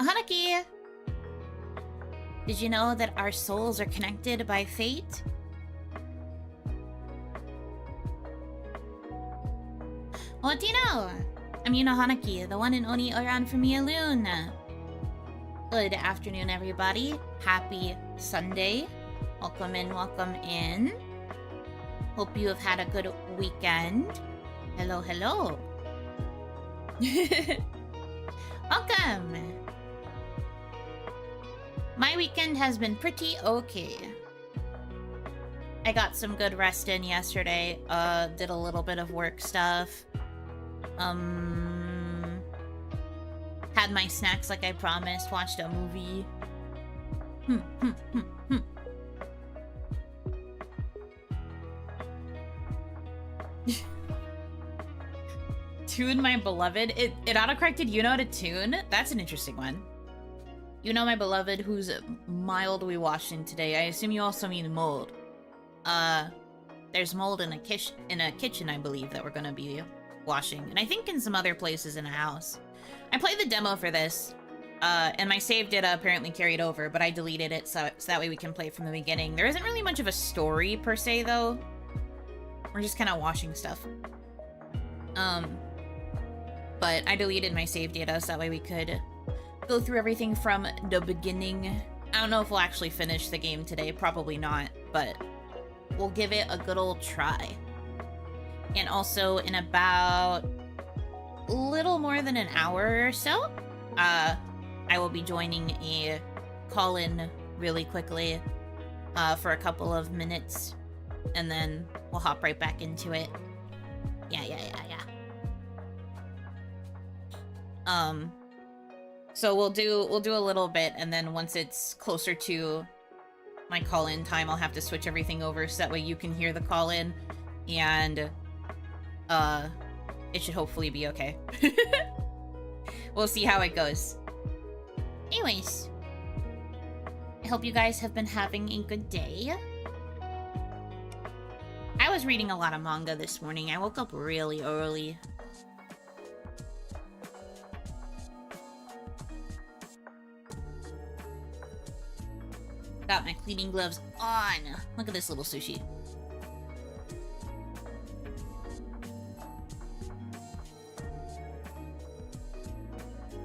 Hanaki! Did you know that our souls are connected by fate? What do you know? I'm Yuno Hanaki, the one and only Oran from Yaloon. Good afternoon, everybody. Happy Sunday. Welcome in, welcome in. Hope you have had a good weekend. Hello, hello. Welcome. My weekend has been pretty okay. I got some good rest in yesterday. Did a little bit of work stuff. Had my snacks like I promised. Watched a movie. Tune my beloved. It autocorrected Yuno to tune. That's an interesting one. You know my beloved, who's mildly washing today. I assume you also mean mold. There's mold in a kitchen, I believe, that we're gonna be washing, and I think in some other places in a house. I played the demo for this, and my save data apparently carried over, but I deleted it so that way we can play from the beginning. There isn't really much of a story per se, though. We're just kind of washing stuff. But I deleted my save data so that way we could go through everything from the beginning. I don't know if we'll actually finish the game today. Probably not, but we'll give it a good old try. And also, in about a little more than an hour or so, I will be joining a call-in really quickly for a couple of minutes, and then we'll hop right back into it. Yeah. So we'll do a little bit, and then once it's closer to my call-in time, I'll have to switch everything over so that way you can hear the call-in, and it should hopefully be okay. We'll see how it goes. Anyways, I hope you guys have been having a good day. I was reading a lot of manga this morning. I woke up really early. Got my cleaning gloves on. Look at this little sushi.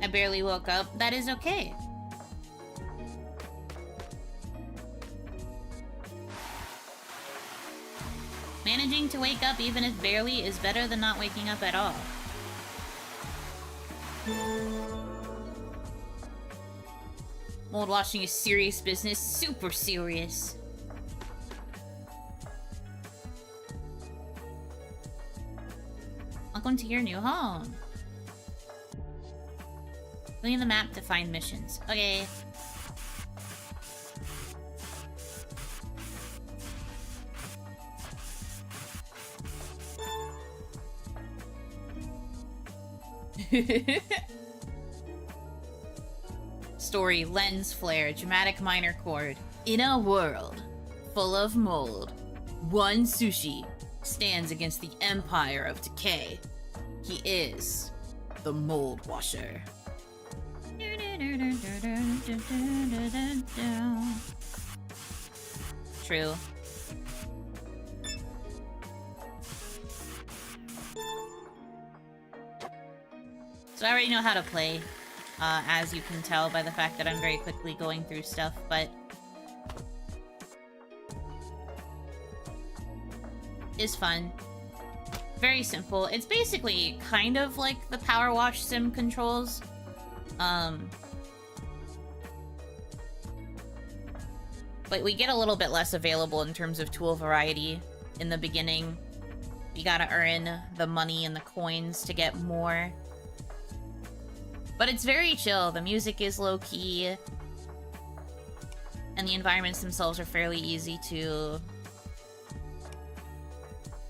I barely woke up. That is okay. Managing to wake up even if barely is better than not waking up at all. Mold washing is serious business, super serious. Welcome to your new home. Filling the map to find missions. Okay. Story, lens flare, dramatic minor chord. In a world full of mold, one sushi stands against the empire of decay. He is the Moldwasher. True. So I already know how to play, as you can tell by the fact that I'm very quickly going through stuff, but it's fun. Very simple. It's basically kind of like the Power Wash sim controls. But we get a little bit less available in terms of tool variety in the beginning. You gotta earn the money and the coins to get more. But it's very chill. The music is low-key. And the environments themselves are fairly easy to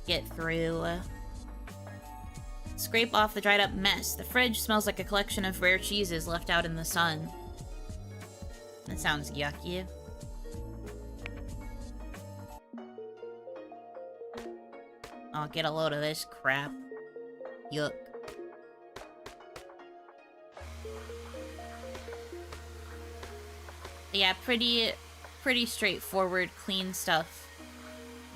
get through. Scrape off the dried up mess. The fridge smells like a collection of rare cheeses left out in the sun. That sounds yucky. I'll get a load of this crap. Yuck. Yeah, pretty straightforward, clean stuff.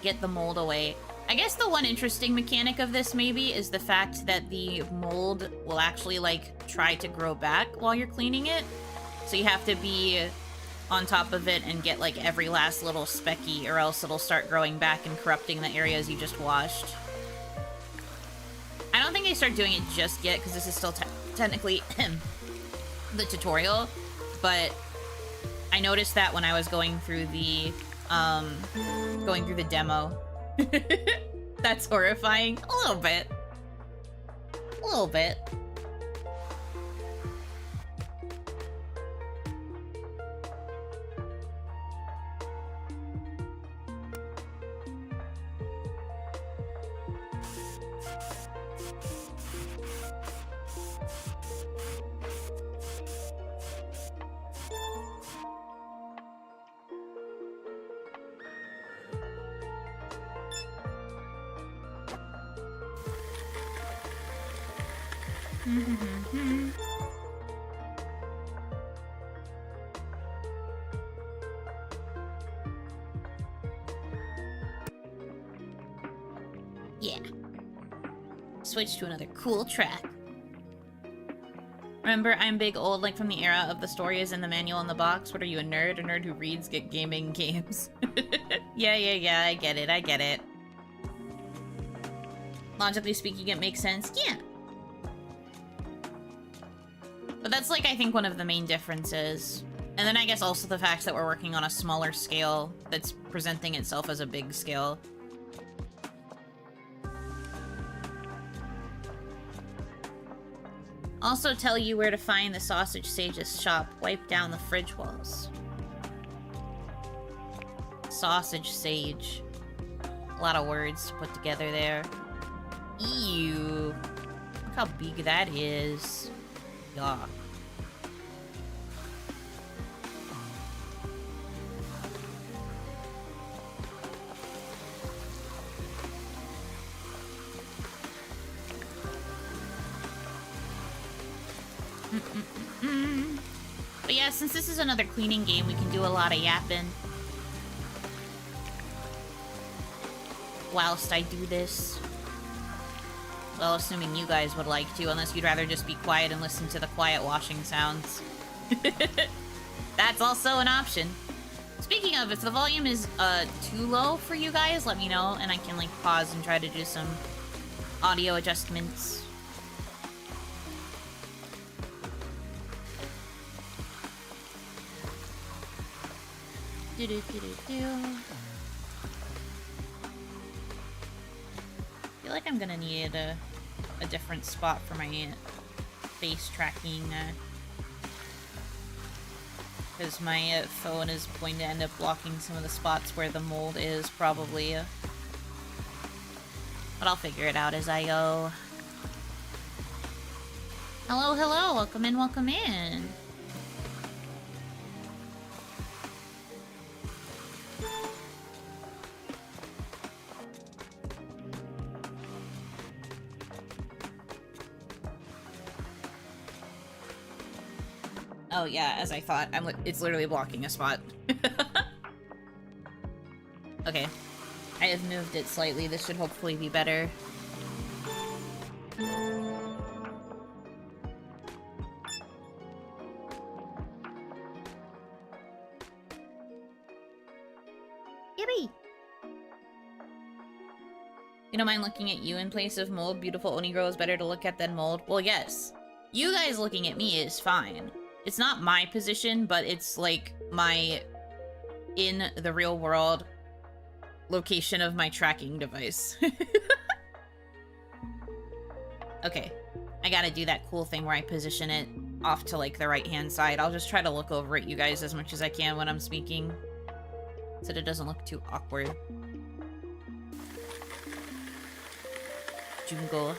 Get the mold away. I guess the one interesting mechanic of this maybe is the fact that the mold will actually like try to grow back while you're cleaning it. So you have to be on top of it and get like every last little specky, or else it'll start growing back and corrupting the areas you just washed. I don't think they start doing it just yet because this is still technically the tutorial, but I noticed that when I was going through the demo. That's horrifying. A little bit. A little bit. Yeah. Switch to another cool track. Remember, I'm big old, like from the era of the story is in the manual in the box. What are you, a nerd? A nerd who reads get gaming games. Yeah, I get it. Logically speaking, it makes sense. Yeah. But that's like, I think, one of the main differences. And then I guess also the fact that we're working on a smaller scale that's presenting itself as a big scale. Also tell you where to find the Sausage Sage's shop. Wipe down the fridge walls. Sausage Sage. A lot of words to put together there. Ew. Look how big that is. Yeah. But yeah, since this is another cleaning game, we can do a lot of yapping whilst I do this. Well, assuming you guys would like to, unless you'd rather just be quiet and listen to the quiet washing sounds. That's also an option. Speaking of, if the volume is too low for you guys, let me know, and I can like pause and try to do some audio adjustments. I feel like I'm gonna need a different spot for my face tracking, because my phone is going to end up blocking some of the spots where the mold is, probably. But I'll figure it out as I go. Hello, hello, welcome in, welcome in. Oh yeah, as I thought. It's literally blocking a spot. Okay. I have moved it slightly. This should hopefully be better. Yippee! You don't mind looking at you in place of mold? Beautiful Onigro is better to look at than mold? Well, yes. You guys looking at me is fine. It's not my position, but it's like my, in the real world, location of my tracking device. Okay, I gotta do that cool thing where I position it off to like the right-hand side. I'll just try to look over at you guys as much as I can when I'm speaking, so that it doesn't look too awkward. Jungle.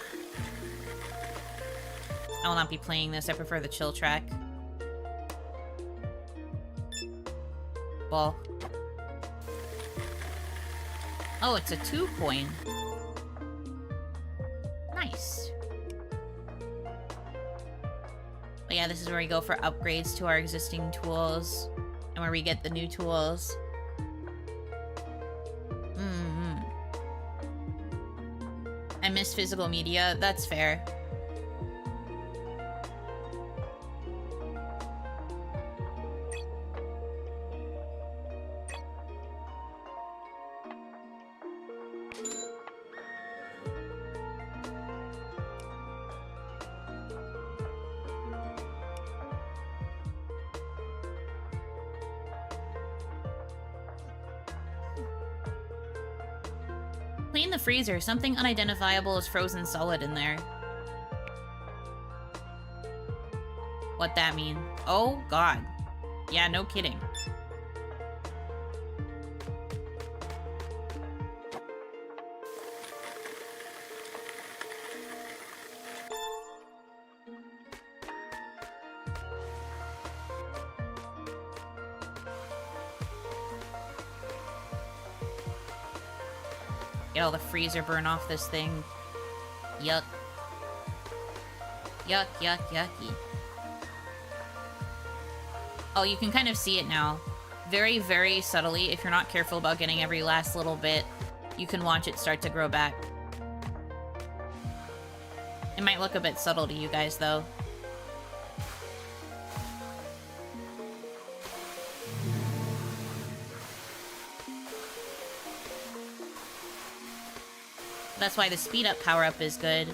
I will not be playing this. I prefer the chill track. Ball. Oh, it's a 2 coin. Nice. But yeah, this is where we go for upgrades to our existing tools. And And where we get the new tools. I miss physical media. That's fair. Clean the freezer. Something unidentifiable is frozen solid in there. What that mean? Oh, God. Yeah, no kidding. Get all the freezer burn off this thing. Yuck. Yuck, yuck, yucky. Oh, you can kind of see it now. Very, very subtly. If you're not careful about getting every last little bit, you can watch it start to grow back. It might look a bit subtle to you guys, though. That's why the speed up power-up is good.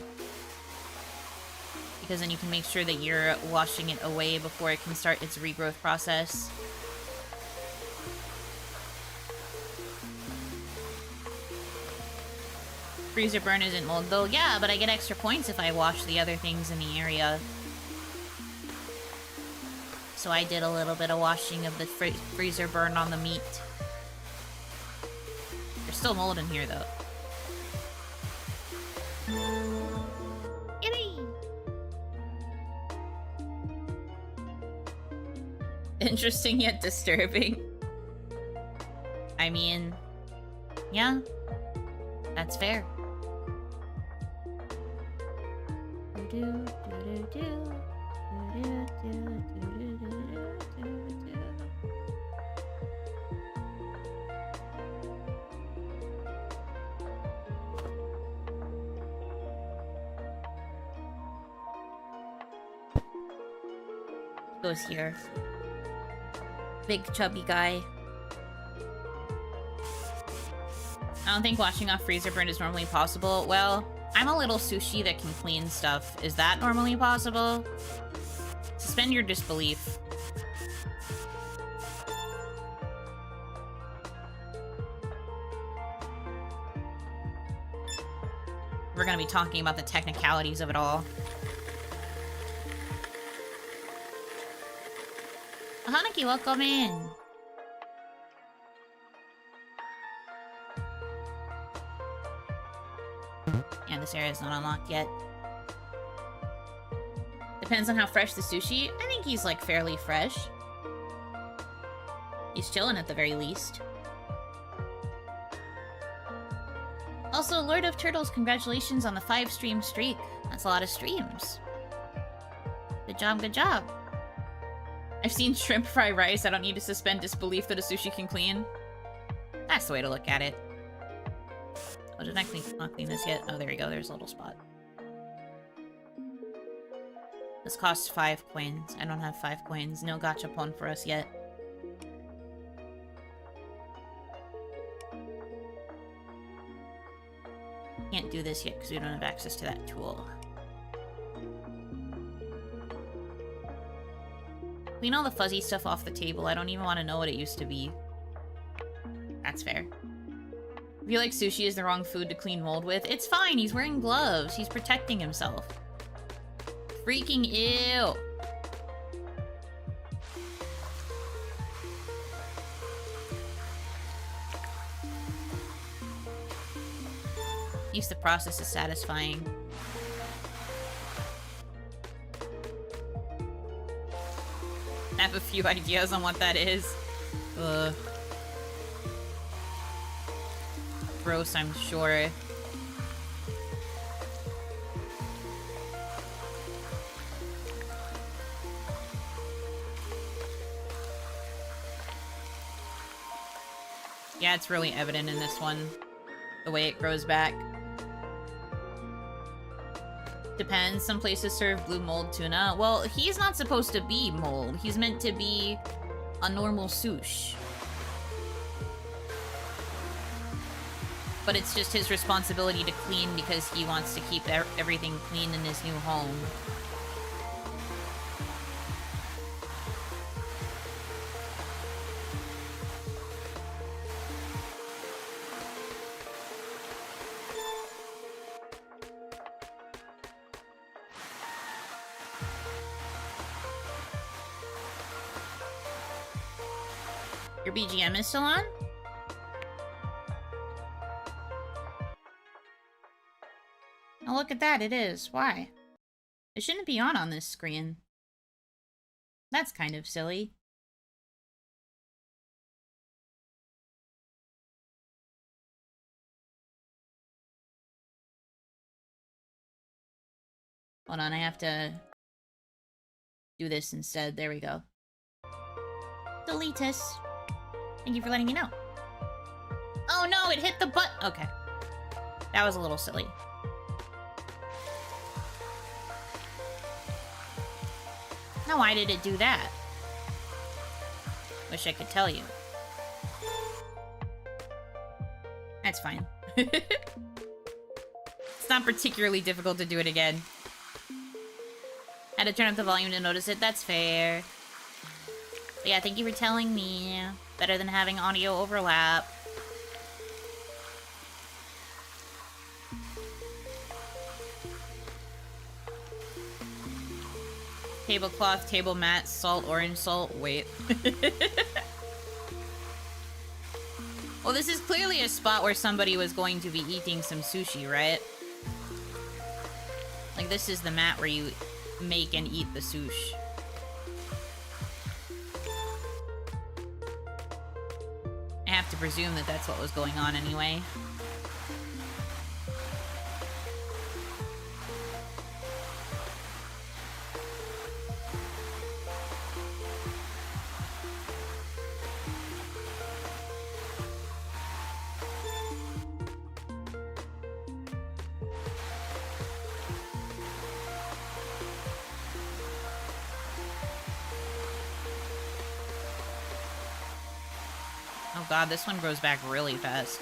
Because then you can make sure that you're washing it away before it can start its regrowth process. Freezer burn isn't mold though. Yeah, but I get extra points if I wash the other things in the area. So I did a little bit of washing of the freezer burn on the meat. There's still mold in here though. Interesting yet disturbing. I mean, yeah, that's fair. Goes here. Big chubby guy. I don't think washing off freezer burn is normally possible. Well, I'm a little sushi that can clean stuff. Is that normally possible? Suspend your disbelief. We're gonna be talking about the technicalities of it all. Hanaki, welcome in. Yeah, this area is not unlocked yet. Depends on how fresh the sushi. I think he's like fairly fresh. He's chilling at the very least. Also, Lord of Turtles, congratulations on the 5-stream streak. That's a lot of streams. Good job, good job. I've seen shrimp fry rice. I don't need to suspend disbelief that a sushi can clean. That's the way to look at it. Oh, did I not clean this yet? Oh, there we go. There's a little spot. This costs 5 coins. I don't have 5 coins. No gachapon for us yet. Can't do this yet because we don't have access to that tool. Clean all the fuzzy stuff off the table. I don't even want to know what it used to be. That's fair. I feel like sushi is the wrong food to clean mold with. It's fine. He's wearing gloves. He's protecting himself. Freaking ew. At least the process is satisfying. I have a few ideas on what that is. Ugh. Gross, I'm sure. Yeah, it's really evident in this one, the way it grows back. Depends. Some places serve blue mold tuna. Well, he's not supposed to be mold. He's meant to be a normal sushi. But it's just his responsibility to clean because he wants to keep everything clean in his new home. Your BGM is still on? Oh, look at that, it is. Why? It shouldn't be on this screen. That's kind of silly. Hold on, I have to do this instead. There we go. Deletus. Thank you for letting me know. Oh no, it hit the button. Okay. That was a little silly. Now, why did it do that? Wish I could tell you. That's fine. It's not particularly difficult to do it again. Had to turn up the volume to notice it. That's fair. But yeah, thank you for telling me. Better than having audio overlap. Tablecloth, table mat, salt, orange salt. Wait. Well, this is clearly a spot where somebody was going to be eating some sushi, right? Like, this is the mat where you make and eat the sushi. I have to presume that that's what was going on anyway. Oh god, this one grows back really fast.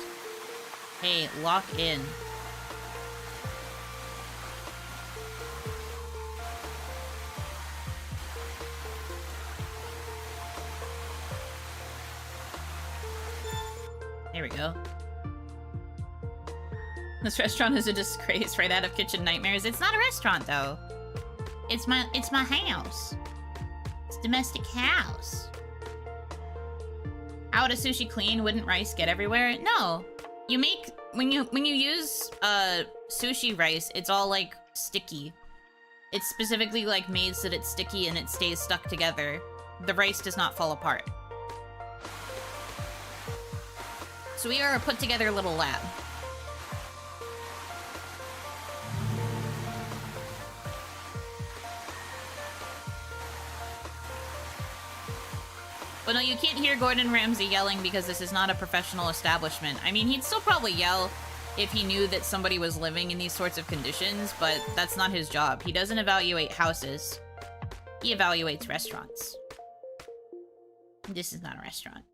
Hey, lock in. There we go. This restaurant is a disgrace, right out of Kitchen Nightmares. It's not a restaurant, though. It's my house. It's domestic house. How would a sushi clean? Wouldn't rice get everywhere? No. You make when you use sushi rice, it's all like sticky. It's specifically like made so that it's sticky and it stays stuck together. The rice does not fall apart. So we are a put together little lab. But no, you can't hear Gordon Ramsay yelling because this is not a professional establishment. I mean, he'd still probably yell if he knew that somebody was living in these sorts of conditions, but that's not his job. He doesn't evaluate houses. He evaluates restaurants. This is not a restaurant.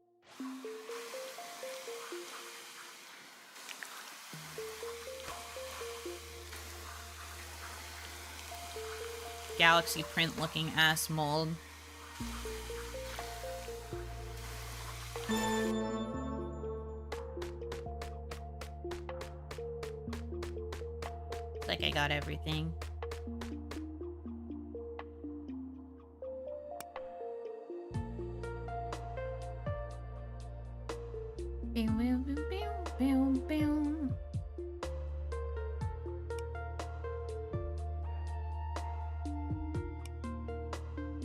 Galaxy print looking ass mold. Like I got everything. There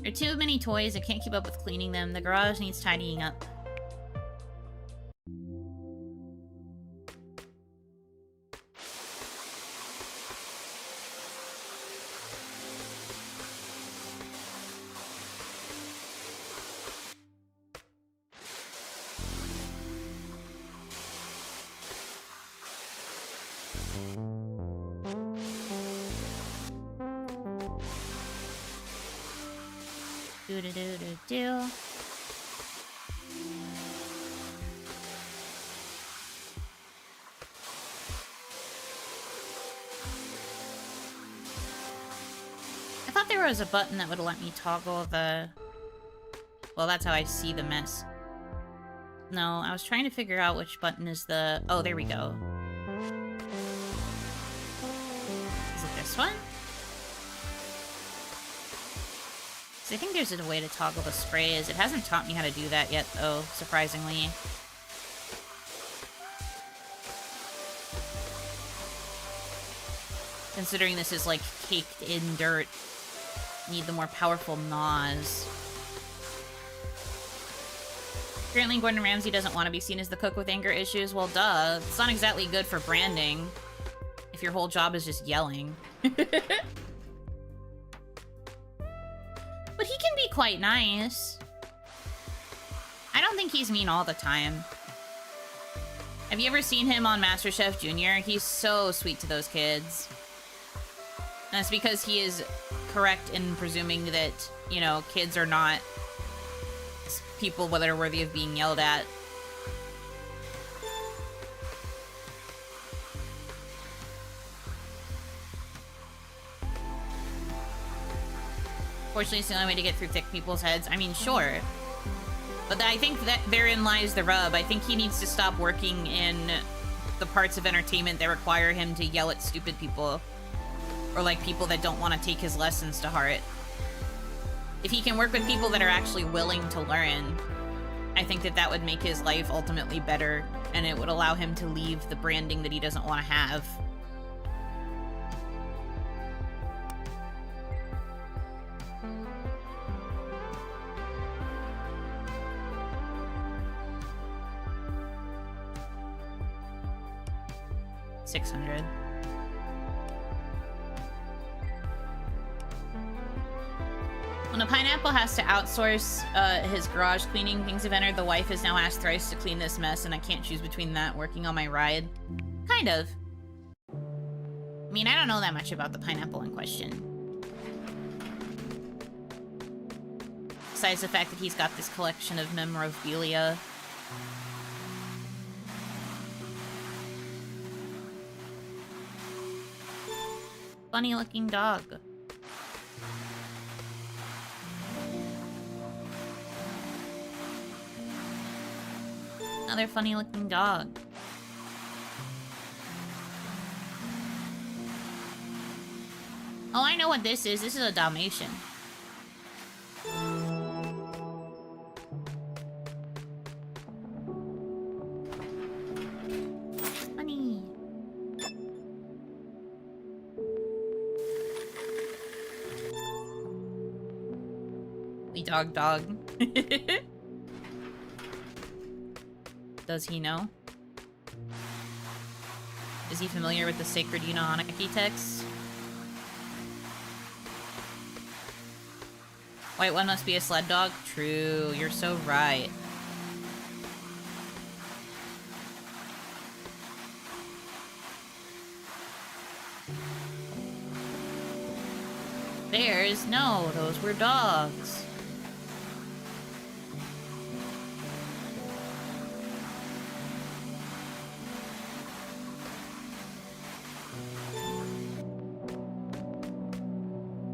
are too many toys. I can't keep up with cleaning them. The garage needs tidying up. Do-do-do-do-do. I thought there was a button that would let me toggle the... Well, that's how I see the mess. No, I was trying to figure out which button is the... Oh, there we go. Is it this one? So I think there's a way to toggle the sprays. It hasn't taught me how to do that yet, though, surprisingly. Considering this is, like, caked in dirt. Need the more powerful Nas. Apparently Gordon Ramsay doesn't want to be seen as the cook with anger issues. Well, duh. It's not exactly good for branding. If your whole job is just yelling. But he can be quite nice. I don't think he's mean all the time. Have you ever seen him on MasterChef Junior? He's so sweet to those kids. And that's because he is correct in presuming that, you know, kids are not people that are worthy of being yelled at. Fortunately, it's the only way to get through thick people's heads. I mean, sure. But I think that therein lies the rub. I think he needs to stop working in the parts of entertainment that require him to yell at stupid people. Or, like, people that don't want to take his lessons to heart. If he can work with people that are actually willing to learn, I think that that would make his life ultimately better, and it would allow him to leave the branding that he doesn't want to have. $600. When a pineapple has to outsource his garage cleaning, things have entered. The wife has now asked thrice to clean this mess, and I can't choose between that and working on my ride. Kind of. I mean, I don't know that much about the pineapple in question. Besides the fact that he's got this collection of memorabilia. Funny looking dog. Another funny looking dog. Oh, I know what this is. This is a Dalmatian. Funny. We dog. Does he know? Is he familiar with the sacred Yuno Hanaki text? White one must be a sled dog? True, you're so right. Bears? No, those were dogs.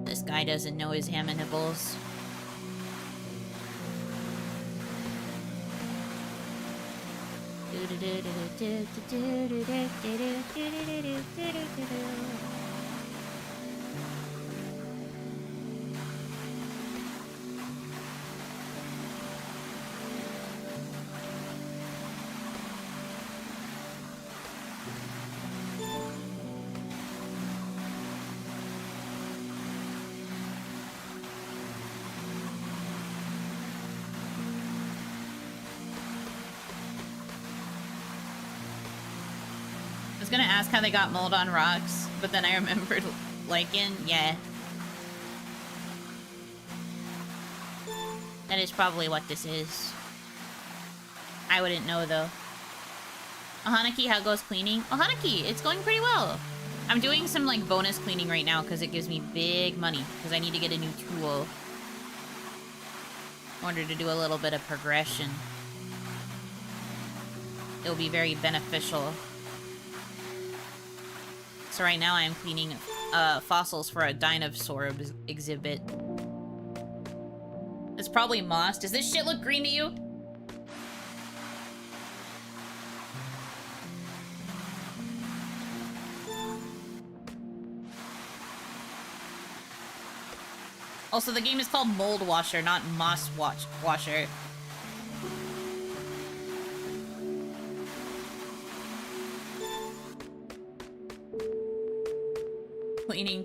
This guy doesn't know his ham and nibbles. I was gonna ask how they got mold on rocks, but then I remembered lichen. Yeah. That is probably what this is. I wouldn't know, though. Hanaki, how goes cleaning? Oh, Hanaki, it's going pretty well. I'm doing some, like, bonus cleaning right now because it gives me big money because I need to get a new tool. in order to do a little bit of progression. It'll be very beneficial. So right now I'm cleaning fossils for a dinosaur exhibit. It's probably moss. Does this shit look green to you? Also, the game is called Moldwasher, not Mosswasher. Cleaning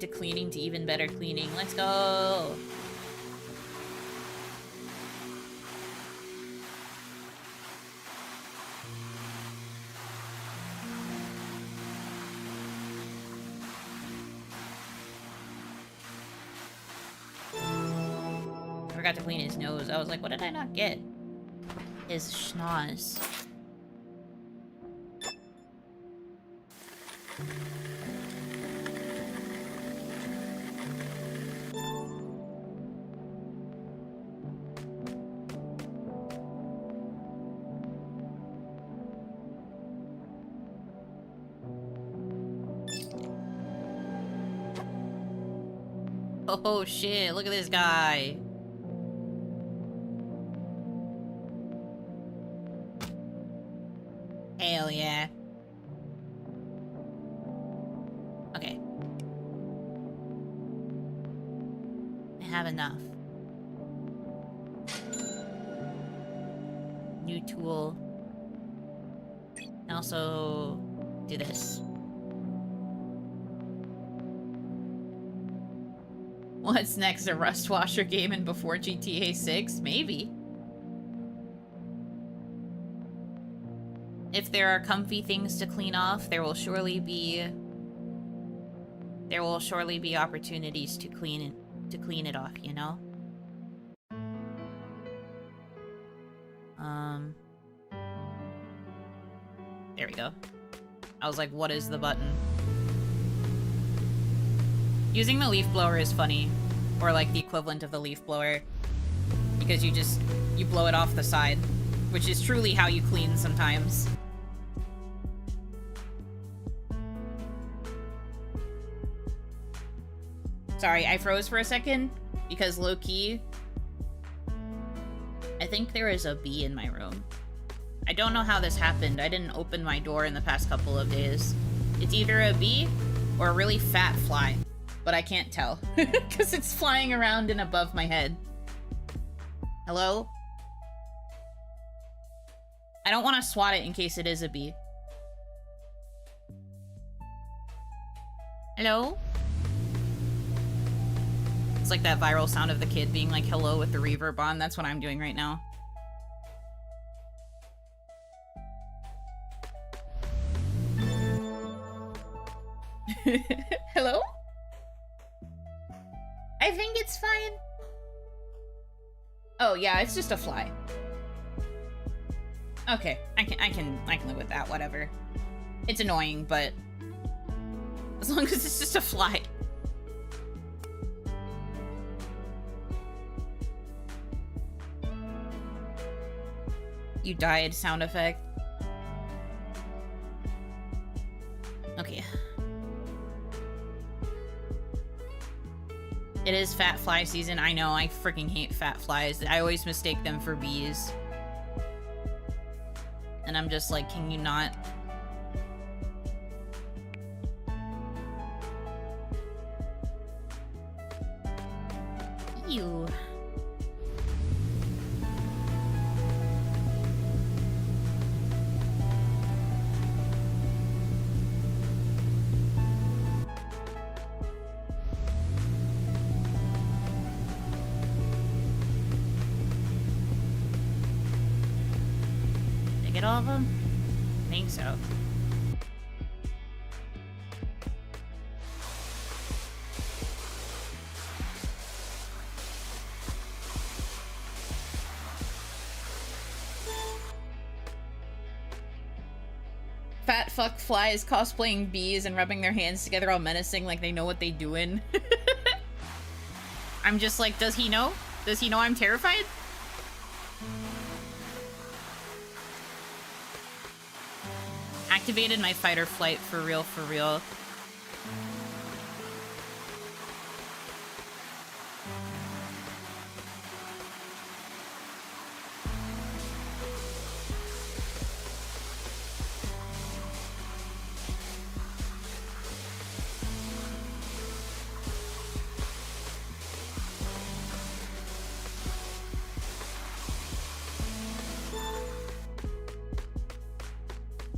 to even better cleaning. Let's go! I forgot to clean his nose. I was like, what did I not get? His schnoz. Oh shit, look at this guy. Hell yeah. Okay. I have enough. New tool. And also do this. What's next? A Rustwasher game and before GTA 6? Maybe. If there are comfy things to clean off, there will surely be opportunities to clean it off, you know? There we go. I was like, what is the button? Using the leaf blower is funny. Or like the equivalent of the leaf blower. Because you blow it off the side. Which is truly how you clean sometimes. Sorry, I froze for a second. Because low-key, I think there is a bee in my room. I don't know how this happened. I didn't open my door in the past couple of days. It's either a bee or a really fat fly. But I can't tell. Because it's flying around and above my head. Hello? I don't want to swat it in case it is a bee. Hello? It's like that viral sound of the kid being like, hello with the reverb on. That's what I'm doing right now. Hello? I think it's fine. Oh yeah, it's just a fly. Okay, I can live with that, whatever. It's annoying, but as long as it's just a fly. You died sound effect. Okay. It is fat fly season. I know, I freaking hate fat flies. I always mistake them for bees. And I'm just like, can you not? Ew. Did I get all of them? I think so. Fat fuck flies cosplaying bees and rubbing their hands together all menacing like they know what they doing. I'm just like, does he know? Does he know I'm terrified? Activated my fight or flight for real, for real.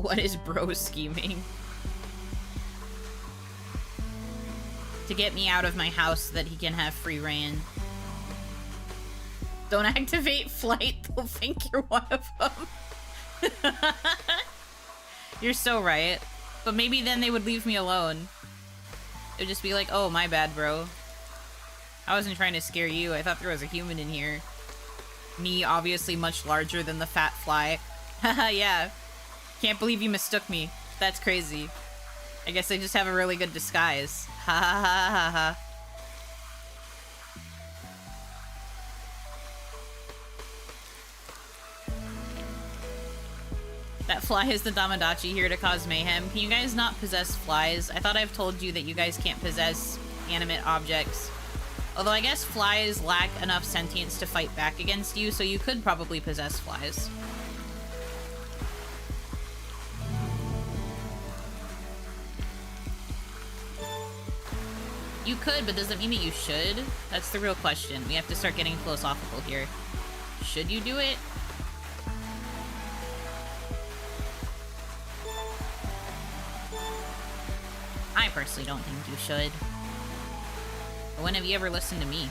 What is bro scheming? To get me out of my house so that he can have free reign. Don't activate flight, they'll think you're one of them. You're so right. But maybe then they would leave me alone. It would just be like, oh, my bad, bro. I wasn't trying to scare you. I thought there was a human in here. Me, obviously much larger than the fat fly. Haha, yeah. Can't believe you mistook me. That's crazy. I guess I just have a really good disguise. Ha ha ha ha ha. That fly is the Damadachi here to cause mayhem. Can you guys not possess flies? I thought I've told you that you guys can't possess animate objects. Although I guess flies lack enough sentience to fight back against you, so you could probably possess flies. You could, but does it mean that you should? That's the real question. We have to start getting philosophical here. Should you do it? I personally don't think you should. But when have you ever listened to me?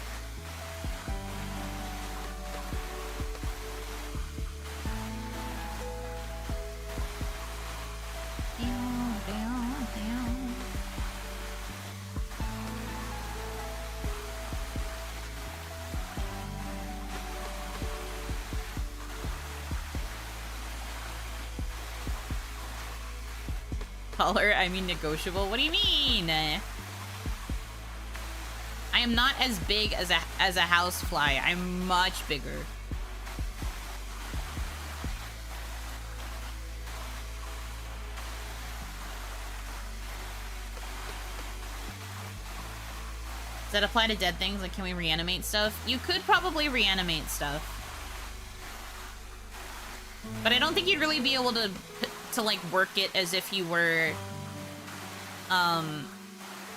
Taller, I mean negotiable. What do you mean? I am not as big as a housefly. I'm much bigger. Does that apply to dead things? Like, can we reanimate stuff? You could probably reanimate stuff. But I don't think you'd really be able to like work it as if you were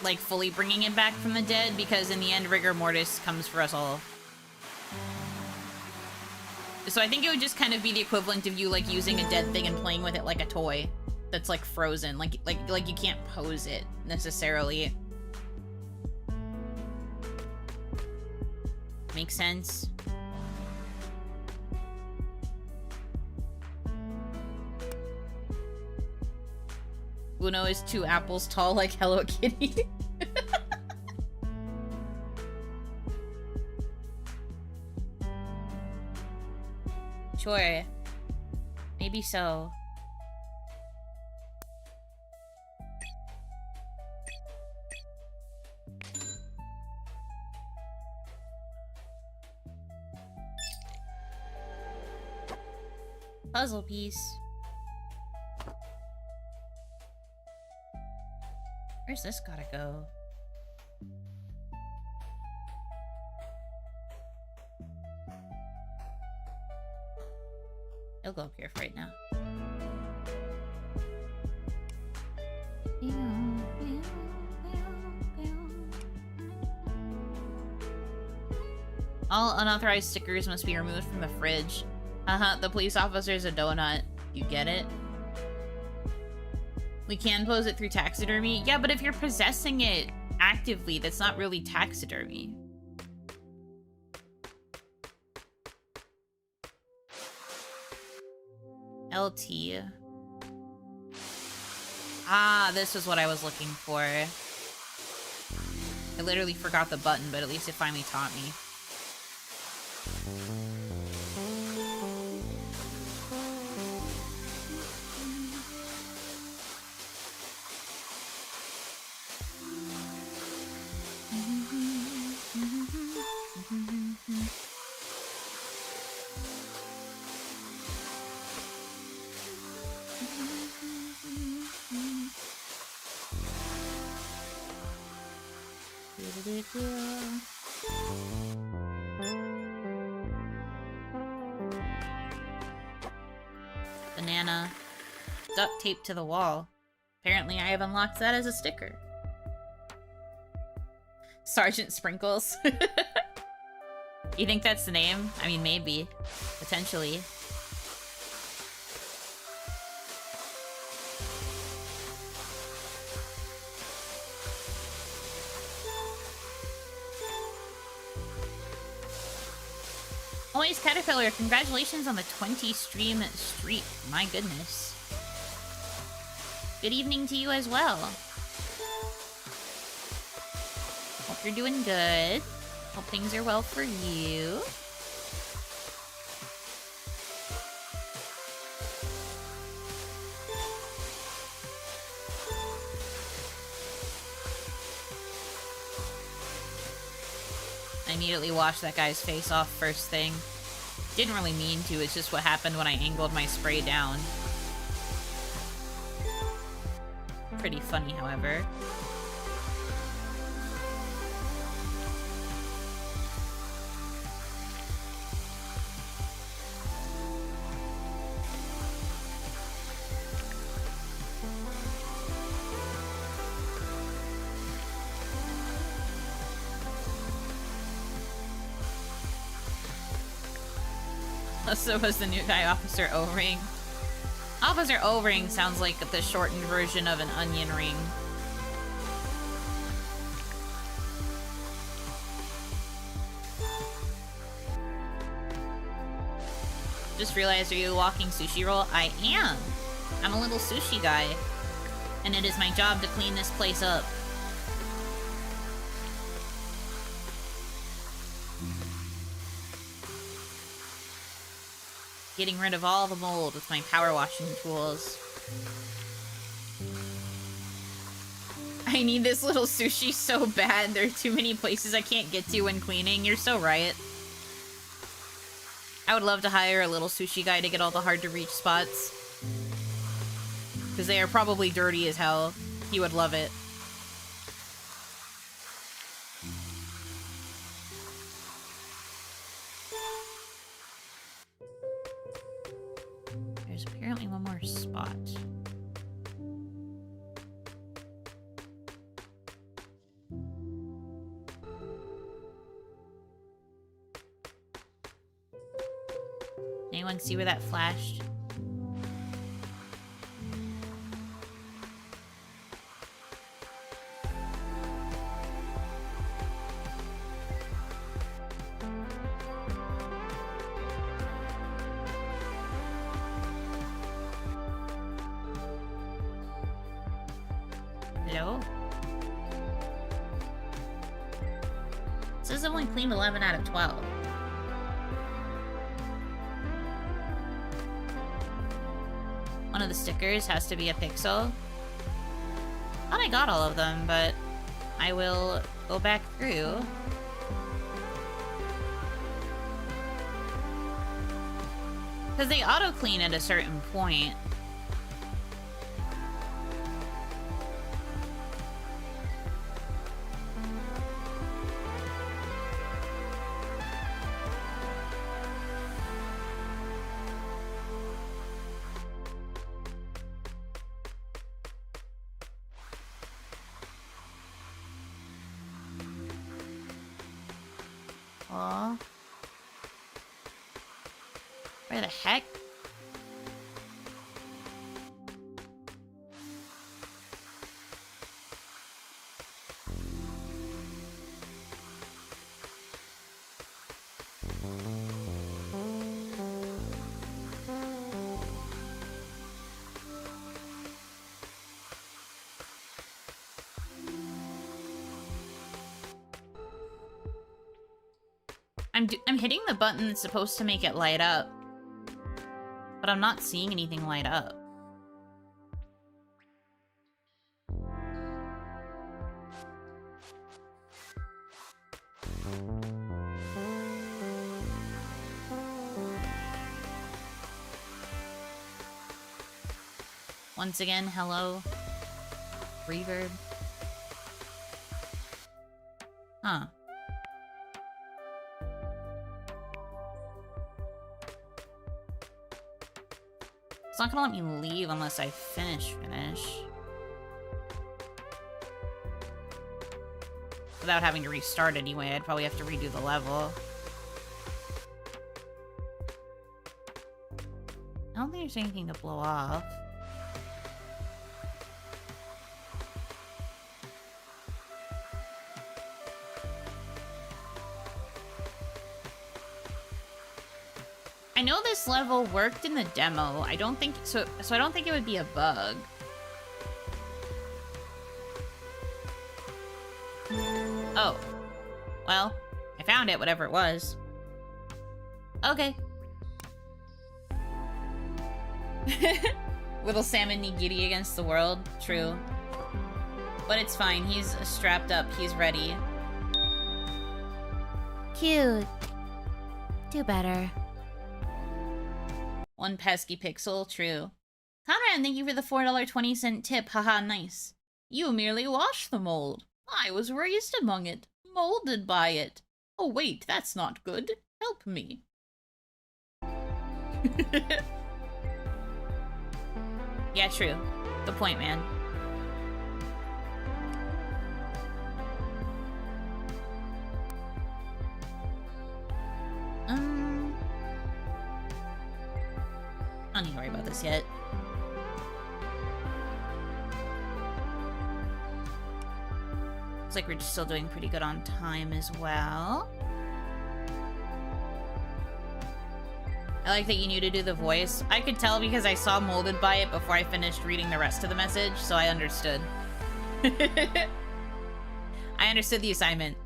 like fully bringing it back from the dead, because in the end rigor mortis comes for us all. So I think it would just kind of be the equivalent of you like using a dead thing and playing with it like a toy that's like frozen, like you can't pose it necessarily. Makes sense. Uno is 2 apples tall like Hello Kitty. Sure. Maybe so. Puzzle piece. Where's this gotta go? It'll go up here for right now. All unauthorized stickers must be removed from the fridge. The police officer's a donut. You get it? We can pose it through taxidermy. Yeah, but if you're possessing it actively, that's not really taxidermy. LT. Ah, this is what I was looking for. I literally forgot the button, but at least it finally taught me. Banana. Duct tape to the wall. Apparently I have unlocked that as a sticker. Sergeant Sprinkles. You think that's the name? I mean, maybe. Potentially. Always Caterpillar, congratulations on the 20 stream streak. My goodness. Good evening to you as well. Hope you're doing good. Hope things are well for you. I immediately washed that guy's face off first thing. Didn't really mean to, it's just what happened when I angled my spray down. Pretty funny, however. So was the new guy Officer O-Ring. Officer O-Ring sounds like the shortened version of an onion ring. Just realized, are you a walking sushi roll? I am! I'm a little sushi guy. And it is my job to clean this place up. Getting rid of all the mold with my power washing tools. I need this little sushi so bad. There are too many places I can't get to when cleaning. You're so right. I would love to hire a little sushi guy to get all the hard to reach spots. Because they are probably dirty as hell. He would love it. There's apparently one more spot. Anyone see where that flashed? Hello? It says I've only cleaned 11 out of 12. One of the stickers has to be a pixel. Thought I got all of them, but I will go back through. Because they auto-clean at a certain point. Aw. Where the heck? I'm hitting the button that's supposed to make it light up, but I'm not seeing anything light up. Once again, hello, reverb. Huh. It's not gonna let me leave unless I finish. Without having to restart anyway, I'd probably have to redo the level. I don't think there's anything to blow off. I know this level worked in the demo. I don't think so I don't think it would be a bug. Oh. Well, I found it, whatever it was. Okay. Little salmon nigiri against the world. True. But it's fine. He's strapped up. He's ready. Cute. Do better. One pesky pixel. True. Conrad, thank you for the $4.20 tip. Haha, nice. You merely washed the mold. I was raised among it. Molded by it. Oh wait, that's not good. Help me. Yeah, true. Good point, man. I don't need to worry about this yet. Looks like we're still doing pretty good on time as well. I like that you knew to do the voice. I could tell because I saw molded by it before I finished reading the rest of the message, so I understood. I understood the assignment.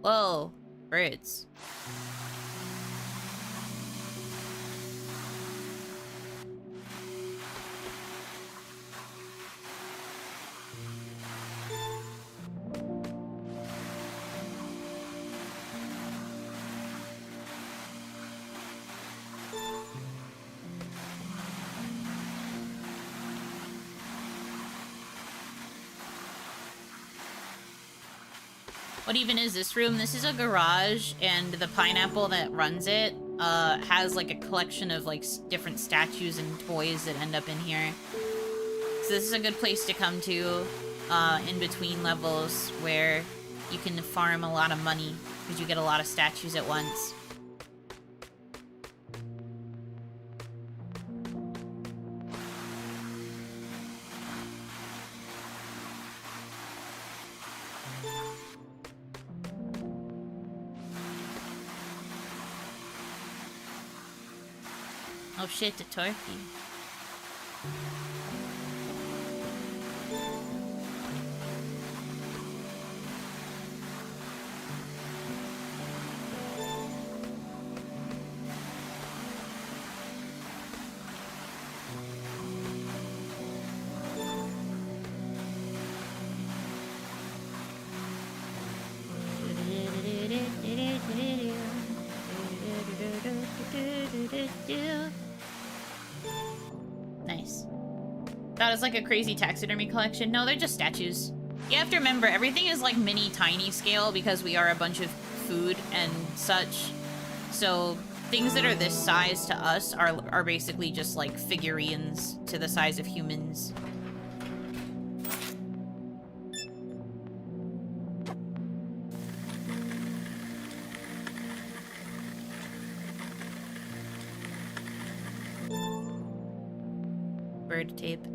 Whoa, birds. What even is this room? This is a garage, and the pineapple that runs it has like a collection of like different statues and toys that end up in here. So this is a good place to come to in between levels where you can farm a lot of money because you get a lot of statues at once. Oh shit, the turkey. Nice. That is like a crazy taxidermy collection. No, they're just statues. You have to remember, everything is like mini tiny scale because we are a bunch of food and such. So things that are this size to us are basically just like figurines to the size of humans. Bird tape.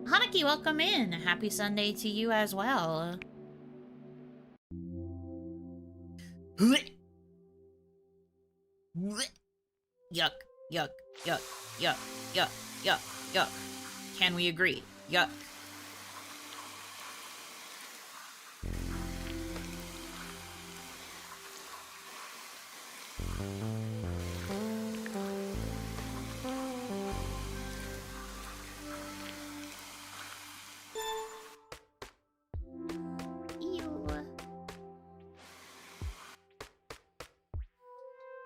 Hanaki, welcome in. Happy Sunday to you as well. Yuck, yuck, yuck, yuck, yuck, yuck, yuck. Can we agree? Yuck.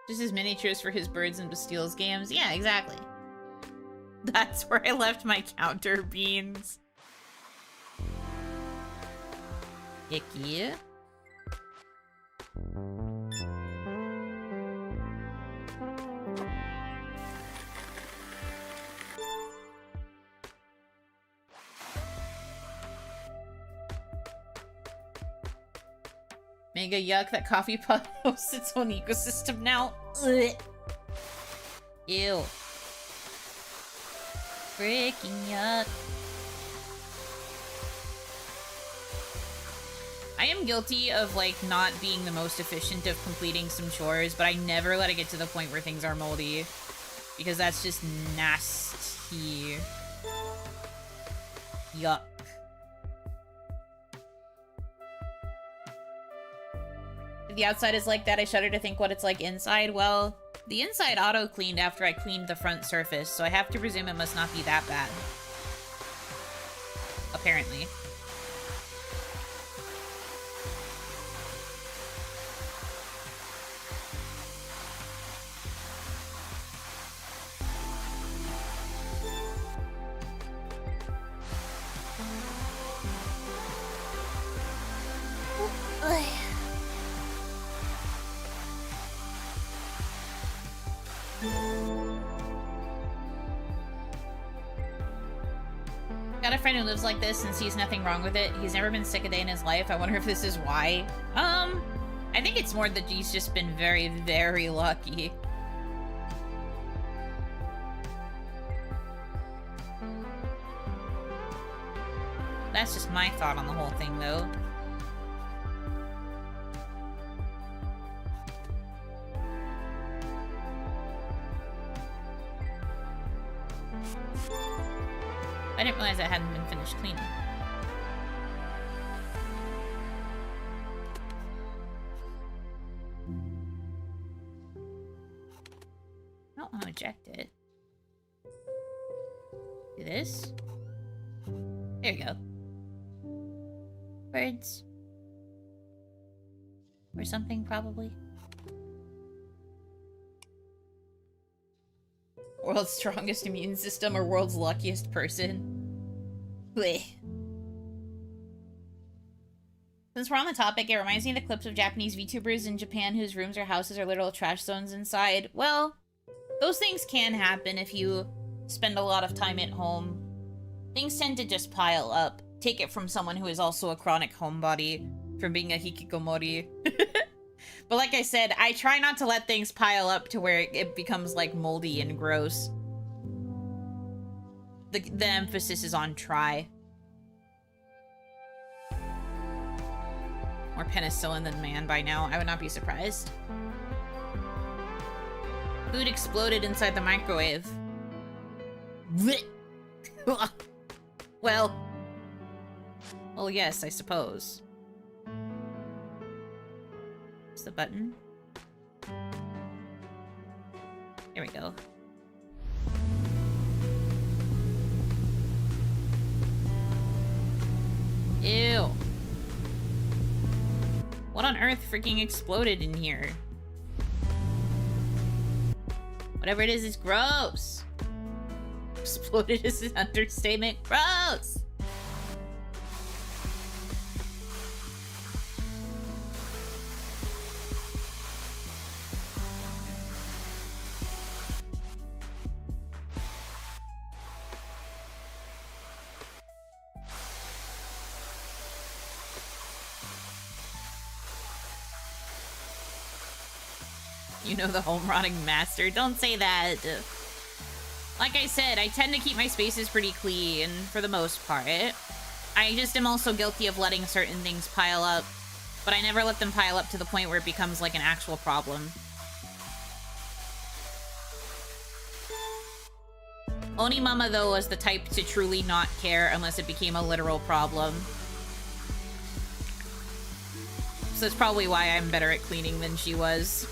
Just his miniatures for his Birds and Bastiles games. Yeah, exactly. That's where I left my counter beans. Icky. Mega yuck, that coffee pot hosts its own ecosystem now. Ugh. Ew. Freaking yuck. I am guilty of, like, not being the most efficient of completing some chores, but I never let it get to the point where things are moldy. Because that's just nasty. Yuck. If the outside is like that, I shudder to think what it's like inside. Well, the inside auto-cleaned after I cleaned the front surface, so I have to presume it must not be that bad. Apparently. Got a friend who lives like this and sees nothing wrong with it. He's never been sick a day in his life. I wonder if this is why. I think it's more that he's just been very, very lucky. That's just my thought on the whole thing, though. I didn't realize I hadn't been finished cleaning. I don't want to eject it. Do this. There you go. Birds. Or something, probably. World's strongest immune system or world's luckiest person. Blech. Since we're on the topic, it reminds me of the clips of Japanese VTubers in Japan whose rooms or houses are literal trash zones inside. Well, those things can happen if you spend a lot of time at home. Things tend to just pile up. Take it from someone who is also a chronic homebody from being a hikikomori. But like I said, I try not to let things pile up to where it becomes, like, moldy and gross. The emphasis is on try. More penicillin than man by now. I would not be surprised. Food exploded inside the microwave. Well, yes, I suppose. What's the button? Here we go. Ew. What on earth freaking exploded in here? Whatever it is, it's gross. Exploded is an understatement. Gross! You know, the home rotting master. Don't say that. Like I said, I tend to keep my spaces pretty clean for the most part. I just am also guilty of letting certain things pile up, but I never let them pile up to the point where it becomes like an actual problem. Onimama, though, was the type to truly not care unless it became a literal problem. So that's probably why I'm better at cleaning than she was.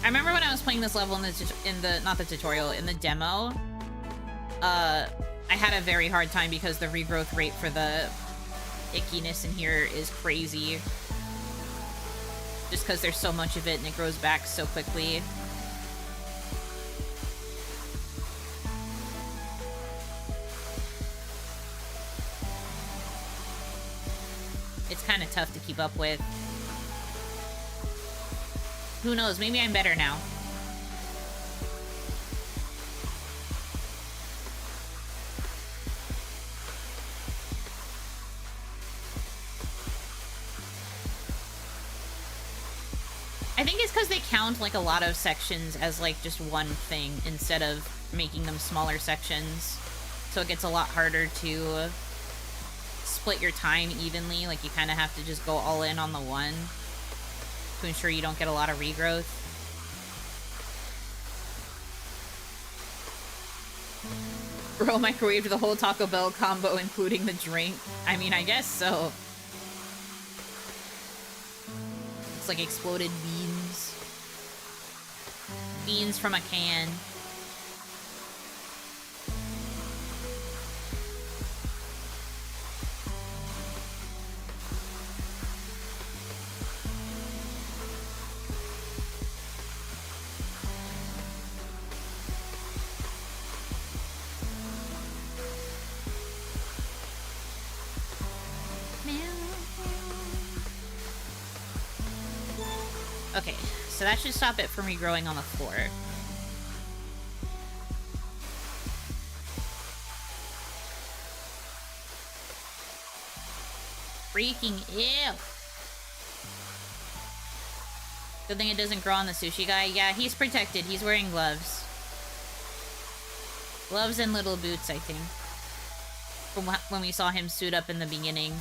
I remember when I was playing this level in the not the tutorial, in the demo, I had a very hard time because the regrowth rate for the ickiness in here is crazy. Just because there's so much of it and it grows back so quickly. It's kind of tough to keep up with. Who knows? Maybe I'm better now. I think it's because they count like a lot of sections as like just one thing instead of making them smaller sections. So it gets a lot harder to split your time evenly. Like you kind of have to just go all in on the one to ensure you don't get a lot of regrowth. Bro microwaved the whole Taco Bell combo including the drink. I mean, I guess so. It's like exploded beans. Beans from a can. Okay, so that should stop it from regrowing on the floor. Freaking ew. Good thing it doesn't grow on the sushi guy. Yeah, he's protected. He's wearing gloves. Gloves and little boots, I think. From when we saw him suit up in the beginning.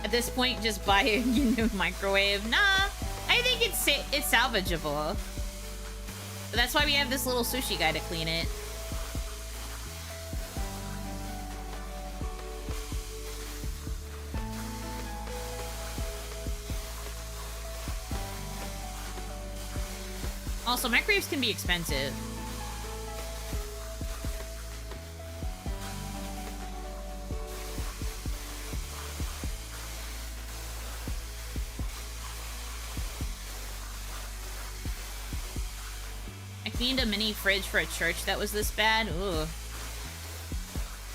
At this point, just buy a new microwave. Nah, I think it's salvageable. But that's why we have this little sushi guy to clean it. Also, microwaves can be expensive. Cleaned a mini fridge for a church that was this bad? Ooh.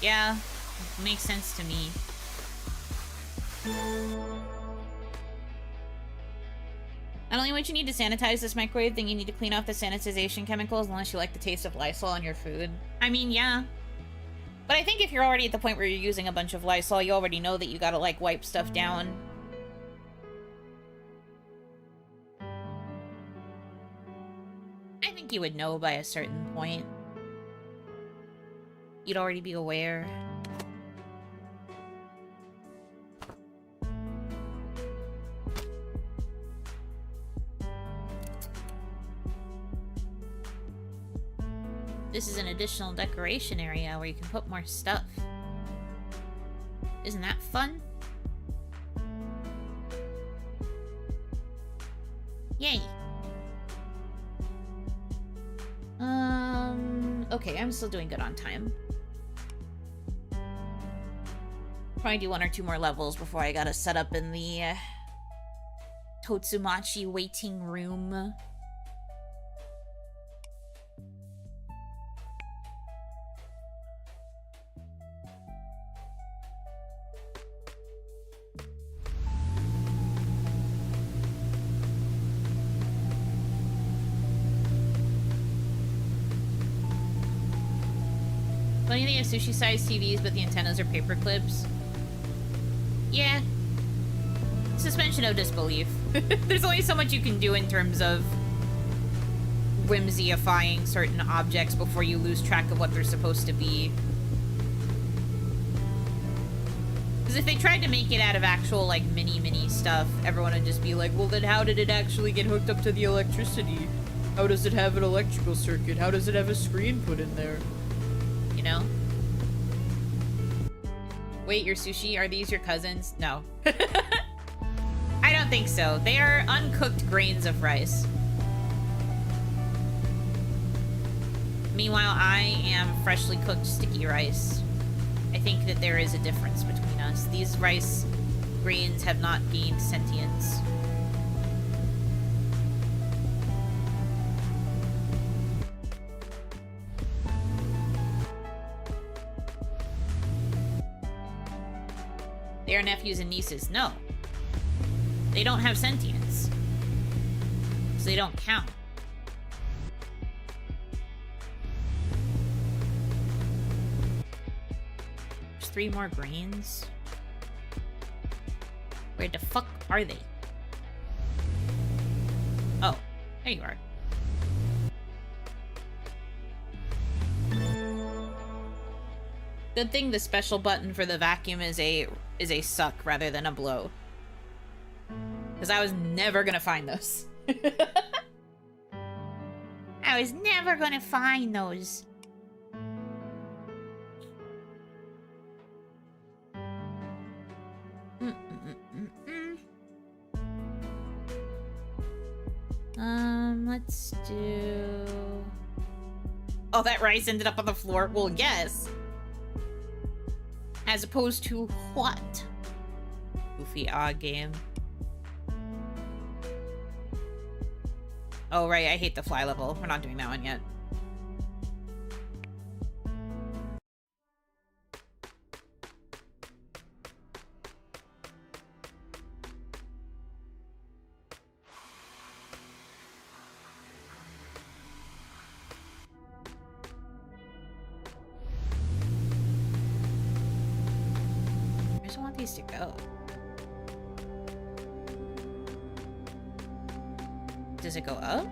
Yeah, makes sense to me. Not only would you need to sanitize this microwave, then you need to clean off the sanitization chemicals unless you like the taste of Lysol on your food. I mean, yeah. But I think if you're already at the point where you're using a bunch of Lysol, you already know that you gotta, like, wipe stuff down. I think you would know by a certain point. You'd already be aware. This is an additional decoration area where you can put more stuff. Isn't that fun? Yay. Okay, I'm still doing good on time. Probably do 1 or 2 more levels before I gotta set up in the Totsumachi waiting room. Funny they have sushi-sized TVs, but the antennas are paper clips. Yeah. Suspension of disbelief. There's only so much you can do in terms of whimsyifying certain objects before you lose track of what they're supposed to be. Because if they tried to make it out of actual, like, mini stuff, everyone would just be like, well, then how did it actually get hooked up to the electricity? How does it have an electrical circuit? How does it have a screen put in there? You know? Wait, your sushi? Are these your cousins? No. I don't think so. They are uncooked grains of rice. Meanwhile, I am freshly cooked sticky rice. I think that there is a difference between us. These rice grains have not gained sentience. They are nephews and nieces. No. They don't have sentience. So they don't count. There's 3 more grains. Where the fuck are they? Oh, there you are. Good thing the special button for the vacuum is a suck rather than a blow. Because I was never gonna find those. I was never gonna find those. Let's do... Oh, that rice ended up on the floor? Well, yes. As opposed to what? Goofy odd game. Oh, right, I hate the fly level. We're not doing that one yet. I just want these to go. Does it go up?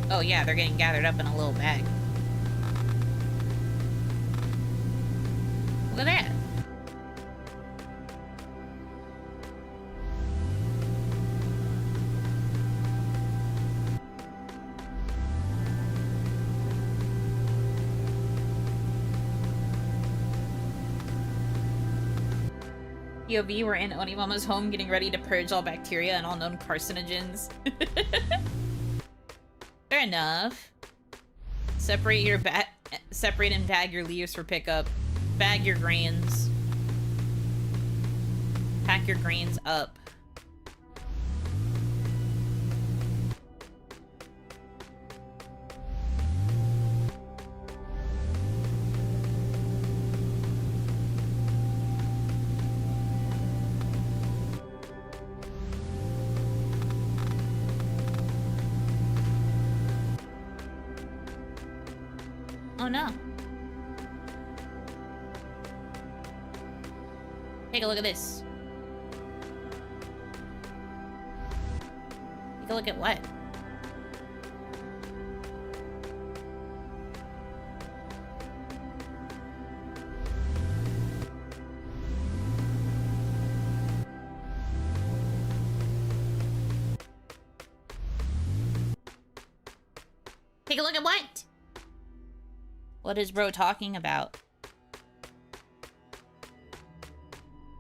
Oh yeah, they're getting gathered up in a little bag. Look at that. POV, we're in Onimama's home getting ready to purge all bacteria and all known carcinogens. Fair enough. Separate and bag your leaves for pickup. Bag your grains. Pack your grains up. Oh no. Take a look at this. Take a look at what? Take a look at what? What is bro talking about?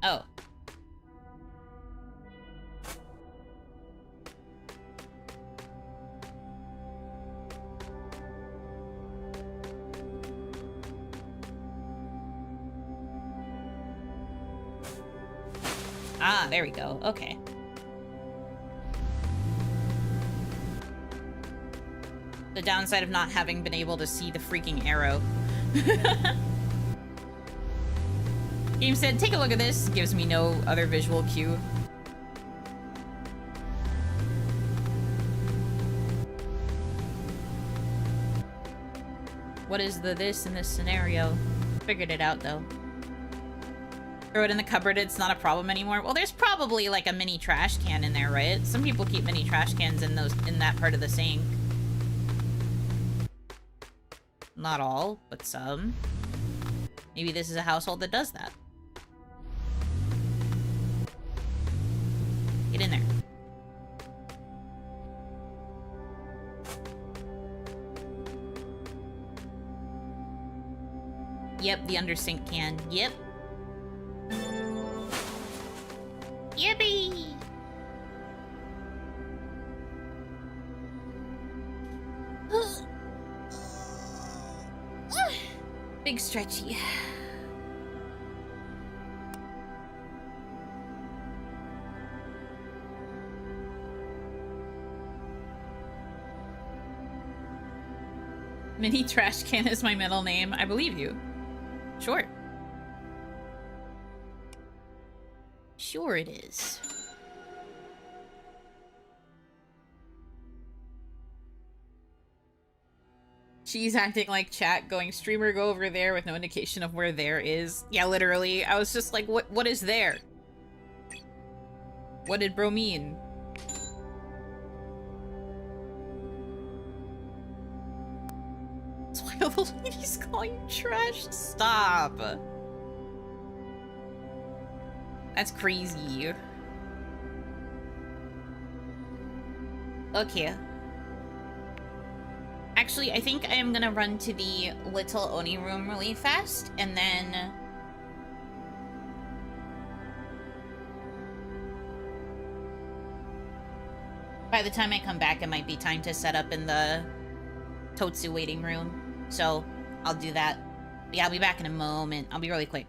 Oh. Ah, there we go. Okay. The downside of not having been able to see the freaking arrow. Game said, take a look at this. Gives me no other visual cue. What is the this in this scenario? Figured it out, though. Throw it in the cupboard, it's not a problem anymore. Well, there's probably, like, a mini trash can in there, right? Some people keep mini trash cans in that part of the sink. Not all, but some. Maybe this is a household that does that. Get in there. Yep, the under sink can. Yep. Yippee! Big stretchy. Mini trash can is my middle name. I believe you. Sure. Sure it is. She's acting like chat, going streamer go over there with no indication of where there is. Yeah, literally. I was just like, what is there? What did bro mean? That's why all the ladies call you trash. Stop. That's crazy. Okay. Actually, I think I am gonna run to the little Oni room really fast, and then... by the time I come back, it might be time to set up in the Totsu waiting room. So, I'll do that. But yeah, I'll be back in a moment. I'll be really quick.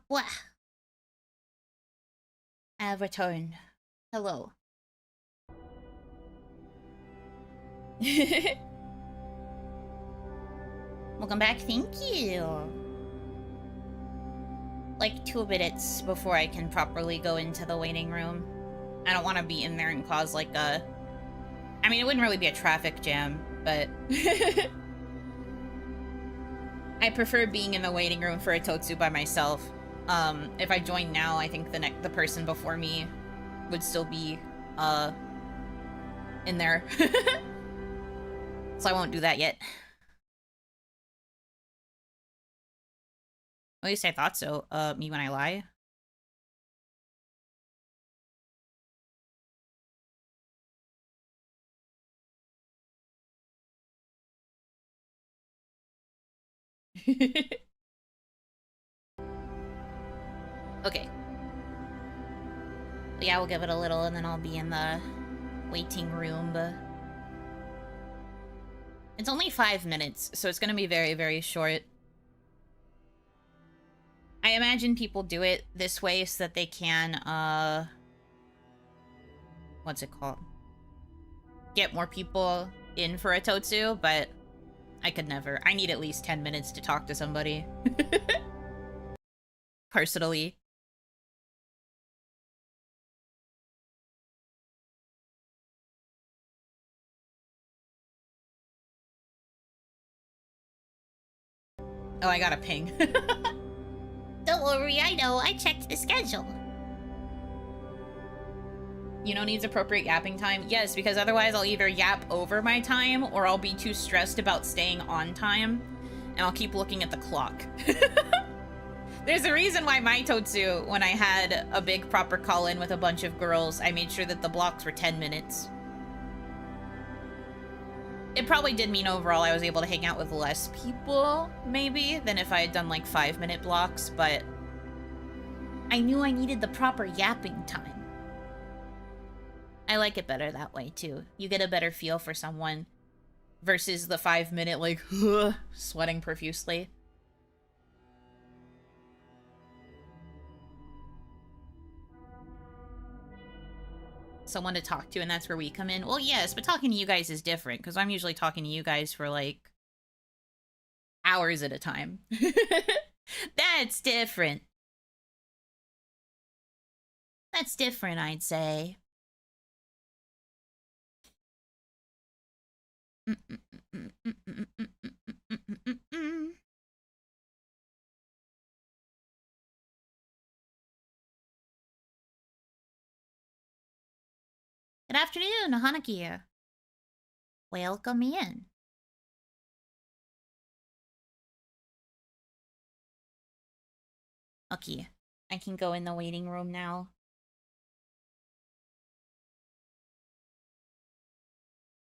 Blah. I have returned. Hello. Welcome back, thank you. Like 2 minutes before I can properly go into the waiting room. I don't want to be in there and cause like a... I mean, it wouldn't really be a traffic jam, but... I prefer being in the waiting room for a Totsu by myself. If I join now, I think the person before me would still be, in there. So I won't do that yet. At least I thought so. Me when I lie. Okay. Yeah, we'll give it a little and then I'll be in the waiting room. It's only 5 minutes, so it's gonna be very, very short. I imagine people do it this way so that they can, what's it called? Get more people in for a Totsu, but I could never. I need at least 10 minutes to talk to somebody. Personally. Oh, I got a ping. Don't worry, I know. I checked the schedule. Yuno needs appropriate yapping time? Yes, because otherwise I'll either yap over my time or I'll be too stressed about staying on time and I'll keep looking at the clock. There's a reason why my Totsu, when I had a big proper call-in with a bunch of girls, I made sure that the blocks were 10 minutes. It probably did mean overall I was able to hang out with less people, maybe, than if I had done like 5-minute blocks, but I knew I needed the proper yapping time. I like it better that way, too. You get a better feel for someone versus the 5-minute, like, sweating profusely. Someone to talk to, and that's where we come in. Well, yes, but talking to you guys is different, because I'm usually talking to you guys for, like, hours at a time. That's different. That's different, I'd say. Good afternoon, Hanaki. Welcome in. Okay, I can go in the waiting room now.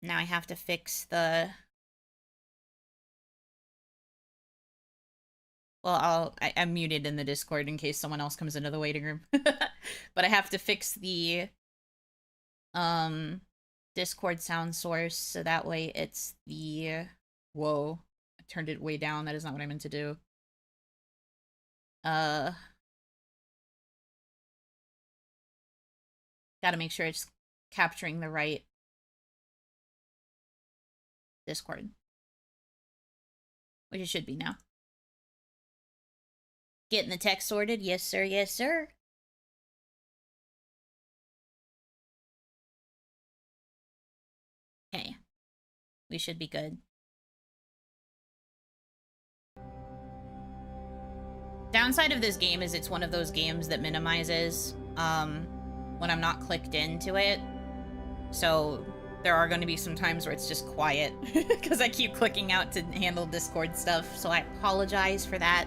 Now I have to fix the... Well, I'm muted in the Discord in case someone else comes into the waiting room. But I have to fix the Discord sound source so that way it's the... Whoa, I turned it way down. That is not what I meant to do. Gotta make sure it's capturing the right Discord. Which it should be now. Getting the text sorted? Yes, sir. Yes, sir. Okay. We should be good. Downside of this game is it's one of those games that minimizes when I'm not clicked into it. So there are going to be some times where it's just quiet because I keep clicking out to handle Discord stuff. So I apologize for that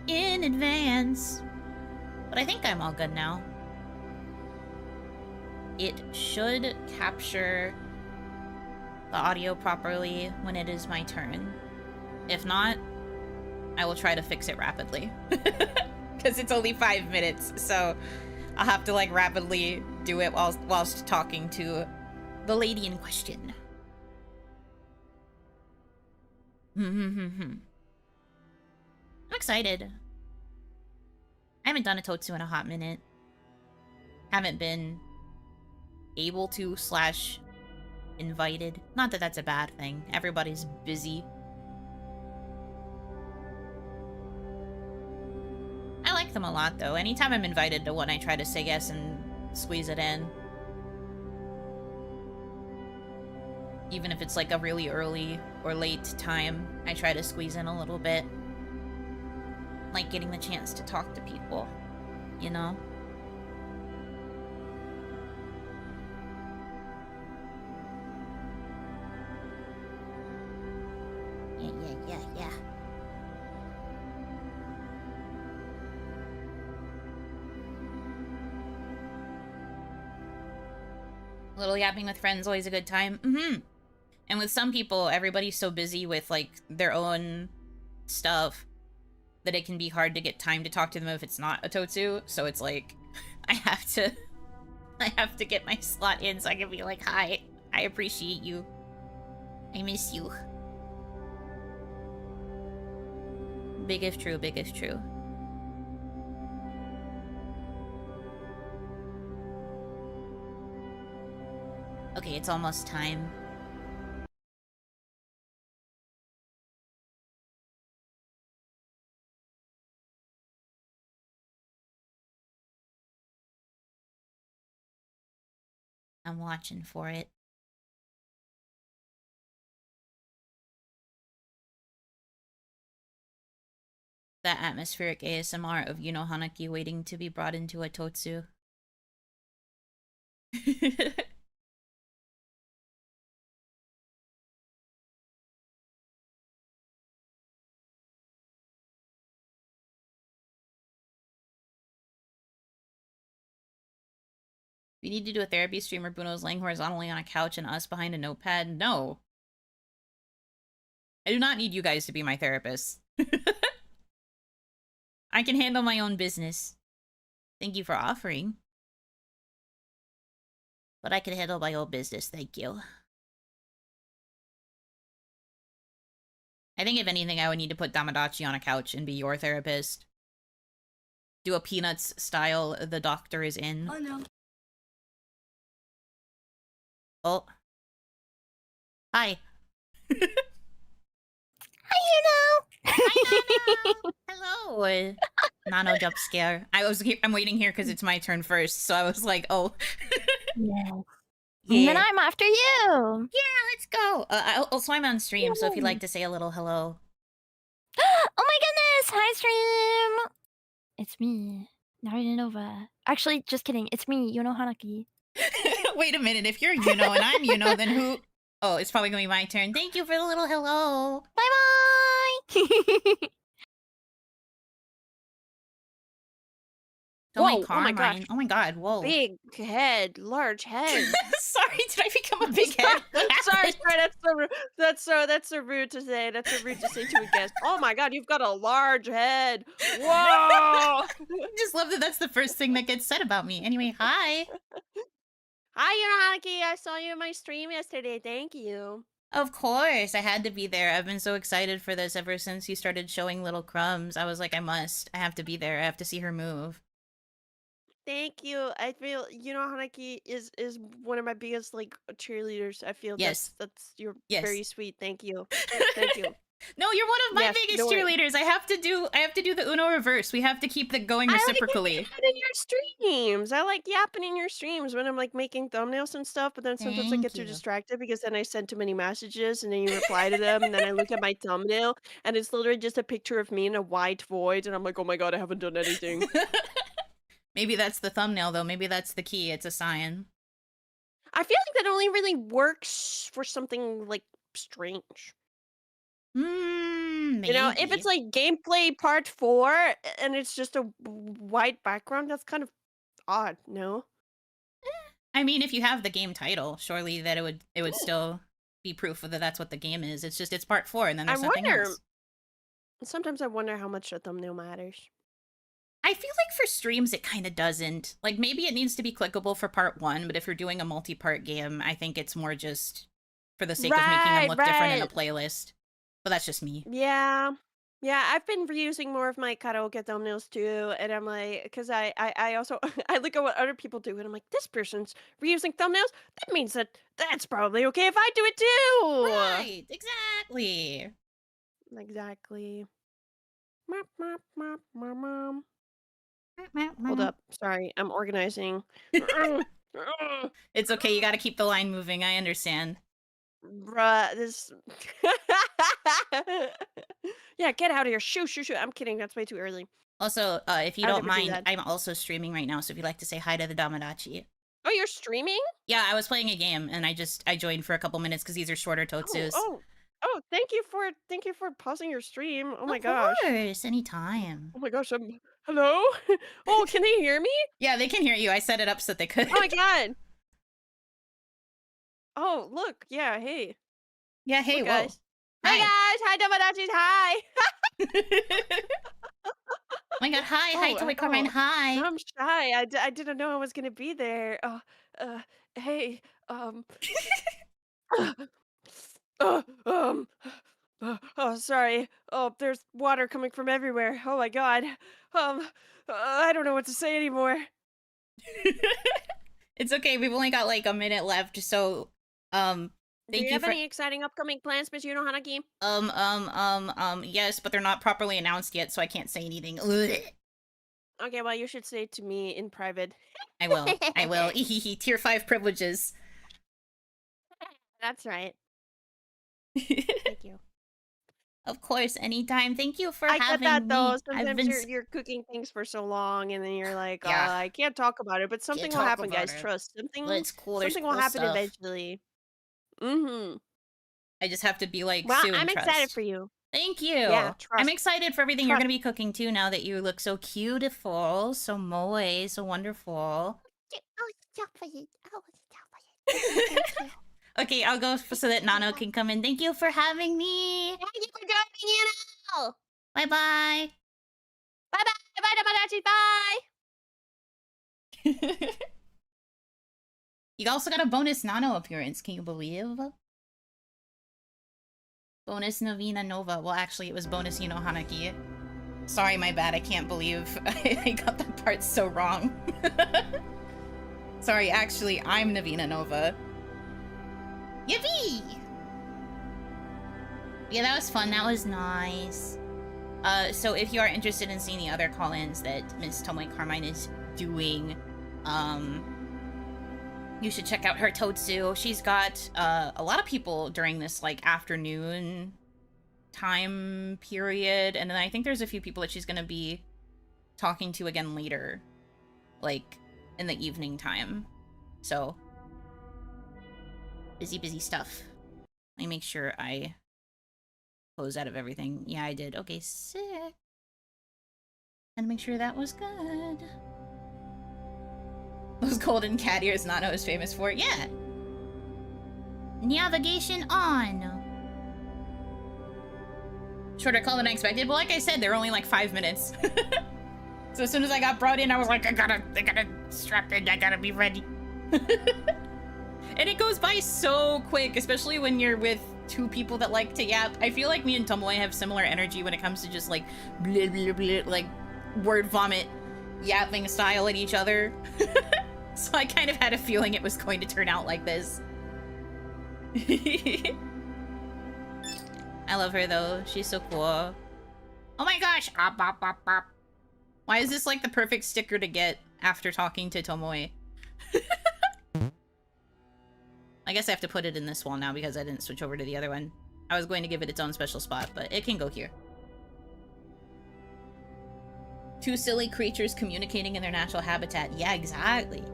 in advance. But I think I'm all good now. It should capture the audio properly when it is my turn. If not, I will try to fix it rapidly. Because it's only 5 minutes, so I'll have to like rapidly do it whilst talking to the lady in question. I'm excited. haven't done a Totsu in a hot minute. Haven't been able to / invited. Not that that's a bad thing. Everybody's busy. I like them a lot, though. Anytime I'm invited to one, I try to say yes and squeeze it in. Even if it's like a really early or late time, I try to squeeze in a little bit. Like getting the chance to talk to people, you know? Yeah. A little yapping with friends, always a good time. And with some people, everybody's so busy with, like, their own stuff that it can be hard to get time to talk to them if it's not a Totsu. So it's like, I have to get my slot in so I can be like, hi, I appreciate you. I miss you. Big if true, big if true. Okay, it's almost time. I'm watching for it. That atmospheric ASMR of Yuno Hanaki waiting to be brought into a Totsu. We need to do a therapy stream where Bruno's laying horizontally on a couch and us behind a notepad. No. I do not need you guys to be my therapists. I can handle my own business. Thank you for offering. But I can handle my own business, thank you. I think if anything, I would need to put Damadachi on a couch and be your therapist. Do a Peanuts style, the doctor is in. Oh no. Oh. Hi. Hi, Yuno. Hi, Nana. Hello. Nano jump scare. I'm waiting here because it's my turn first, so I was like, oh. Yes. Yeah. And then I'm after you. Yeah, let's go. Also, I'm on stream, so if you'd like to say a little hello. Oh my goodness! Hi, stream. It's me, Narinova. Actually, just kidding. It's me, Yuno Hanaki. Wait a minute. If you're Yuno and I'm Yuno, then who? Oh, it's probably gonna be my turn. Thank you for the little hello. Bye bye. Don't Whoa, make oh my Carmine. gosh. Oh my god, whoa. Big head, large head. Sorry, did I become a big head? What sorry, happened? that's so rude. That's so rude to say. That's so rude to say to a guest. Oh my god, you've got a large head. Whoa! I just love that that's the first thing that gets said about me. Anyway, hi. Hi, Hanaki. I saw you in my stream yesterday. Thank you. Of course, I had to be there. I've been so excited for this ever since you started showing little crumbs. I was like, I have to be there. I have to see her move. Thank you. I feel Hanaki is one of my biggest like cheerleaders. I feel Yes. that's you're Yes. very sweet. Thank you. Thank you. No, you're one of my Yes, biggest don't worry. cheerleaders. I have to do the Uno reverse. We have to keep that going reciprocally. I like it in your streams. I like yapping in your streams when I'm like making thumbnails and stuff, but then sometimes I Thank get too you. distracted because then I send too many messages and then you reply to them and then I look at my thumbnail and it's literally just a picture of me in a white void and I'm like, oh my god, I haven't done anything. Maybe that's the thumbnail though. Maybe that's the key. It's a sign. I feel like that only really works for something like strange. Maybe. You know, if it's like gameplay part 4 and it's just a white background, that's kind of odd, no? I mean, if you have the game title, surely that it would still be proof that that's what the game is. It's just it's part 4 and then there's something else. Sometimes I wonder how much a thumbnail matters. I feel like for streams it kind of doesn't. Like maybe it needs to be clickable for part 1, but if you're doing a multi-part game, I think it's more just for the sake of making them look different in a playlist. But that's just me. Yeah. Yeah, I've been reusing more of my karaoke thumbnails too, and I'm like, because I also I look at what other people do, and I'm like, this person's reusing thumbnails. That means that that's probably okay if I do it too. Right, exactly. Exactly. Mop, mop, mop, mop, mop. Hold up, sorry, I'm organizing. It's okay, you gotta keep the line moving, I understand. Bruh, this. Yeah, get out of here! Shoo, shoo, shoo! I'm kidding. That's way too early. Also, if you I would don't never do mind, that. I'm also streaming right now, so if you'd like to say hi to the Domodachi. Oh, you're streaming? Yeah, I was playing a game, and I joined for a couple minutes because these are shorter Oh, totsus. oh! Thank you for pausing your stream. Oh my Of gosh. course, anytime. Oh my gosh. Hello. Oh, can they hear me? Yeah, they can hear you. I set it up so that they could. Oh my god. Oh, look. Yeah. Hey. Yeah, hey, Look, whoa. guys. Hey guys. Hi, Domadachis. Hi. Oh my god, hi, Toy Carmine, hi. I'm shy. I didn't know I was gonna be there. Hey. Uh, um. Oh, sorry. Oh, there's water coming from everywhere. Oh my god. I don't know what to say anymore. It's okay, we've only got like a minute left, so Do thank you you have for any exciting upcoming plans, Miss Yuno Hanaki? yes, but they're not properly announced yet, so I can't say anything. Ugh. Okay, well, you should say it to me in private. I will. Tier 5 privileges. That's right. Thank you. Of course, anytime. Thank you for I get having that me. though. I've Sometimes been you're cooking things for so long, and then you're like, yeah, I can't talk about it, but can't something will talk happen, about guys. it. Trust. But it's cool, there's Something will cool happen stuff. eventually. Mm-hmm. I just have to be like, Well, soon, I'm trust. excited for you. Thank you. Yeah, I'm trust. excited for everything you're Trust. gonna be cooking too now that you look so beautiful, so moe, so wonderful. Oh, stop it. Oh, stop it. Thank you. Okay, I'll go so that Nano can come in. Thank you for having me. Thank you for joining in. Bye bye. Bye bye. Bye, Domodachi. Bye. You also got a bonus Nano appearance. Can you believe? Bonus Novena Nova. Well, actually, it was bonus Yuno Hanaki. Sorry, my bad. I can't believe I got that part so wrong. Sorry, actually, I'm Novena Nova. Yippee! Yeah, that was fun. That was nice. So if you are interested in seeing the other call-ins that Miss Tomoe Carmine is doing, you should check out her Totsu. She's got a lot of people during this like afternoon time period, and then I think there's a few people that she's gonna be talking to again later, like in the evening time. So busy stuff. Let me make sure I close out of everything. Yeah, I did. Okay, sick. And make sure that was good. Those golden cat ears Nano is famous for. Yeah. Navigation on. Shorter call than I expected. Well, like I said, they're only like 5 minutes. So as soon as I got brought in, I was like, I gotta strap in. I gotta be ready. And it goes by so quick, especially when you're with two people that like to yap. I feel like me and Tomoe have similar energy when it comes to just like blah, blah, blah, like word vomit yapping style at each other. So I kind of had a feeling it was going to turn out like this. I love her though. She's so cool. Oh my gosh! Why is this like the perfect sticker to get after talking to Tomoe? I guess I have to put it in this wall now because I didn't switch over to the other one. I was going to give it its own special spot, but it can go here. Two silly creatures communicating in their natural habitat. Yeah, exactly.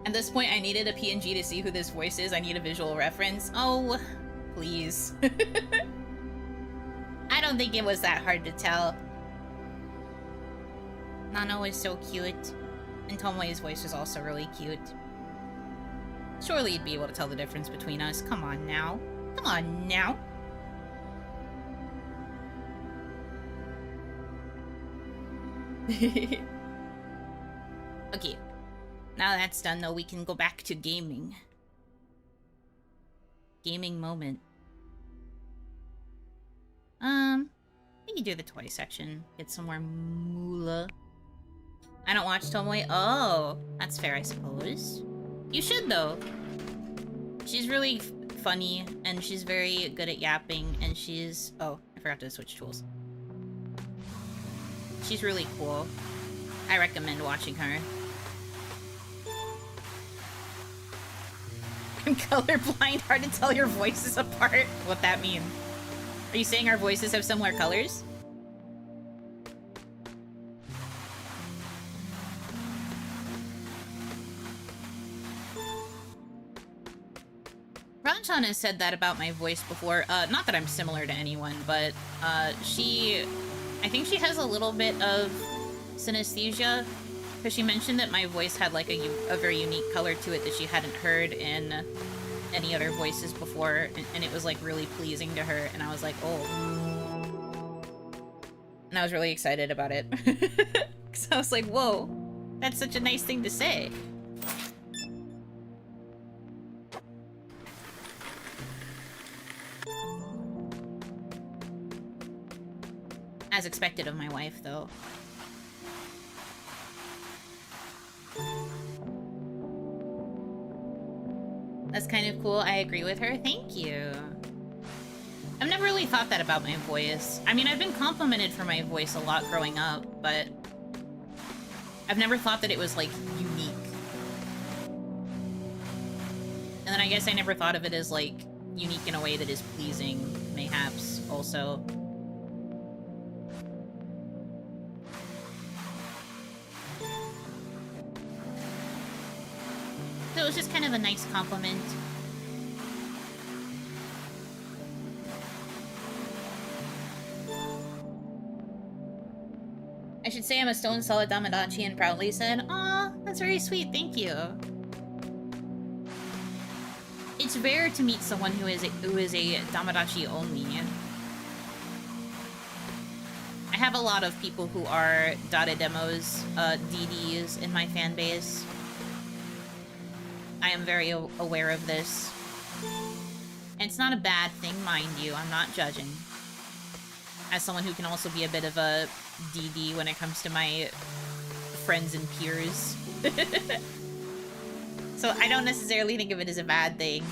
At this point, I needed a PNG to see who this voice is. I need a visual reference. Oh, please. I don't think it was that hard to tell. Nano is so cute. And Tomoe's voice is also really cute. Surely you'd be able to tell the difference between us. Come on now. Come on now. Okay. Now that's done though, we can go back to gaming. gaming moment. We can do the toy section. Get some more moolah. I don't watch Tomoe. Oh, that's fair, I suppose. You should, though. She's really funny, and she's very good at yapping, and she's... Oh, I forgot to switch tools. She's really cool. I recommend watching her. I'm colorblind. Hard to tell your voices apart. What that mean? Are you saying our voices have similar colors? Ranchan has said that about my voice before. Not that I'm similar to anyone, but I think she has a little bit of synesthesia, because she mentioned that my voice had like a very unique color to it that she hadn't heard in any other voices before, and it was like really pleasing to her, and I was like, oh. And I was really excited about it. Because I was like, whoa, that's such a nice thing to say. As expected of my wife, though. That's kind of cool. I agree with her. Thank you. I've never really thought that about my voice. I mean, I've been complimented for my voice a lot growing up, but I've never thought that it was, like, unique. And then I guess I never thought of it as, like, unique in a way that is pleasing, mayhaps, also. So it was just kind of a nice compliment. I should say I'm a stone solid Damadachi and proudly said, "Aw, that's very sweet, thank you." It's rare to meet someone who is a Damadachi only. I have a lot of people who are Dade demos, DDs in my fan base. I am very aware of this. And it's not a bad thing, mind you. I'm not judging. As someone who can also be a bit of a DD when it comes to my friends and peers. So I don't necessarily think of it as a bad thing.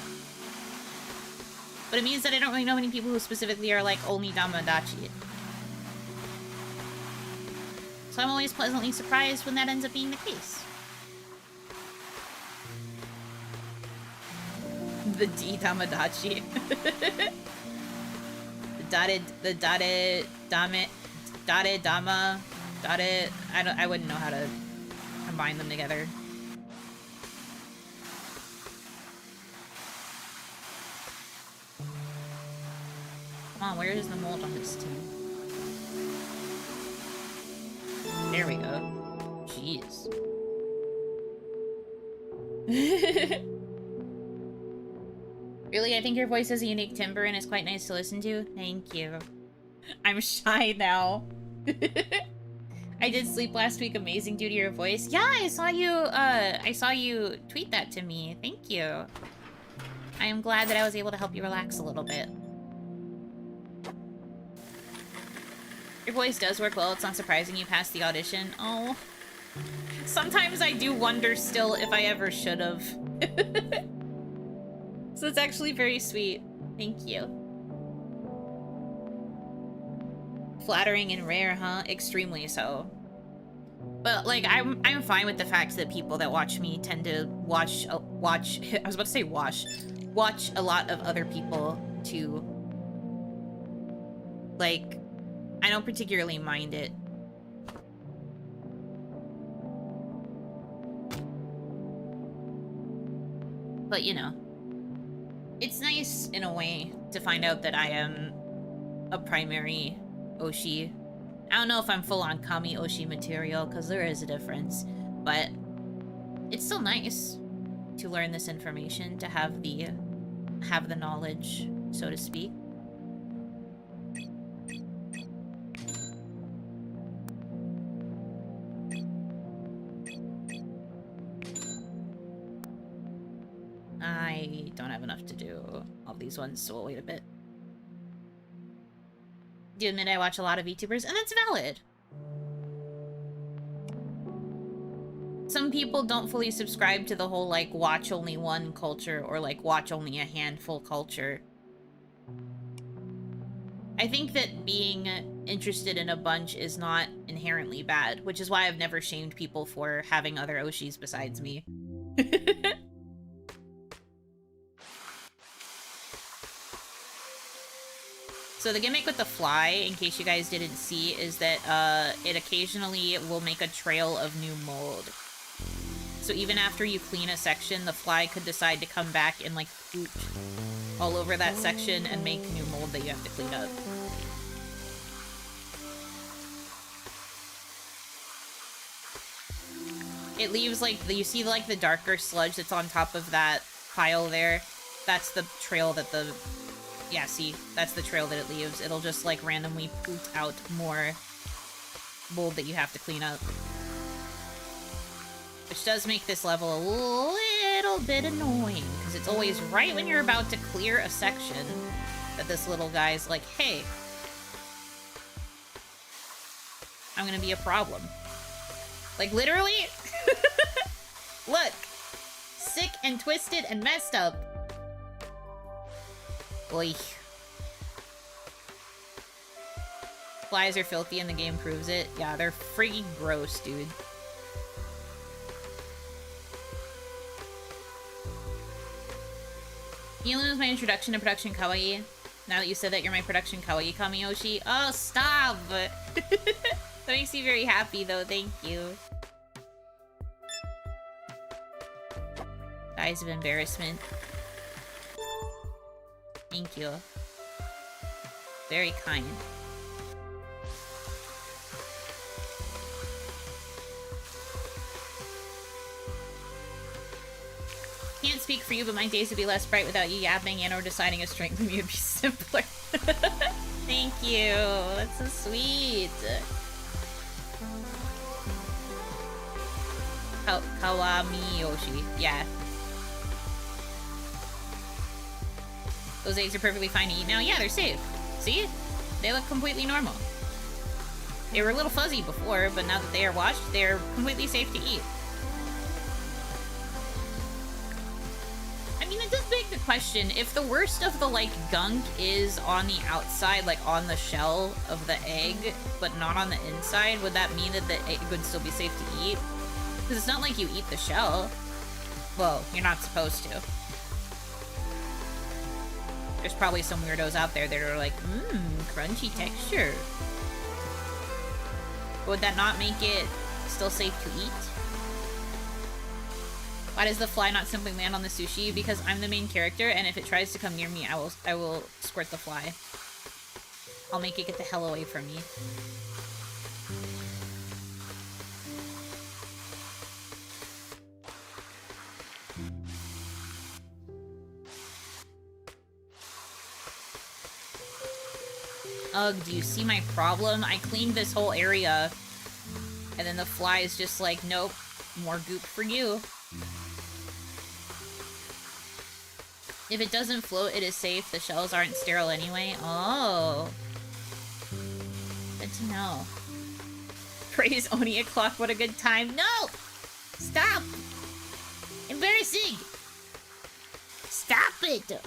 But it means that I don't really know many people who specifically are like only Damadachi. So I'm always pleasantly surprised when that ends up being the case. The D Damadachi. Dade Dama. I wouldn't know how to combine them together. Come on, where is the mold on this team? There we go. Jeez. Really, I think your voice has a unique timbre and is quite nice to listen to. Thank you. I'm shy now. I did sleep last week. Amazing due to your voice. Yeah, I saw you tweet that to me. Thank you. I am glad that I was able to help you relax a little bit. Your voice does work well. It's not surprising you passed the audition. Oh. Sometimes I do wonder still if I ever should have. So it's actually very sweet. Thank you. Flattering and rare, huh? Extremely so. But like, I'm fine with the fact that people that watch me tend to watch I was about to say watch a lot of other people too. Like, I don't particularly mind it. But you know, it's nice in a way to find out that I am a primary Oshi. I don't know if I'm full on Kami Oshi material, because there is a difference, but it's still nice to learn this information, to have the knowledge, so to speak. Ah, I don't have enough to do all these ones, so we'll wait a bit. Do admit I watch a lot of VTubers, and that's valid. Some people don't fully subscribe to the whole, like, watch only one culture or, like, watch only a handful culture. I think that being interested in a bunch is not inherently bad, which is why I've never shamed people for having other Oshis besides me. So the gimmick with the fly, in case you guys didn't see, is that it occasionally will make a trail of new mold. So even after you clean a section, the fly could decide to come back and, like, poop all over that section and make new mold that you have to clean up. It leaves, like, you see, like, the darker sludge that's on top of that pile there? That's the trail that the... Yeah, see? That's the trail that it leaves. It'll just, like, randomly poot out more mold that you have to clean up. Which does make this level a little bit annoying, because it's always right when you're about to clear a section that this little guy's like, hey, I'm gonna be a problem. Like, literally? Look! Sick and twisted and messed up. Oy. Flies are filthy and the game proves it. Yeah, they're freaking gross, dude. Yuno is my introduction to production kawaii. Now that you said that, you're my production kawaii Kamiyoshi. Oh, stop! That makes me very happy, though. Thank you. Eyes of embarrassment. Thank you. Very kind. Can't speak for you, but my days would be less bright without you yapping and or deciding a strength of me would be simpler. Thank you. That's so sweet. Kawamiyoshi. Yeah. Those eggs are perfectly fine to eat now. Yeah, they're safe. See? They look completely normal. They were a little fuzzy before, but now that they are washed, they're completely safe to eat. I mean, it does beg the question, if the worst of the, like, gunk is on the outside, like, on the shell of the egg, but not on the inside, would that mean that the egg would still be safe to eat? Because it's not like you eat the shell. Well, you're not supposed to. There's probably some weirdos out there that are like, crunchy texture. But would that not make it still safe to eat? Why does the fly not simply land on the sushi? Because I'm the main character, and if it tries to come near me, I will squirt the fly. I'll make it get the hell away from me. Ugh, do you see my problem? I cleaned this whole area, and then the fly is just like, nope, more goop for you. If it doesn't float, it is safe. The shells aren't sterile anyway. Oh. Good to know. Praise Oni o'clock, what a good time. No! Stop! Embarrassing! Stop it!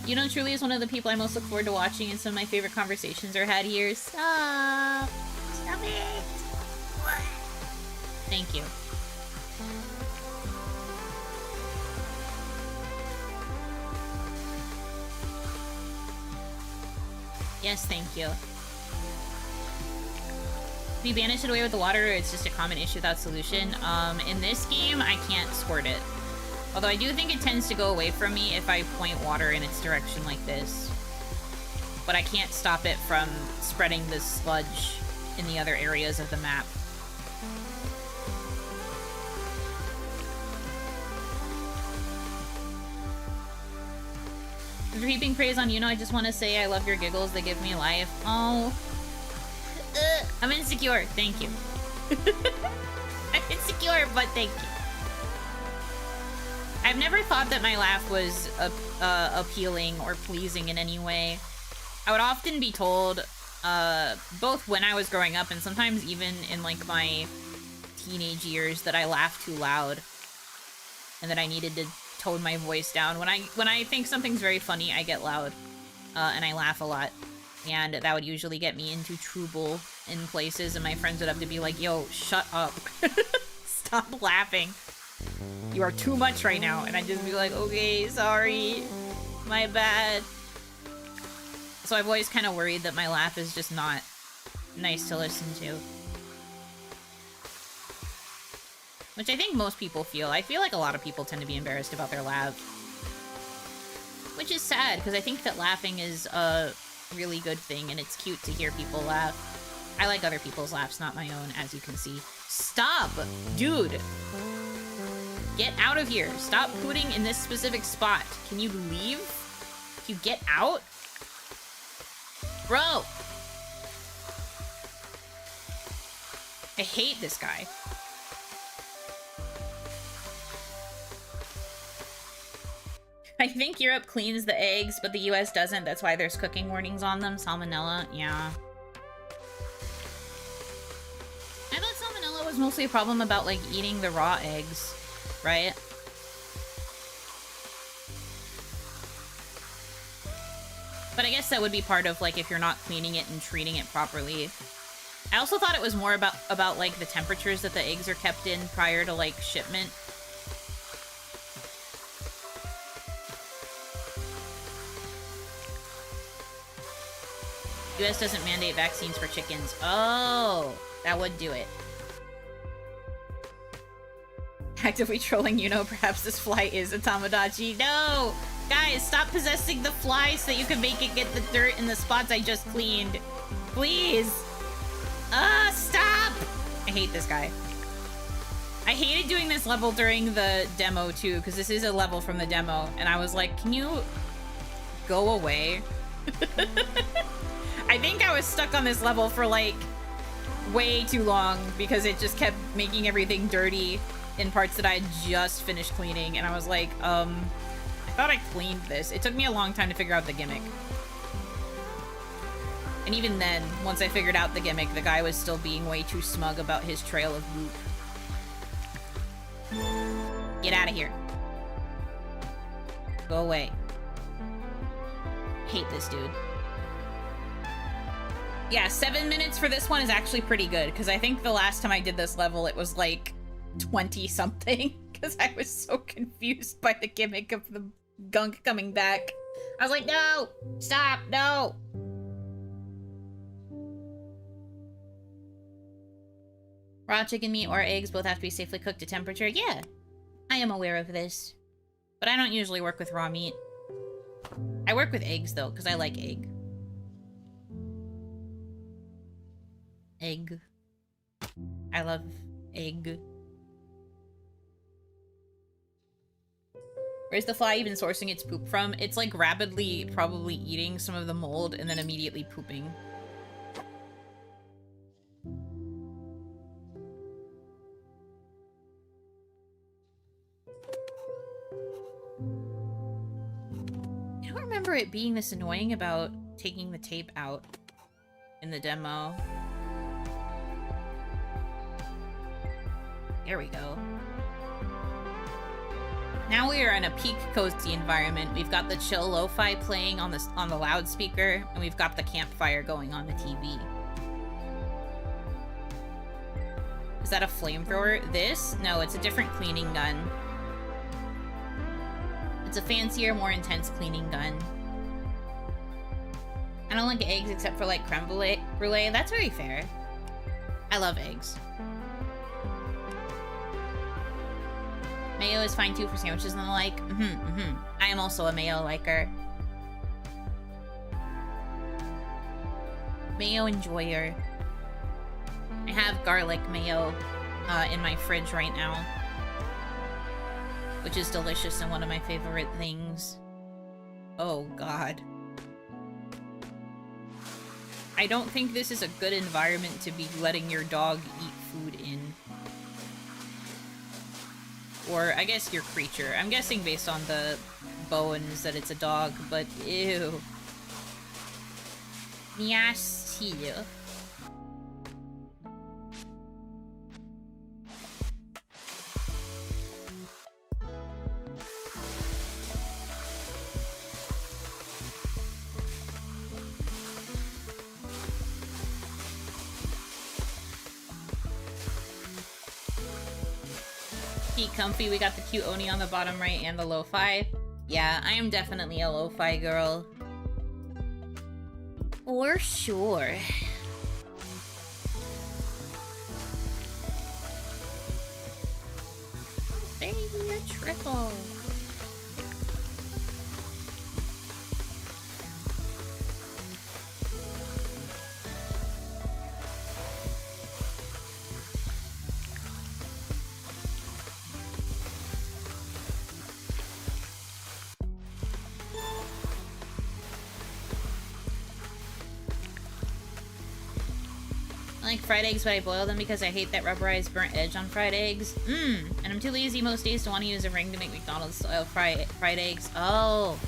Yuno truly is one of the people I most look forward to watching, and some of my favorite conversations are had here. Stop! Stop it! Thank you. Yes, thank you. If you banish it away with the water, it's just a common issue without solution. In this game, I can't squirt it. Although I do think it tends to go away from me if I point water in its direction like this. But I can't stop it from spreading the sludge in the other areas of the map. For heaping praise on Yuno, I just want to say I love your giggles. They give me life. Oh. I'm insecure. Thank you. I'm insecure, but thank you. I've never thought that my laugh was appealing or pleasing in any way. I would often be told, both when I was growing up and sometimes even in like my teenage years, that I laugh too loud and that I needed to tone my voice down. When I think something's very funny, I get loud and I laugh a lot, and that would usually get me into trouble in places, and my friends would have to be like, "Yo, shut up, stop laughing. You are too much right now." And I'd just be like, "Okay, sorry, my bad." So I've always kind of worried that my laugh is just not nice to listen to. Which I think most people feel. I feel like a lot of people tend to be embarrassed about their laugh. Which is sad, because I think that laughing is a really good thing, and it's cute to hear people laugh. I like other people's laughs, not my own, as you can see. Stop! Dude! Get out of here! Stop putting in this specific spot. Can you leave? Can you get out? Bro! I hate this guy. I think Europe cleans the eggs, but the US doesn't. That's why there's cooking warnings on them. Salmonella, yeah. I thought salmonella was mostly a problem about, like, eating the raw eggs, right? But I guess that would be part of, like, if you're not cleaning it and treating it properly. I also thought it was more about like, the temperatures that the eggs are kept in prior to, like, shipment. US doesn't mandate vaccines for chickens. Oh, that would do it. Actively trolling Yuno, perhaps this fly is a Tamagotchi. No! Guys, stop possessing the fly so that you can make it get the dirt in the spots I just cleaned. Please! Stop! I hate this guy. I hated doing this level during the demo, too, because this is a level from the demo, and I was like, can you go away? I think I was stuck on this level for, like, way too long because it just kept making everything dirty in parts that I had just finished cleaning, and I was like, I thought I cleaned this. It took me a long time to figure out the gimmick. And even then, once I figured out the gimmick, the guy was still being way too smug about his trail of goop. Get out of here. Go away. Hate this dude. Yeah, 7 minutes for this one is actually pretty good, because I think the last time I did this level, it was like 20-something, because I was so confused by the gimmick of the gunk coming back. I was like, no! Stop! No! Raw chicken meat or eggs both have to be safely cooked to temperature. Yeah, I am aware of this. But I don't usually work with raw meat. I work with eggs, though, because I like egg. Egg. I love egg. Where's the fly even sourcing its poop from? It's like rapidly probably eating some of the mold and then immediately pooping. I don't remember it being this annoying about taking the tape out in the demo. There we go. Now we are in a peak cozy environment. We've got the chill lo-fi playing on the loudspeaker, and we've got the campfire going on the TV. Is that a flamethrower? This? No, it's a different cleaning gun. It's a fancier, more intense cleaning gun. I don't like eggs except for like creme brulee. That's very fair. I love eggs. Mayo is fine too for sandwiches and the like. I am also a mayo liker. Mayo enjoyer. I have garlic mayo in my fridge right now, which is delicious and one of my favorite things. Oh god. I don't think this is a good environment to be letting your dog eat food in. Or, I guess your creature. I'm guessing based on the bones that it's a dog, but ew. Nasty. Feet comfy, we got the cute Oni on the bottom right and the lo-fi. Yeah, I am definitely a lo-fi girl. For sure. Baby, a trickle. I like fried eggs, but I boil them because I hate that rubberized burnt edge on fried eggs. And I'm too lazy most days to want to use a ring to make McDonald's style fried eggs. Oh.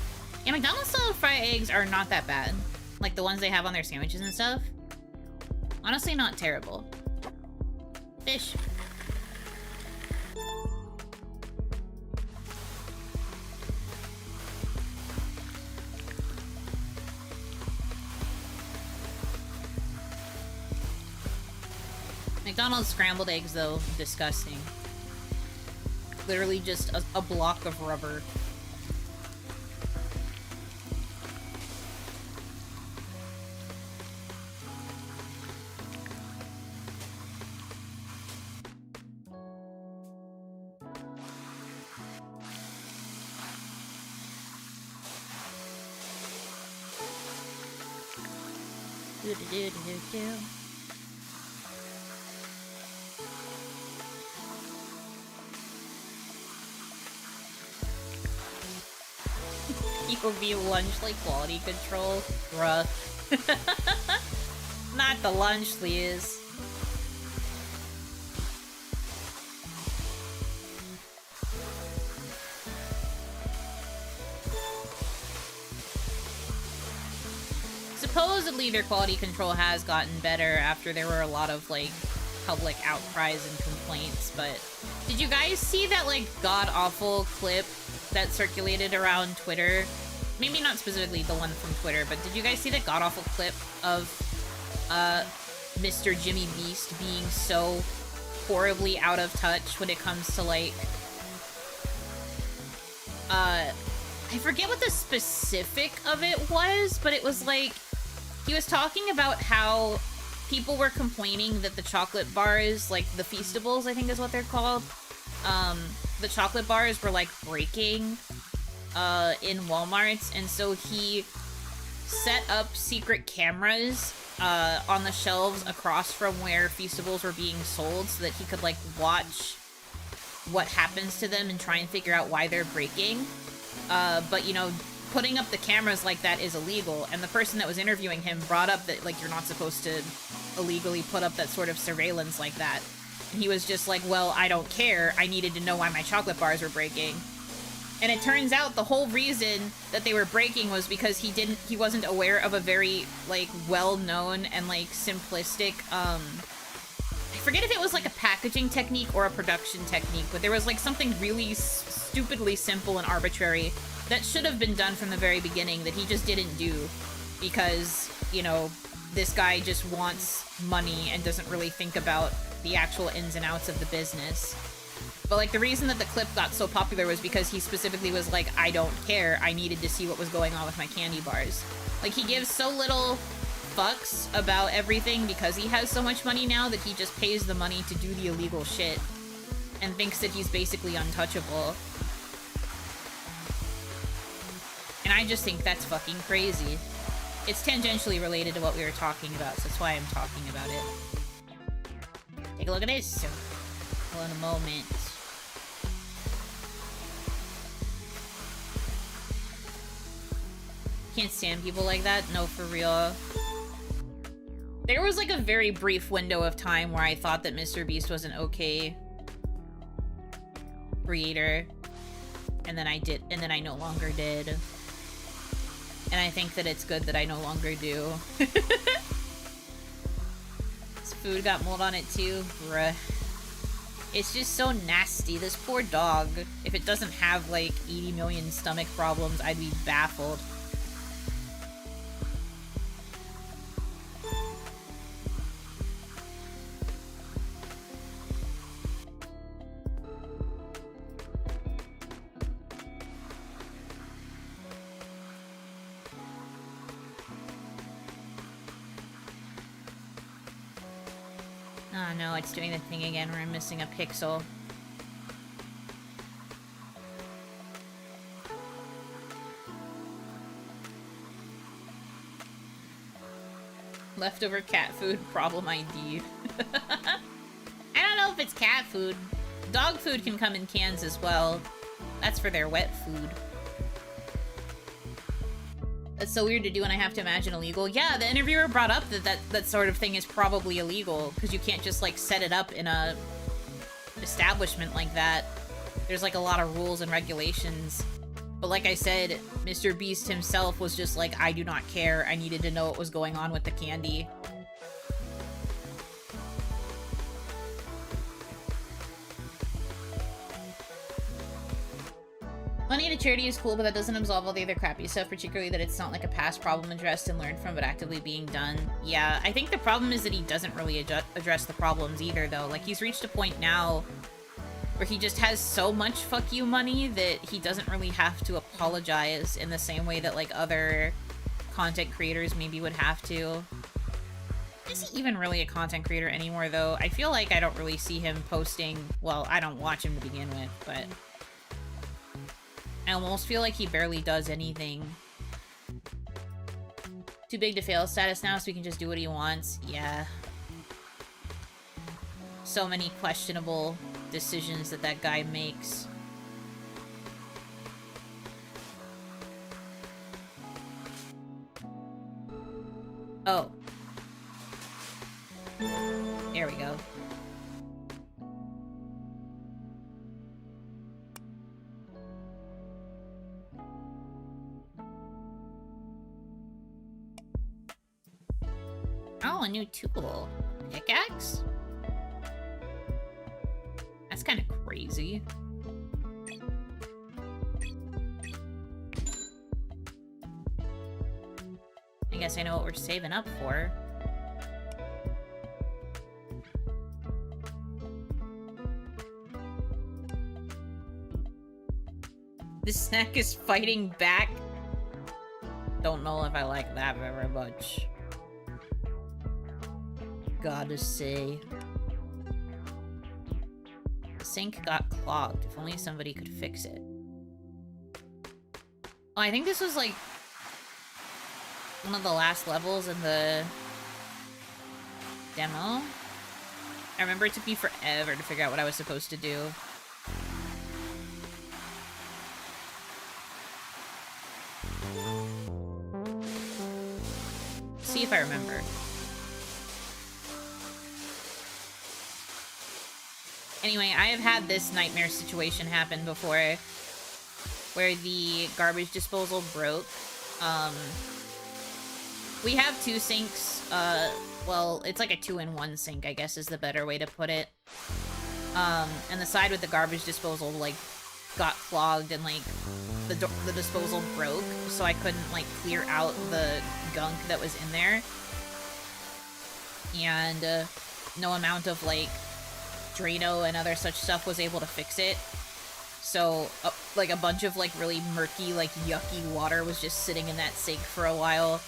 Yeah, McDonald's style fried eggs are not that bad. Like the ones they have on their sandwiches and stuff. Honestly, not terrible. Fish. McDonald's scrambled eggs, though, disgusting. Literally just a block of rubber. Do-do-do-do-do. POV lunch like quality control. Bruh. Not the lunch, please. Supposedly their quality control has gotten better after there were a lot of like public outcries and complaints, but did you guys see that like god-awful clip that circulated around Twitter? Maybe not specifically the one from Twitter, but did you guys see that god-awful clip of Mr. Jimmy Beast being so horribly out of touch when it comes to like I forget what the specific of it was, but it was like he was talking about how people were complaining that the chocolate bars, like the Feastables, I think is what they're called, the chocolate bars were like breaking in Walmarts, and so he set up secret cameras on the shelves across from where Feastables were being sold so that he could like watch what happens to them and try and figure out why they're breaking. But you know, putting up the cameras like that is illegal, and the person that was interviewing him brought up that like you're not supposed to illegally put up that sort of surveillance like that. And he was just like, well, I don't care, I needed to know why my chocolate bars were breaking. And it turns out the whole reason that they were breaking was because he wasn't aware of a very like well-known and like simplistic I forget if it was like a packaging technique or a production technique, but there was like something really stupidly simple and arbitrary that should have been done from the very beginning that he just didn't do because, you know, this guy just wants money and doesn't really think about the actual ins and outs of the business. But like the reason that the clip got so popular was because he specifically was like, I don't care, I needed to see what was going on with my candy bars. Like he gives so little fucks about everything because he has so much money now that he just pays the money to do the illegal shit and thinks that he's basically untouchable. And I just think that's fucking crazy. It's tangentially related to what we were talking about, so that's why I'm talking about it. Take a look at this. Well, in a moment. Can't stand people like that. No, for real. There was like a very brief window of time where I thought that Mr. Beast was an okay creator, and then I no longer did. And I think that it's good that I no longer do. This food got mold on it too. Bruh. It's just so nasty. This poor dog. If it doesn't have like 80 million stomach problems, I'd be baffled. Oh no, it's doing the thing again where I'm missing a pixel. Leftover cat food, problem ID. I don't know if it's cat food. Dog food can come in cans as well. That's for their wet food. That's so weird to do, and I have to imagine illegal. Yeah, the interviewer brought up that sort of thing is probably illegal, because you can't just, like, set it up in a establishment like that. There's, like, a lot of rules and regulations. But like I said, Mr. Beast himself was just like, I do not care. I needed to know what was going on with the candy. Money to charity is cool, but that doesn't absolve all the other crappy stuff, particularly that it's not like a past problem addressed and learned from, but actively being done. Yeah, I think the problem is that he doesn't really address the problems either, though. Like, he's reached a point now where he just has so much fuck you money that he doesn't really have to apologize in the same way that, like, other content creators maybe would have to. Is he even really a content creator anymore, though? I feel like I don't really see him posting... Well, I don't watch him to begin with, but... I almost feel like he barely does anything. Too big to fail status now, so he can just do what he wants. Yeah. So many questionable decisions that guy makes. Oh. There we go. Oh, a new tool. Pickaxe? That's kind of crazy. I guess I know what we're saving up for. The snack is fighting back. Don't know if I like that very much. Gotta say. The sink got clogged. If only somebody could fix it. Oh, I think this was like one of the last levels in the demo. I remember it took me forever to figure out what I was supposed to do. See if I remember. Anyway, I have had this nightmare situation happen before where the garbage disposal broke. We have two sinks. Well, it's like a 2-in-1 sink, I guess is the better way to put it. And the side with the garbage disposal, like, got clogged and, like, the disposal broke, so I couldn't, like, clear out the gunk that was in there. And, no amount of, like, Drano and other such stuff was able to fix it. So, like, a bunch of, like, really murky, like, yucky water was just sitting in that sink for a while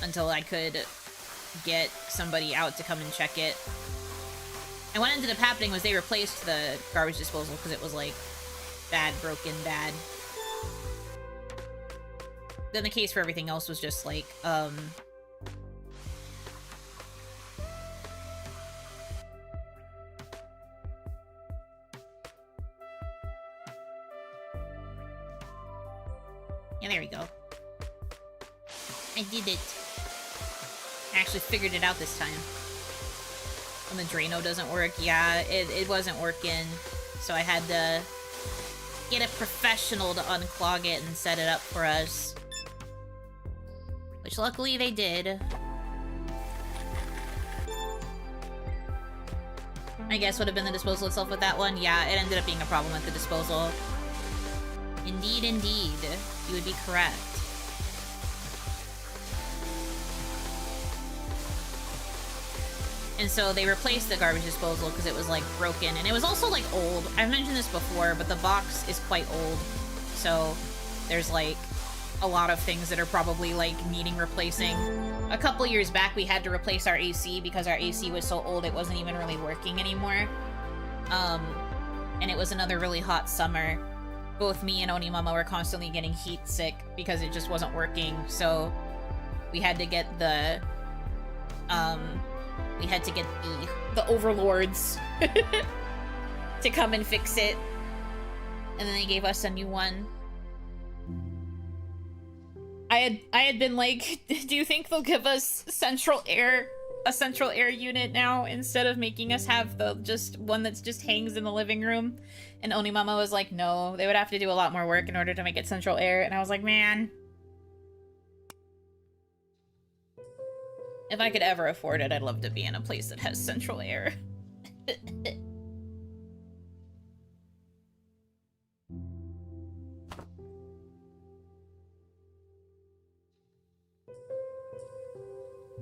until I could get somebody out to come and check it. And what ended up happening was they replaced the garbage disposal because it was, like, bad, broken, bad. Then the case for everything else was just, like, yeah, there we go. I did it. I actually figured it out this time. When the Drano doesn't work, yeah, it wasn't working. So I had to get a professional to unclog it and set it up for us. Which luckily they did. I guess would have been the disposal itself with that one. Yeah, it ended up being a problem with the disposal. Indeed, indeed. You would be correct. And so they replaced the garbage disposal because it was like broken. And it was also like old. I've mentioned this before, but the box is quite old. So there's like a lot of things that are probably like needing replacing. A couple years back, we had to replace our AC because our AC was so old it wasn't even really working anymore. And it was another really hot summer. Both me and Onimama were constantly getting heat sick because it just wasn't working. So we had to get the overlords to come and fix it. And then they gave us a new one. I had been like, do you think they'll give us a central air unit now instead of making us have the just one that just hangs in the living room? And Onimama was like, no, they would have to do a lot more work in order to make it central air. And I was like, man, if I could ever afford it, I'd love to be in a place that has central air.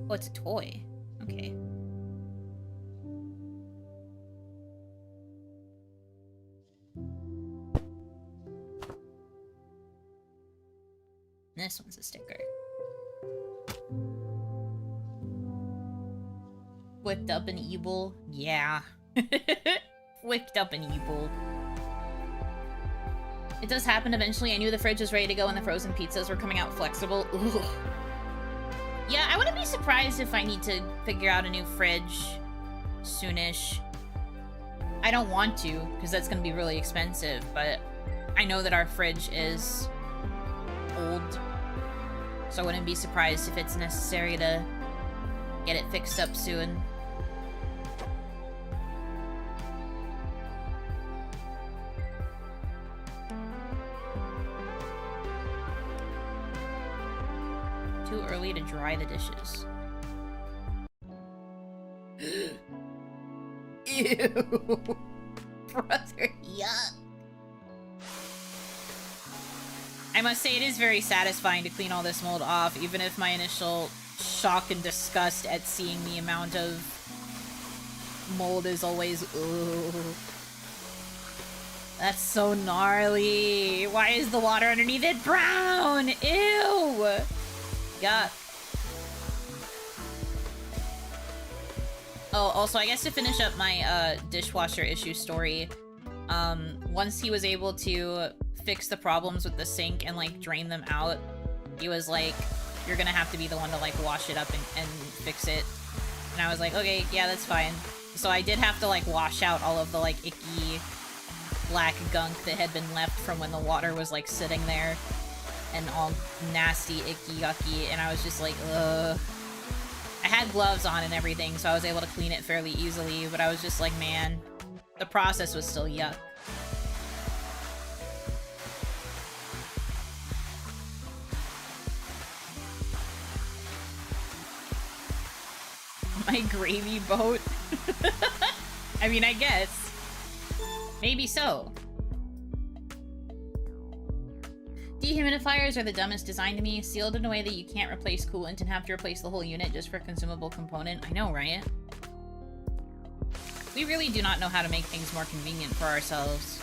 Oh, it's a toy. Okay. This one's a sticker. Whipped up and evil? Yeah. Whipped up and evil. It does happen eventually. I knew the fridge was ready to go and the frozen pizzas were coming out flexible. Ugh. Yeah, I wouldn't be surprised if I need to figure out a new fridge soonish. I don't want to, because that's going to be really expensive, but I know that our fridge is old, so I wouldn't be surprised if it's necessary to get it fixed up soon. Too early to dry the dishes. Ew. Brother, yuck. I must say it is very satisfying to clean all this mold off, even if my initial shock and disgust at seeing the amount of mold is always, ooh. That's so gnarly. Why is the water underneath it brown? Ew. Yuck. Oh, also, I guess to finish up my dishwasher issue story, once he was able to fix the problems with the sink and like drain them out, he was like, you're gonna have to be the one to like wash it up and fix it. And I was like, okay, yeah, that's fine. So I did have to like wash out all of the like icky black gunk that had been left from when the water was like sitting there and all nasty, icky, yucky, and I was just like, ugh. I had gloves on and everything, so I was able to clean it fairly easily, but I was just like, man, the process was still yuck. My gravy boat? I mean, I guess. Maybe so. Dehumidifiers are the dumbest design to me, sealed in a way that you can't replace coolant and have to replace the whole unit just for a consumable component. I know, right? We really do not know how to make things more convenient for ourselves.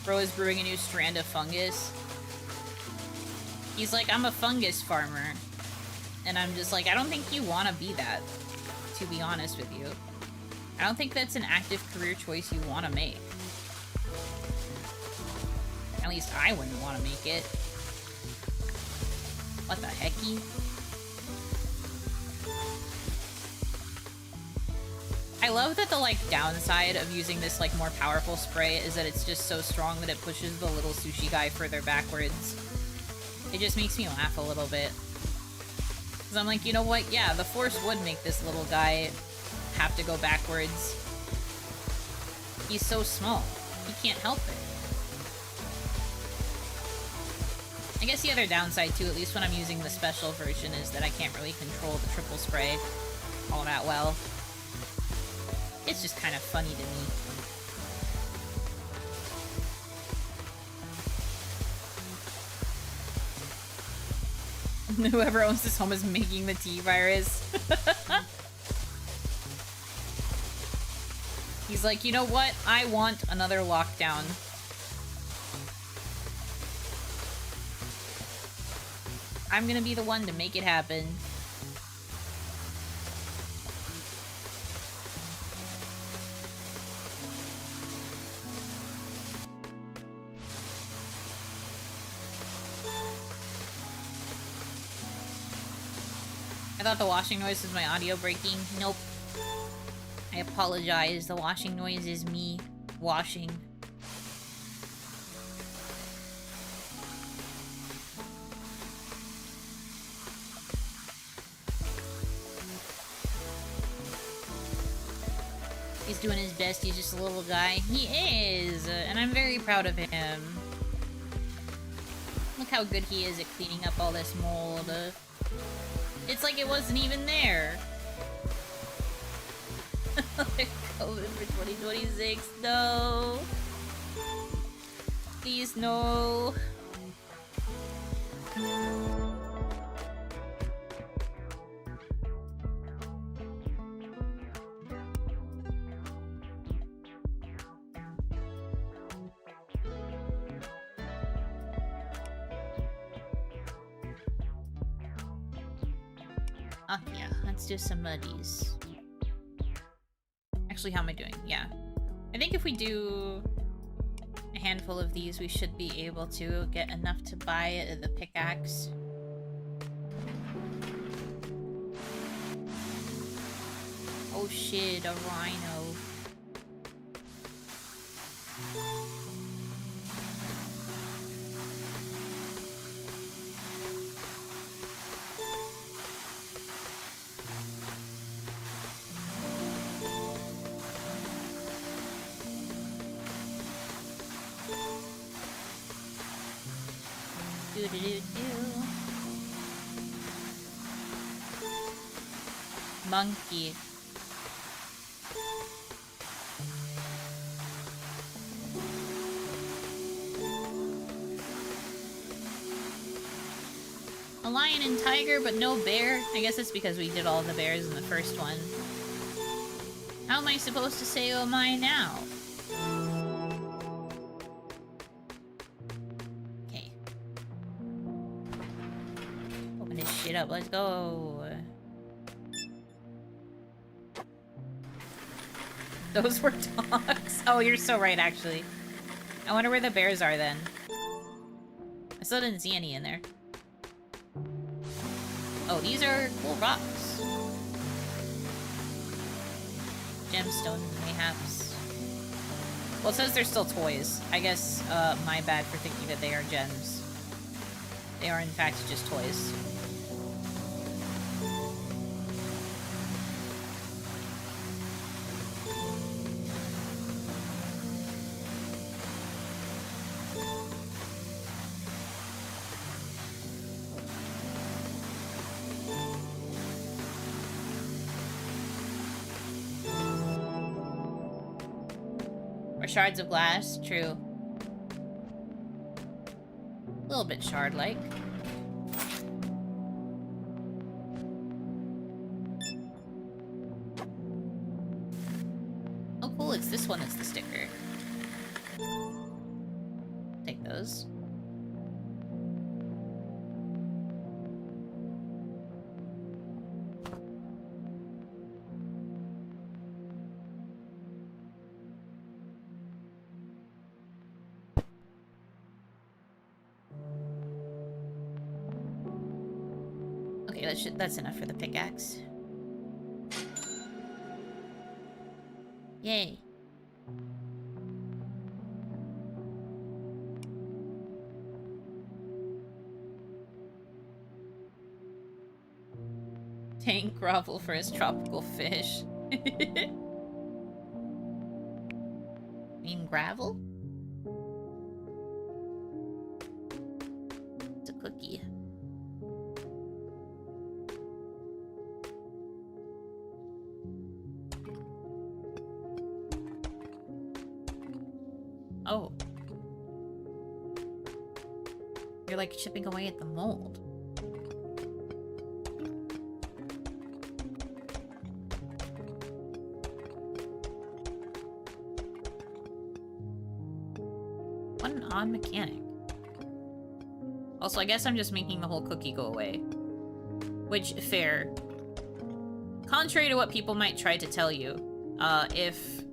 Bro is brewing a new strand of fungus. He's like, I'm a fungus farmer. And I'm just like, I don't think you want to be that, to be honest with you. I don't think that's an active career choice you want to make. At least I wouldn't want to make it. What the hecky? I love that the, like, downside of using this, like, more powerful spray is that it's just so strong that it pushes the little sushi guy further backwards. It just makes me laugh a little bit. Because I'm like, you know what? Yeah, the force would make this little guy have to go backwards. He's so small. He can't help it. I guess the other downside, too, at least when I'm using the special version, is that I can't really control the triple spray all that well. It's just kind of funny to me. Whoever owns this home is making the T-virus. He's like, you know what? I want another lockdown. I'm gonna be the one to make it happen. I thought the washing noise was my audio breaking. Nope. I apologize. The washing noise is me washing. He's doing his best. He's just a little guy. He is! And I'm very proud of him. Look how good he is at cleaning up all this mold. It's like it wasn't even there. COVID for 2026. No. Please, no. Oh, yeah. Let's do some muddies. Actually, how am I doing? Yeah. I think if we do a handful of these, we should be able to get enough to buy the pickaxe. Oh shit, a rhino. Monkey. A lion and tiger, but no bear? I guess it's because we did all the bears in the first one. How am I supposed to say oh my now? Okay. Open this shit up, let's go. Those were dogs. Oh, you're so right, actually. I wonder where the bears are then. I still didn't see any in there. Oh, these are cool rocks. Gemstones, mayhaps. Well, it says they're still toys. I guess, my bad for thinking that they are gems. They are, in fact, just toys. Shards of glass, true. A little bit shard-like. Oh cool, it's this one that's the sticker. Take those. that's enough for the pickaxe. Yay. Tank grovel for his tropical fish. Mean gravel? It's a cookie. Oh. You're like chipping away at the mold. What an odd mechanic. Also, I guess I'm just making the whole cookie go away. Which, fair. Contrary to what people might try to tell you, if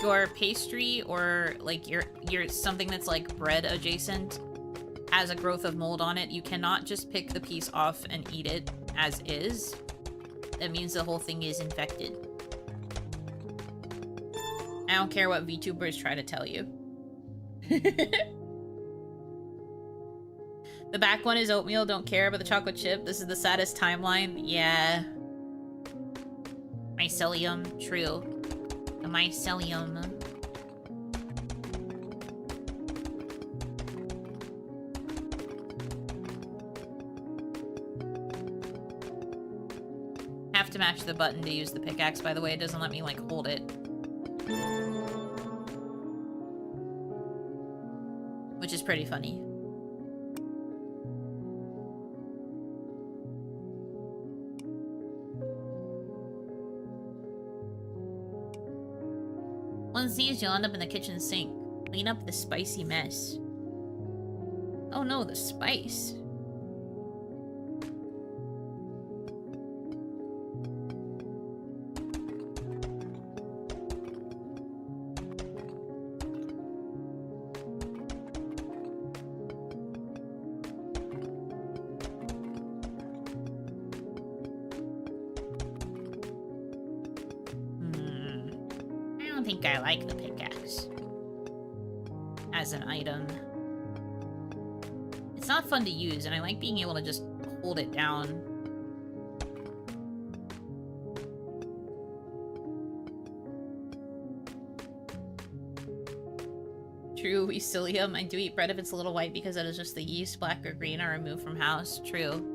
your pastry or like your something that's like bread adjacent has a growth of mold on it, you cannot just pick the piece off and eat it as is. That means the whole thing is infected. I don't care what VTubers try to tell you. The back one is oatmeal, don't care about the chocolate chip. This is the saddest timeline. Yeah. Mycelium, true. The mycelium. Have to match the button to use the pickaxe, by the way. It doesn't let me, like, hold it. Which is pretty funny. Once these, you'll end up in the kitchen sink. Clean up the spicy mess. Oh no, the spice. I like the pickaxe as an item. It's not fun to use, and I like being able to just hold it down. True, Weasilium. I do eat bread if it's a little white because that is just the yeast. Black or green are removed from house. True.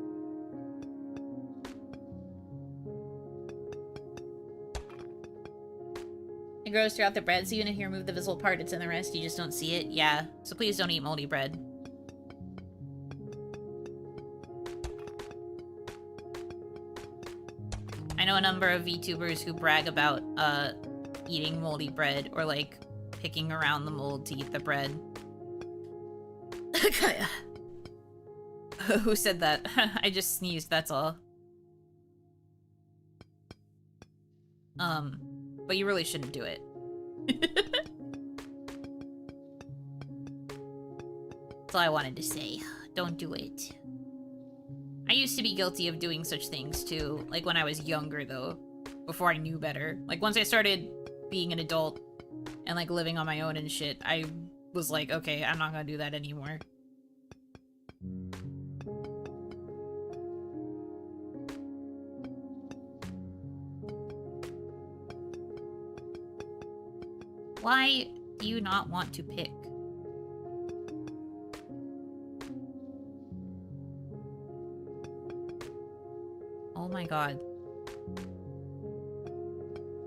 It grows throughout the bread, so even if you remove the visible part, it's in the rest, you just don't see it. Yeah, so please don't eat moldy bread. I know a number of VTubers who brag about, eating moldy bread, or, like, picking around the mold to eat the bread. Who said that? I just sneezed, that's all. But you really shouldn't do it. That's all I wanted to say. Don't do it. I used to be guilty of doing such things too, like when I was younger though, before I knew better. Like once I started being an adult and like living on my own and shit, I was like, okay, I'm not gonna do that anymore. Why do you not want to pick? Oh my god.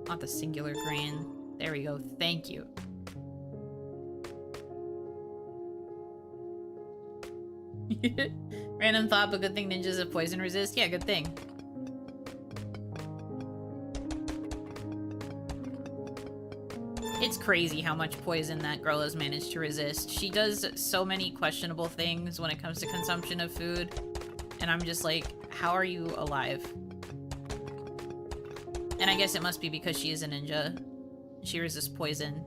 Not the singular grain. There we go. Thank you. Random thought, but good thing ninjas have poison resist. Yeah, good thing. It's crazy how much poison that girl has managed to resist. She does so many questionable things when it comes to consumption of food. And I'm just like, how are you alive? And I guess it must be because she is a ninja. She resists poison.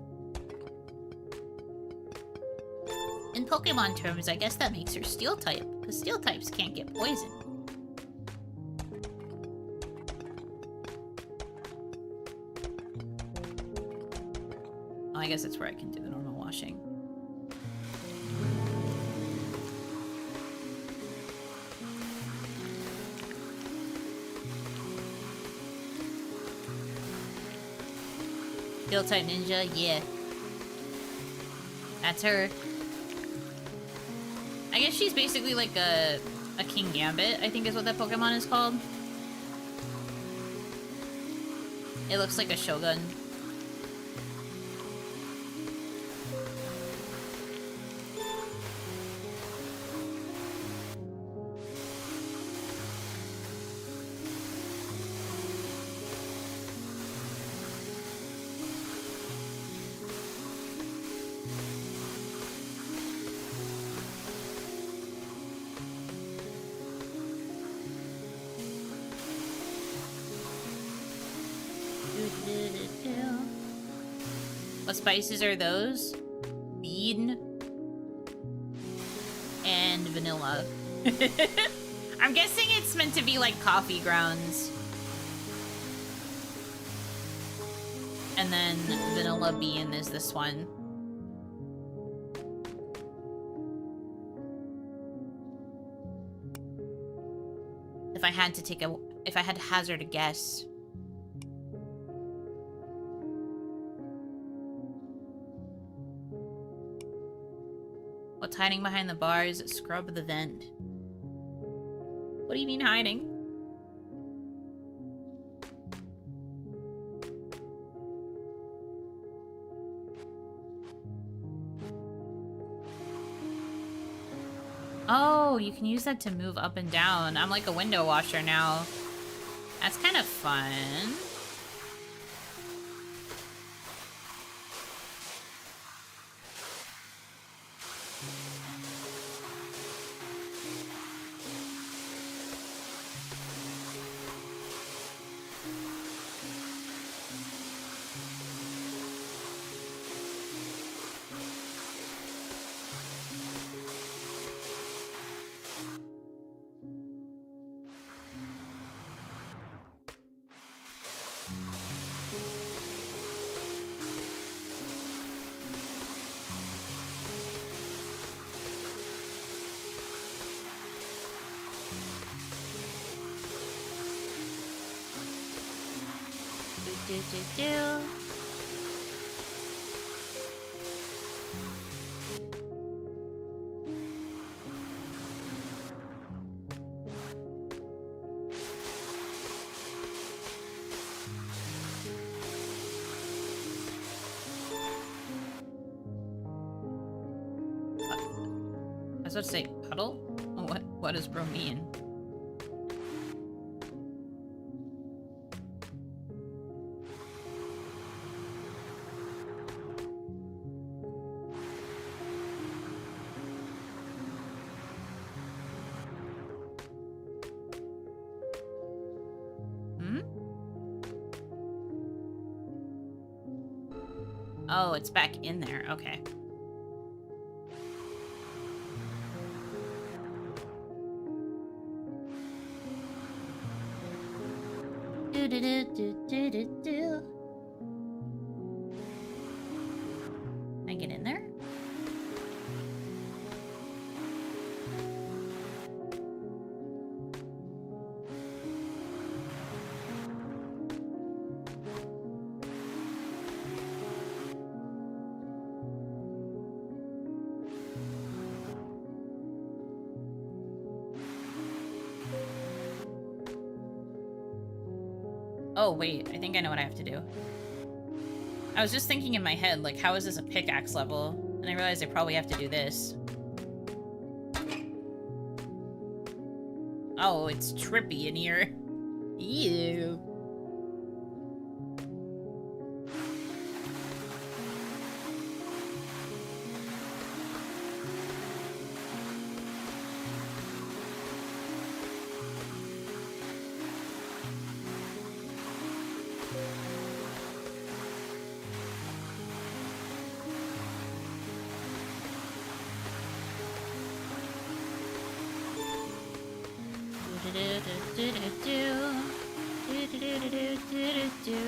In Pokemon terms, I guess that makes her steel type. Because steel types can't get poisoned. Oh, I guess that's where I can do the normal washing. Steel type ninja, yeah. That's her. I guess she's basically like a King Gambit, I think is what that Pokemon is called. It looks like a Shogun. What spices are those? Bean and vanilla. I'm guessing it's meant to be like coffee grounds. And then vanilla bean is this one. If I had to hazard a guess. What's hiding behind the bars? Scrub the vent. What do you mean hiding? Oh, you can use that to move up and down. I'm like a window washer now. That's kind of fun. I was about to say puddle? What does bro mean? Oh, it's back in there. Okay. Do. Can I get in there? Oh, wait. I think I know what I have to do. I was just thinking in my head, like, how is this a pickaxe level? And I realized I probably have to do this. Oh, it's trippy in here. Ew. Do-do-do. Do-do-do-do-do-do-do.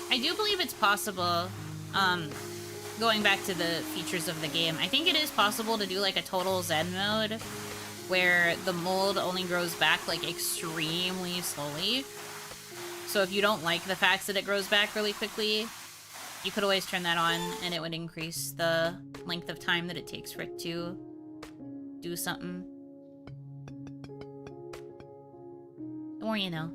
I do believe it's possible, going back to the features of the game, I think it is possible to do like a total Zen mode where the mold only grows back like extremely slowly. So if you don't like the fact that it grows back really quickly, you could always turn that on and it would increase the length of time that it takes for it to do something. The more you know.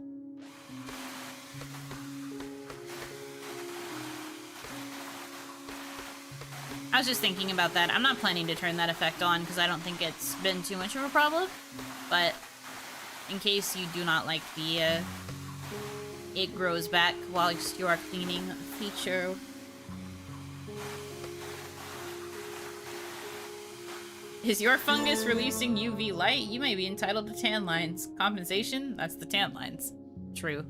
I was just thinking about that. I'm not planning to turn that effect on because I don't think it's been too much of a problem. But in case you do not like the it grows back while you are cleaning feature. Is your fungus releasing UV light? You may be entitled to tan lines. Compensation? That's the tan lines. True.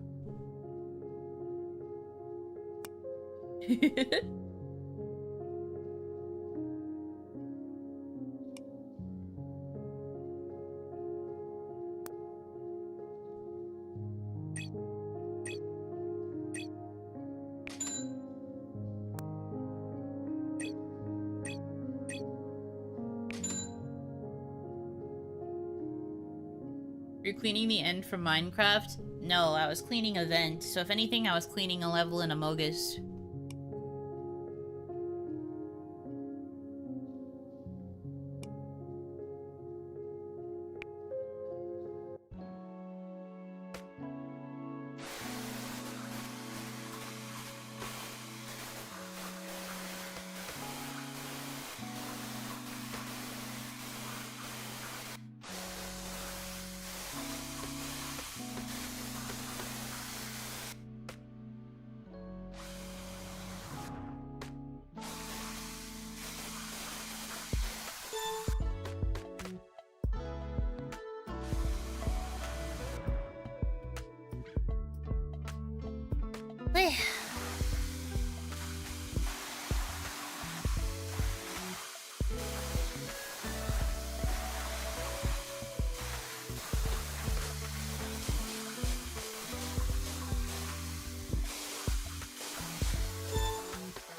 You're cleaning the end from Minecraft? No, I was cleaning a vent. So if anything, I was cleaning a level in Amogus.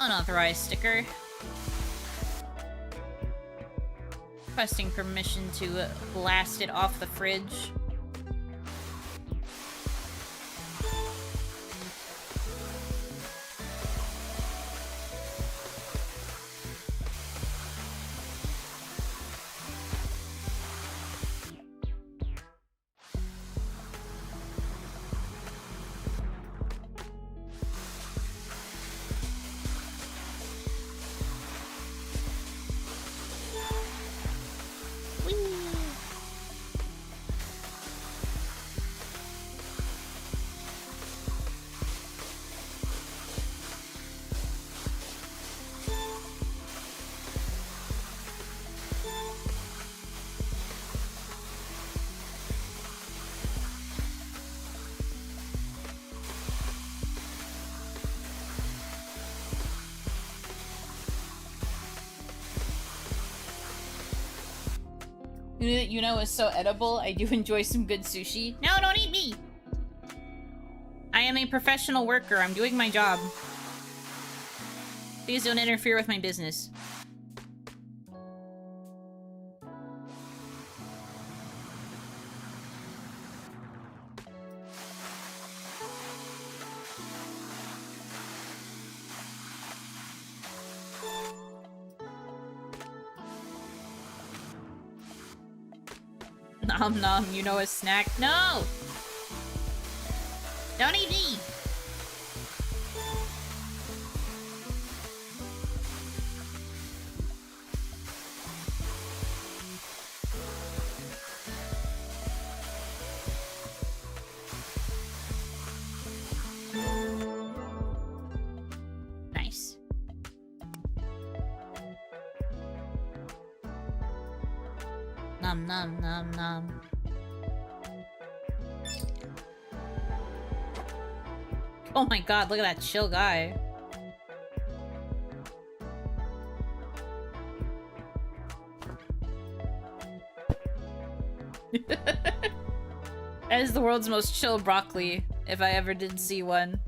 Unauthorized sticker. Requesting permission to blast it off the fridge. Yuno is so edible. I do enjoy some good sushi. No, don't eat me! I am a professional worker. I'm doing my job. Please don't interfere with my business. Nom nom, you know a snack? No! Don't eat me! Nice. Nom nom nom nom. Oh my god, look at that chill guy. That is the world's most chill broccoli, if I ever did see one.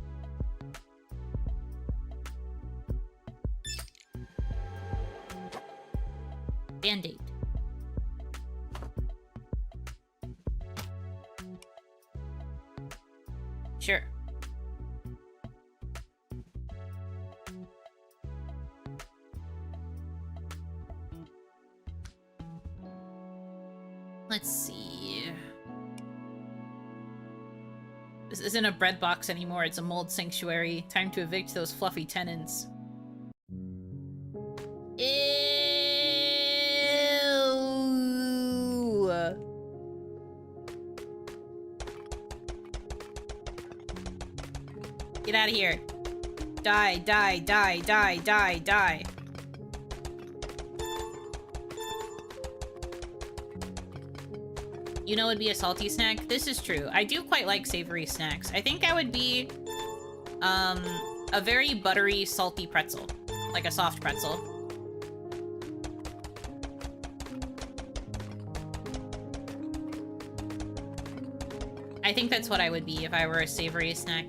Band-aid. Sure. Let's see. This isn't a bread box anymore, it's a mold sanctuary. Time to evict those fluffy tenants. Ew. Get out of here. Die, die, die, die, die, die. You know, it'd be a salty snack. This is true. I do quite like savory snacks. I think I would be a very buttery, salty pretzel. Like a soft pretzel. I think that's what I would be if I were a savory snack.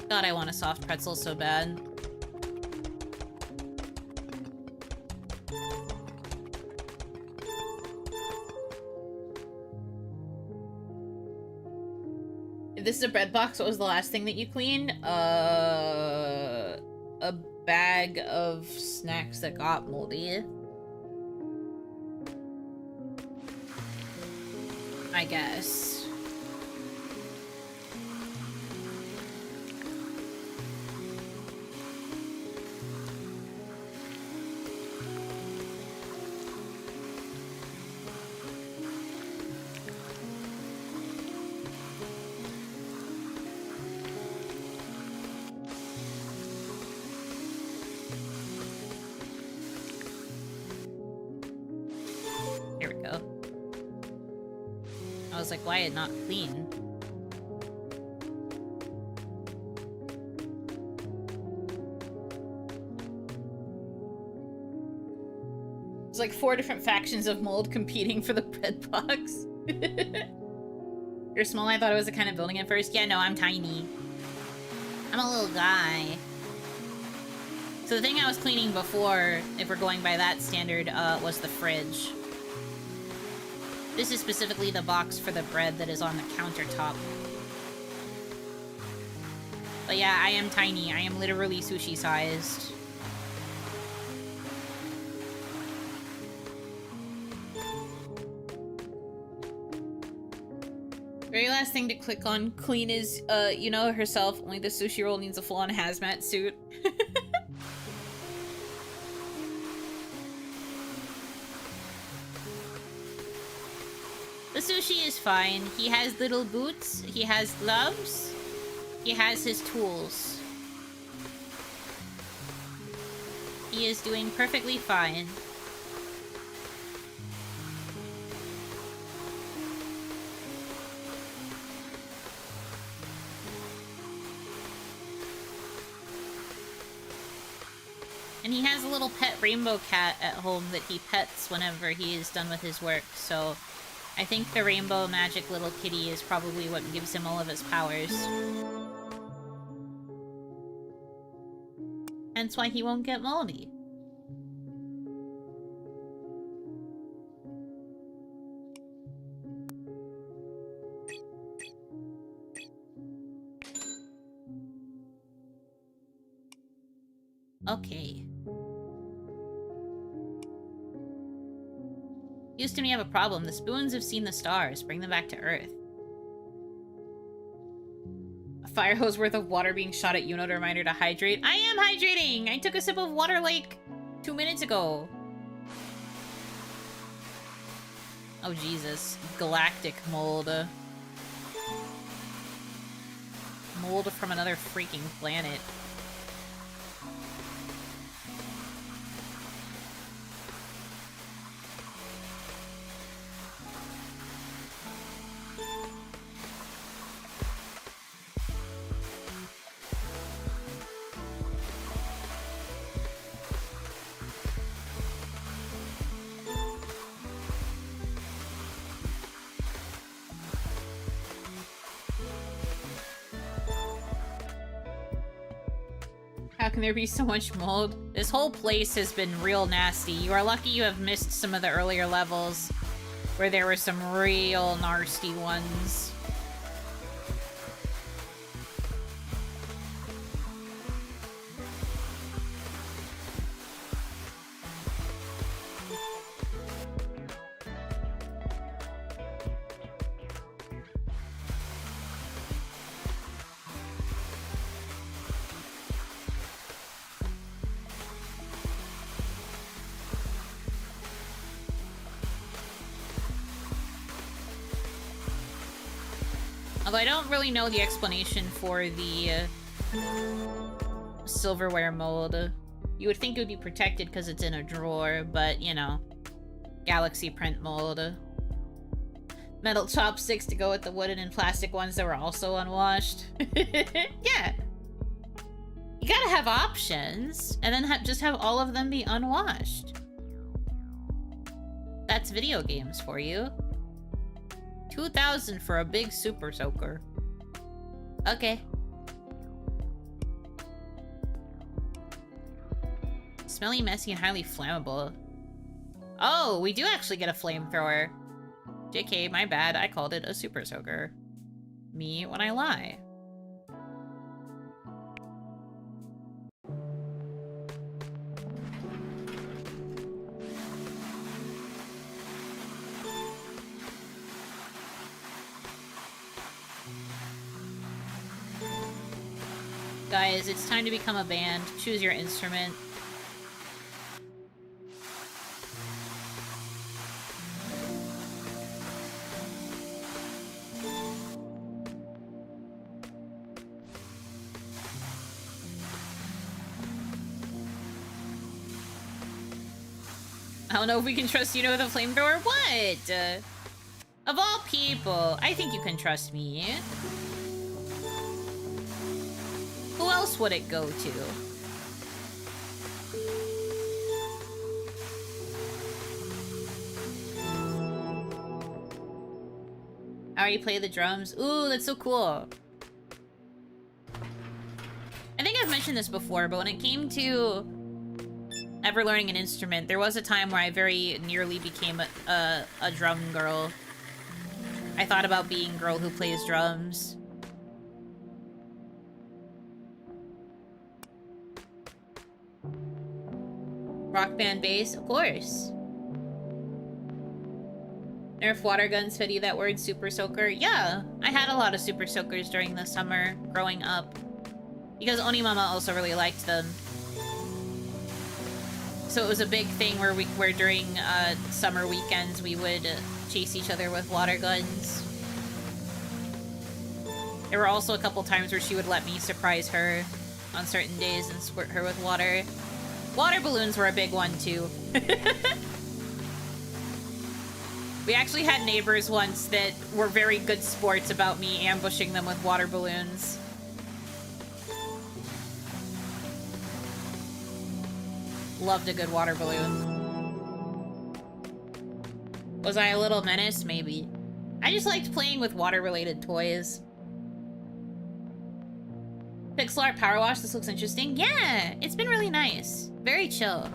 God, I want a soft pretzel so bad. If this is a bread box, what was the last thing that you cleaned? A bag of snacks that got moldy. I guess. Here we go. I was like, why not clean? There's like 4 different factions of mold competing for the bread box. You're small, I thought it was the kind of building at first. Yeah, no, I'm tiny. I'm a little guy. So the thing I was cleaning before, if we're going by that standard, was the fridge. This is specifically the box for the bread that is on the countertop. But yeah, I am tiny. I am literally sushi-sized. Very last thing to click on clean is, Yuno herself. Only the sushi roll needs a full-on hazmat suit. The sushi is fine. He has little boots. He has gloves. He has his tools. He is doing perfectly fine. And he has a little pet rainbow cat at home that he pets whenever he is done with his work, so I think the rainbow magic little kitty is probably what gives him all of his powers. Hence why he won't get moldy. Okay. Houston, we have a problem. The spoons have seen the stars. Bring them back to Earth. A fire hose worth of water being shot at Yuno to remind her to hydrate. I am hydrating! I took a sip of water like 2 minutes ago. Oh, Jesus. Galactic mold. Mold from another freaking planet. How can there be so much mold? This whole place has been real nasty. You are lucky you have missed some of the earlier levels where there were some real nasty ones. Although I don't really know the explanation for the silverware mold. You would think it would be protected because it's in a drawer, but, you know, galaxy print mold. Metal chopsticks to go with the wooden and plastic ones that were also unwashed. Yeah. You gotta have options, and then just have all of them be unwashed. That's video games for you. 2,000 for a big super soaker. Okay. Smelly, messy, and highly flammable. Oh, we do actually get a flamethrower. JK, my bad. I called it a super soaker. Me when I lie. Guys, it's time to become a band. Choose your instrument. I don't know if we can trust Yuno with a flamethrower. What? Of all people, I think you can trust me. Who else would it go to? How you play the drums? Ooh, that's so cool. I think I've mentioned this before, but when it came to ever learning an instrument, there was a time where I very nearly became a drum girl. I thought about being a girl who plays drums. Rock band bass, of course. Nerf water guns fed you that word, super soaker? Yeah, I had a lot of super soakers during the summer growing up. Because Onimama also really liked them. So it was a big thing where during summer weekends we would chase each other with water guns. There were also a couple times where she would let me surprise her on certain days and squirt her with water. Water balloons were a big one, too. We actually had neighbors once that were very good sports about me ambushing them with water balloons. Loved a good water balloon. Was I a little menace? Maybe. I just liked playing with water-related toys. Pixel art power wash, this looks interesting. Yeah, it's been really nice. Very chill.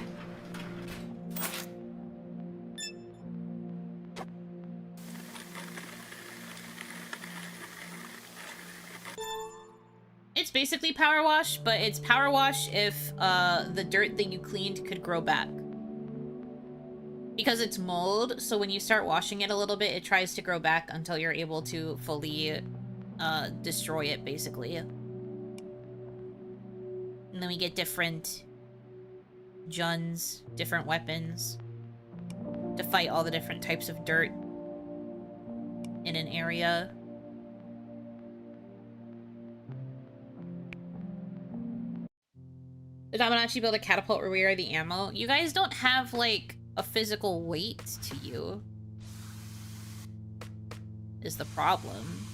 It's basically power wash, but it's power wash if the dirt that you cleaned could grow back. Because it's mold, so when you start washing it a little bit, it tries to grow back until you're able to fully destroy it, basically. And then we get different juns, different weapons to fight all the different types of dirt in an area. The Dominachi build a catapult where we are the ammo. You guys don't have, like, a physical weight to you. Is the problem.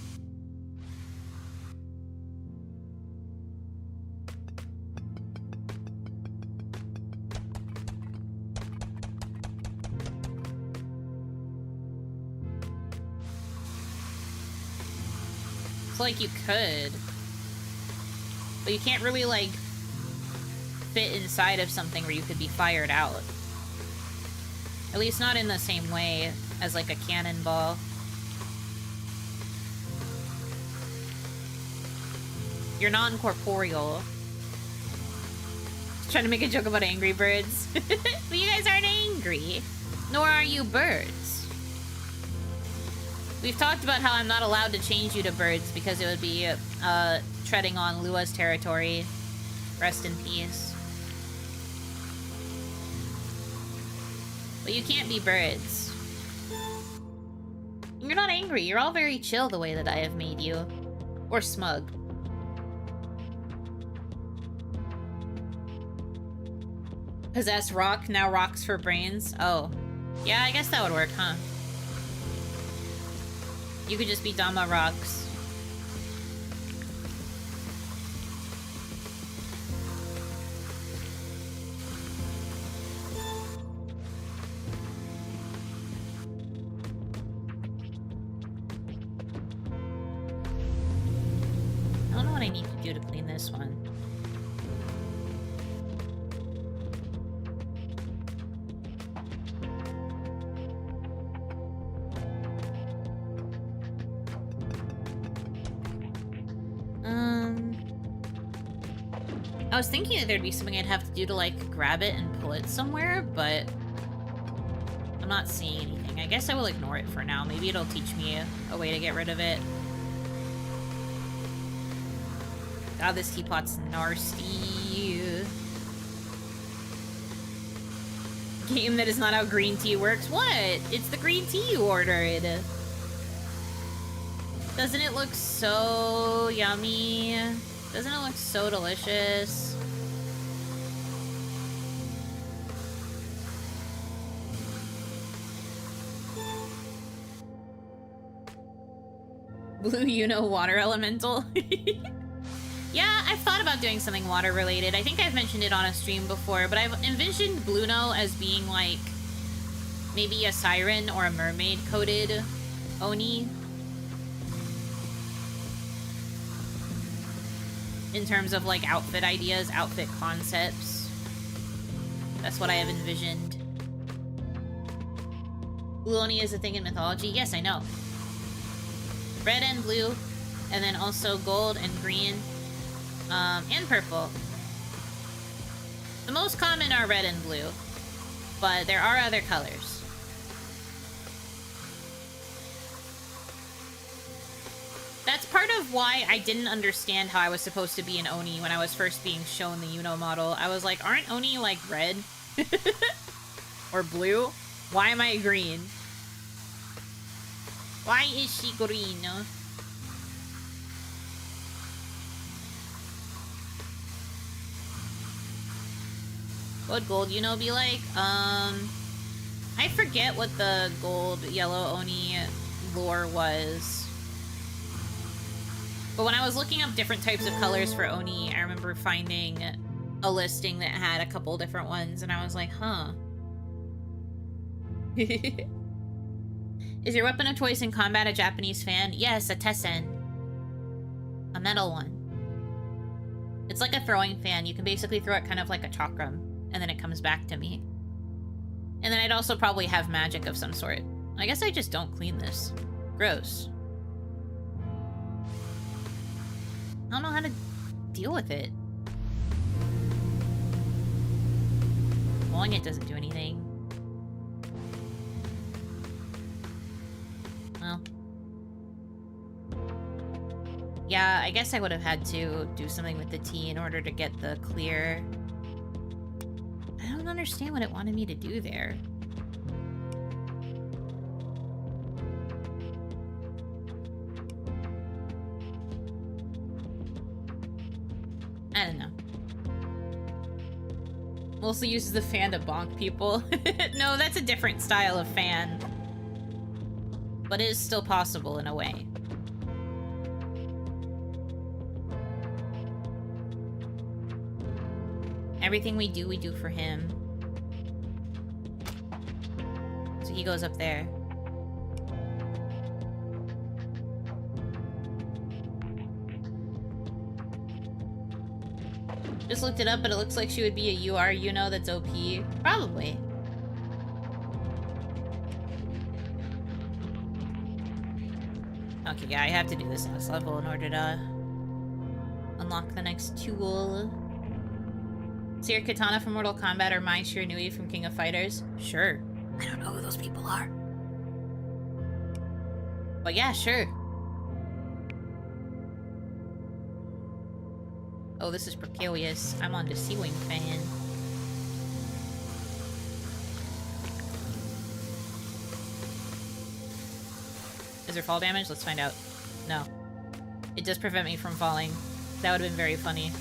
It's like you could. But you can't really, like, fit inside of something where you could be fired out. At least not in the same way as like a cannonball. You're non-corporeal. Trying to make a joke about Angry Birds. But you guys aren't angry. Nor are you birds. We've talked about how I'm not allowed to change you to birds because it would be treading on Lua's territory. Rest in peace. But you can't be birds. You're not angry. You're all very chill the way that I have made you. Or smug. Possess rock, now rocks for brains. Oh. Yeah, I guess that would work, huh? You could just be Dama rocks. I don't know what I need to do to clean this one. I was thinking that there'd be something I'd have to do to, like, grab it and pull it somewhere, but I'm not seeing anything. I guess I will ignore it for now. Maybe it'll teach me a way to get rid of it. God, this teapot's nasty. Game that is not how green tea works. What? It's the green tea you ordered. Doesn't it look so yummy? Doesn't it look so delicious? Blue Yuno water elemental. Yeah, I've thought about doing something water related. I think I've mentioned it on a stream before, but I've envisioned Bluno as being like maybe a siren or a mermaid coated Oni. In terms of like outfit ideas, outfit concepts. That's what I have envisioned. Blue Oni is a thing in mythology. Yes, I know. Red and blue, and then also gold and green, and purple. The most common are red and blue, but there are other colors. That's part of why I didn't understand how I was supposed to be an Oni when I was first being shown the Yuno model. I was like, aren't Oni like red? Or blue? Why am I green? Why is she green? What would gold Yuno be like? I forget what the gold yellow Oni lore was. But when I was looking up different types of colors for Oni, I remember finding a listing that had a couple different ones, and I was like, huh. Is your weapon of choice in combat a Japanese fan? Yes, a Tessen. A metal one. It's like a throwing fan. You can basically throw it kind of like a chakram, and then it comes back to me. And then I'd also probably have magic of some sort. I guess I just don't clean this. Gross. I don't know how to deal with it. Blowing it doesn't do anything. Well. Yeah, I guess I would have had to do something with the tea in order to get the clear. I don't understand what it wanted me to do there. I don't know. Mostly uses the fan to bonk people. No, that's a different style of fan. But it is still possible in a way. Everything we do for him. So he goes up there. Just looked it up, but it looks like she would be a UR Yuno that's OP. Probably. Okay, yeah, I have to do this next level in order to unlock the next tool. Seer Katana from Mortal Kombat or Mai Shiranui from King of Fighters? Sure. I don't know who those people are. But yeah, sure. Oh, this is precarious. I'm on the Sea-Wing fan. Is there fall damage? Let's find out. No. It does prevent me from falling. That would have been very funny.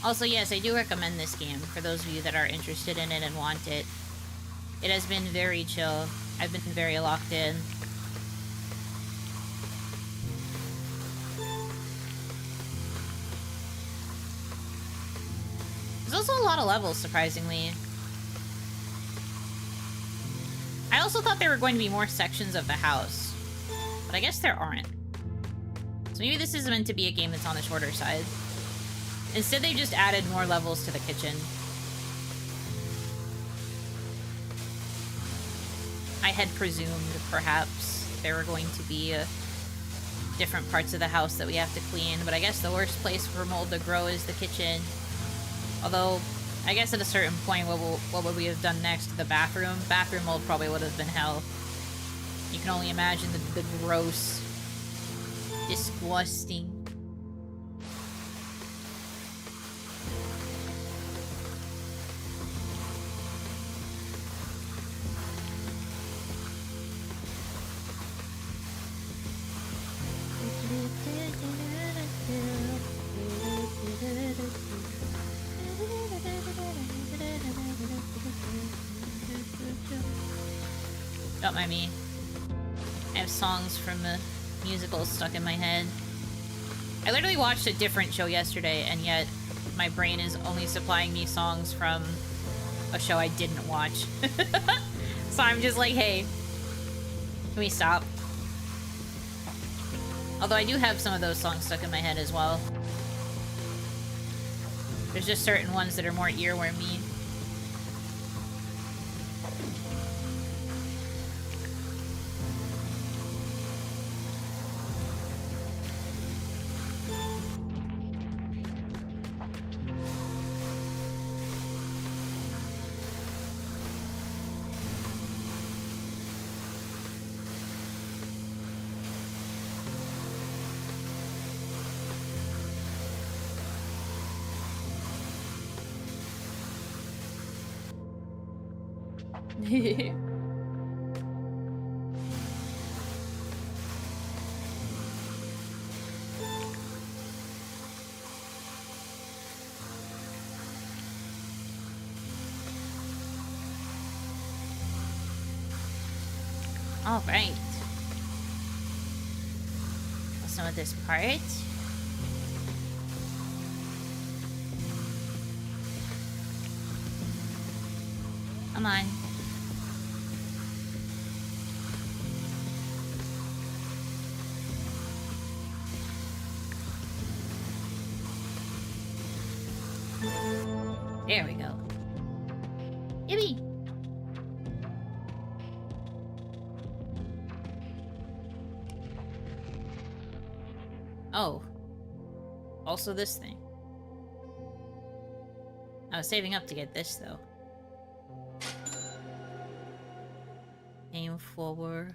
Also, yes, I do recommend this game for those of you that are interested in it and want it. It has been very chill. I've been very locked in. There's also a lot of levels, surprisingly. I also thought there were going to be more sections of the house, but I guess there aren't. So maybe this is meant to be a game that's on the shorter side. Instead, they just added more levels to the kitchen. I had presumed, perhaps, there were going to be different parts of the house that we have to clean, but I guess the worst place for mold to grow is the kitchen. Although, I guess at a certain point, what would we have done next? The bathroom? Bathroom mold probably would have been hell. You can only imagine the gross, disgusting. Don't mind me. I have songs from musicals stuck in my head. I literally watched a different show yesterday, and yet my brain is only supplying me songs from a show I didn't watch. So I'm just like, hey, can we stop? Although I do have some of those songs stuck in my head as well. There's just certain ones that are more earwormy. All right. What's some of this part? Come on. There we go. Yippee! Oh. Also this thing. I was saving up to get this, though. Aim forward.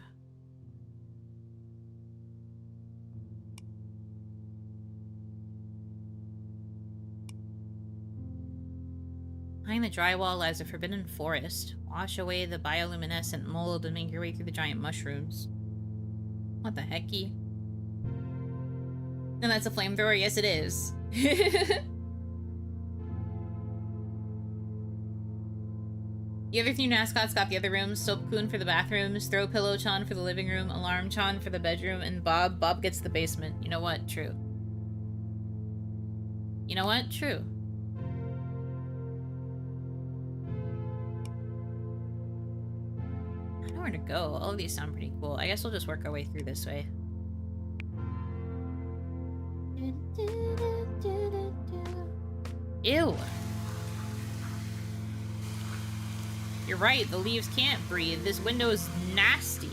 Behind the drywall lies a forbidden forest. Wash away the bioluminescent mold and make your way through the giant mushrooms. What the hecky? And that's a flamethrower? Yes, it is. The other three mascots got the other rooms. Soap-kun for the bathrooms, Throw Pillow-chan for the living room, Alarm-chan for the bedroom, and Bob. Bob gets the basement. You know what? True. You know what? True. I don't know where to go. All of these sound pretty cool. I guess we'll just work our way through this way. Ew. You're right, the leaves can't breathe. This window is nasty.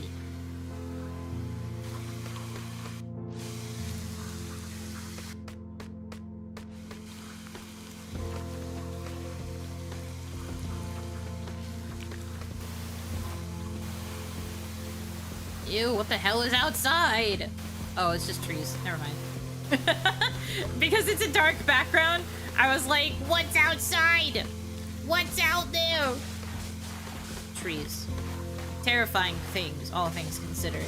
Ew, what the hell is outside? Oh, it's just trees. Never mind. Because it's a dark background, I was like, what's outside? What's out there? Trees. Terrifying things, all things considered.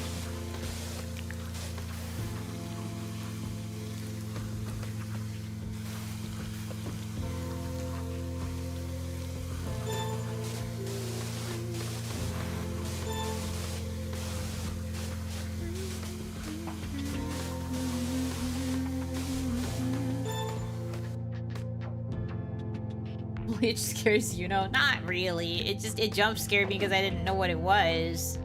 It scares Yuno? Not really. It jump scared me because I didn't know what it was.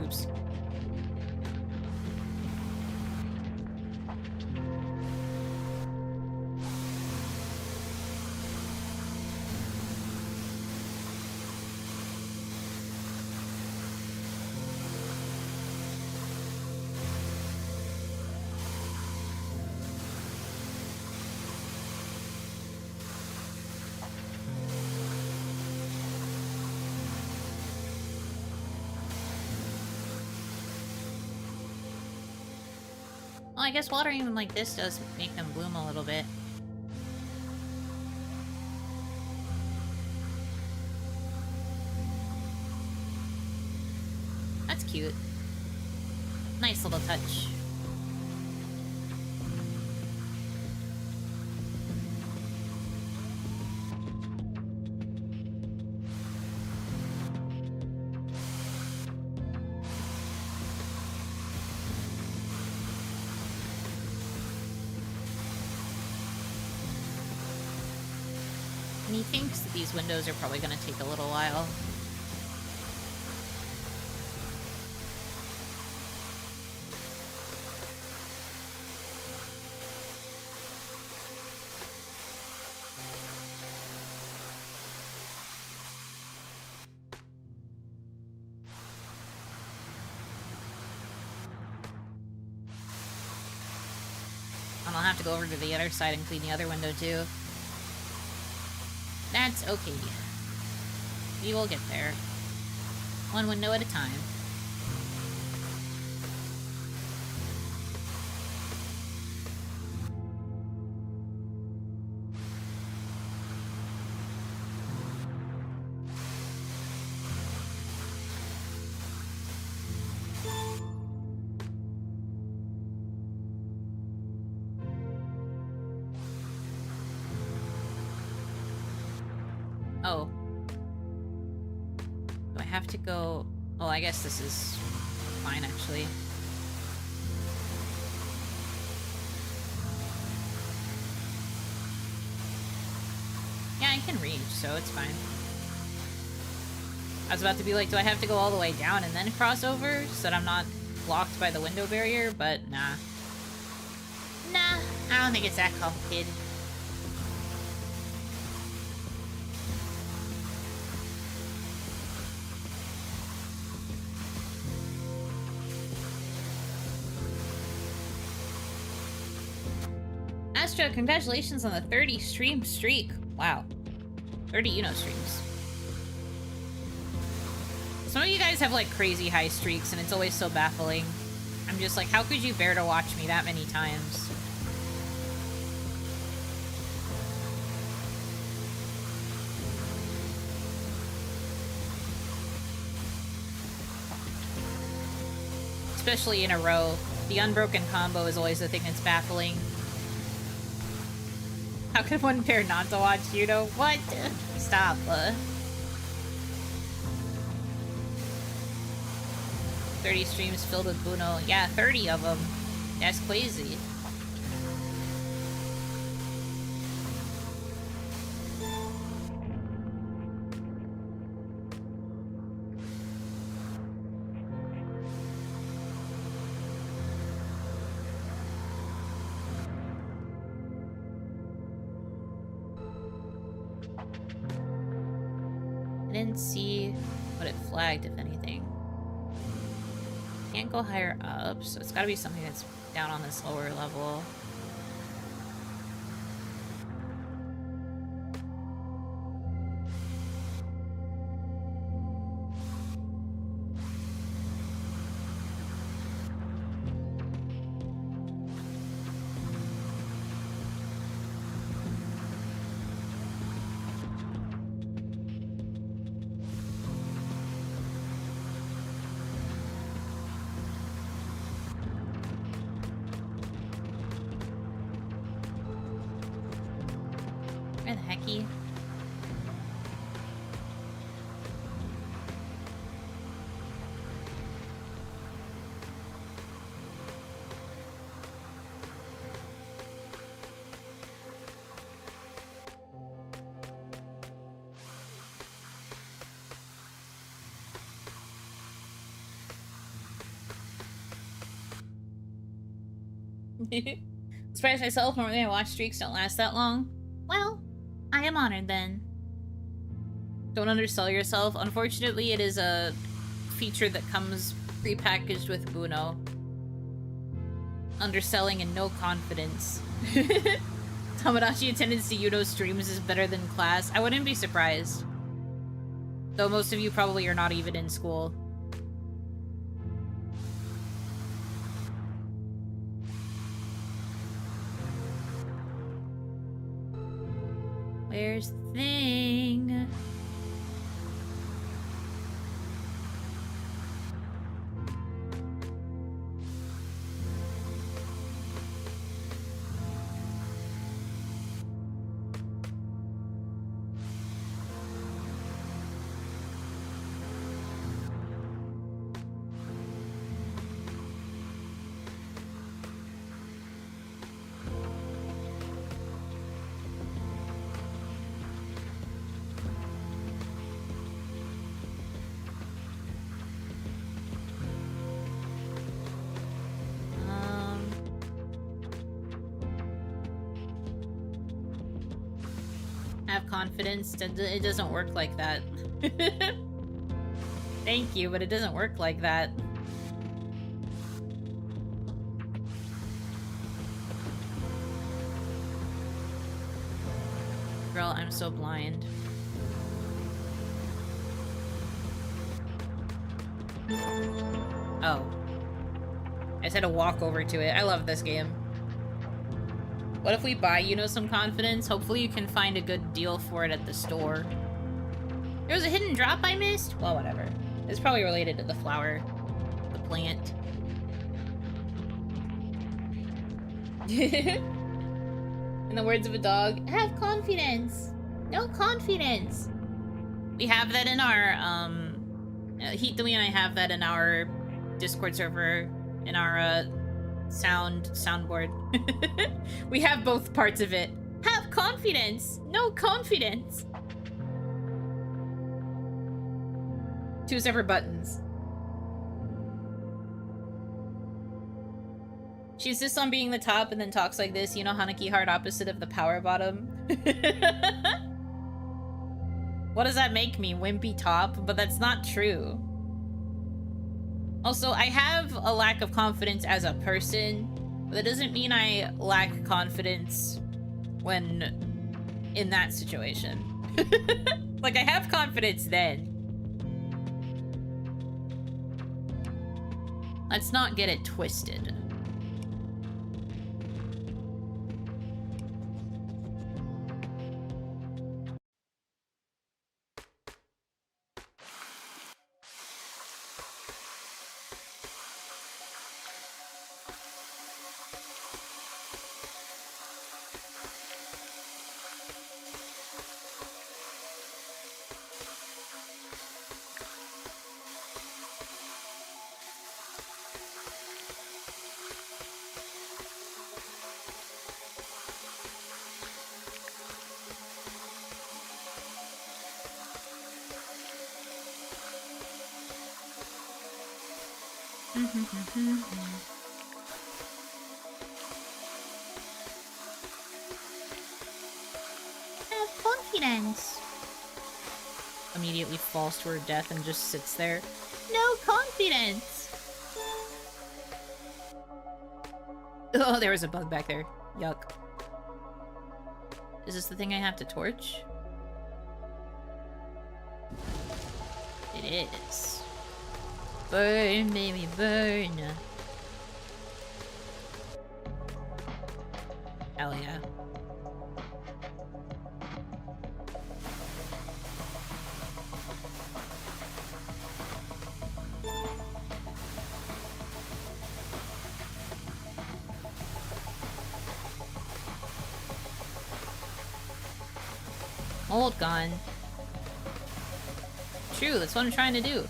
Oops. Well, I guess watering them like this does make them bloom a little bit. That's cute. Nice little touch. And he thinks that these windows are probably going to take a little while. And I'll have to go over to the other side and clean the other window too. That's okay. We will get there. One window at a time. Oh. Do I have to go... Oh, I guess this is fine, actually. Yeah, I can reach, so it's fine. I was about to be like, do I have to go all the way down and then cross over so that I'm not blocked by the window barrier? But nah. Nah, I don't think it's that complicated. Astra, congratulations on the 30 stream streak. Wow. 30 Yuno streams. Some of you guys have like crazy high streaks and it's always so baffling. I'm just like, how could you bear to watch me that many times? Especially in a row. The unbroken combo is always the thing that's baffling. How could one pair not to watch Yuno? What? Stop. 30 streams filled with Buno. Yeah, 30 of them. That's crazy. I didn't see what it flagged, if anything. Can't go higher up, so it's gotta be something that's down on this lower level. Where the hecky? Surprise myself, normally I watch streaks don't last that long. Well, I am honored then. Don't undersell yourself. Unfortunately, it is a feature that comes prepackaged with Buno. Underselling and no confidence. Tamadachi attendance to Yuno streams is better than class. I wouldn't be surprised. Though most of you probably are not even in school. Where's the thing? Have confidence. It doesn't work like that. Thank you, but it doesn't work like that. Girl, I'm so blind. Oh. I just had to walk over to it. I love this game. What if we buy Yuno some confidence? Hopefully you can find a good deal for it at the store. There was a hidden drop I missed? Well, whatever. It's probably related to the flower. The plant. In the words of a dog, have confidence. No confidence. We have that in our, Heatdemi and I have that in our Discord server, in our, soundboard. We have both parts of it. Have confidence! No confidence! 2 separate buttons. She insists on being the top and then talks like this. You know, Hanaki, hard opposite of the power bottom. What does that make me? Wimpy top? But that's not true. Also, I have a lack of confidence as a person, but that doesn't mean I lack confidence when in that situation. Like, I have confidence then. Let's not get it twisted. Have confidence. Immediately falls to her death and just sits there. No confidence. Oh, there was a bug back there. Yuck. Is this the thing I have to torch? It is. Burn, baby, burn. Hell yeah. Mold gone. True, that's what I'm trying to do.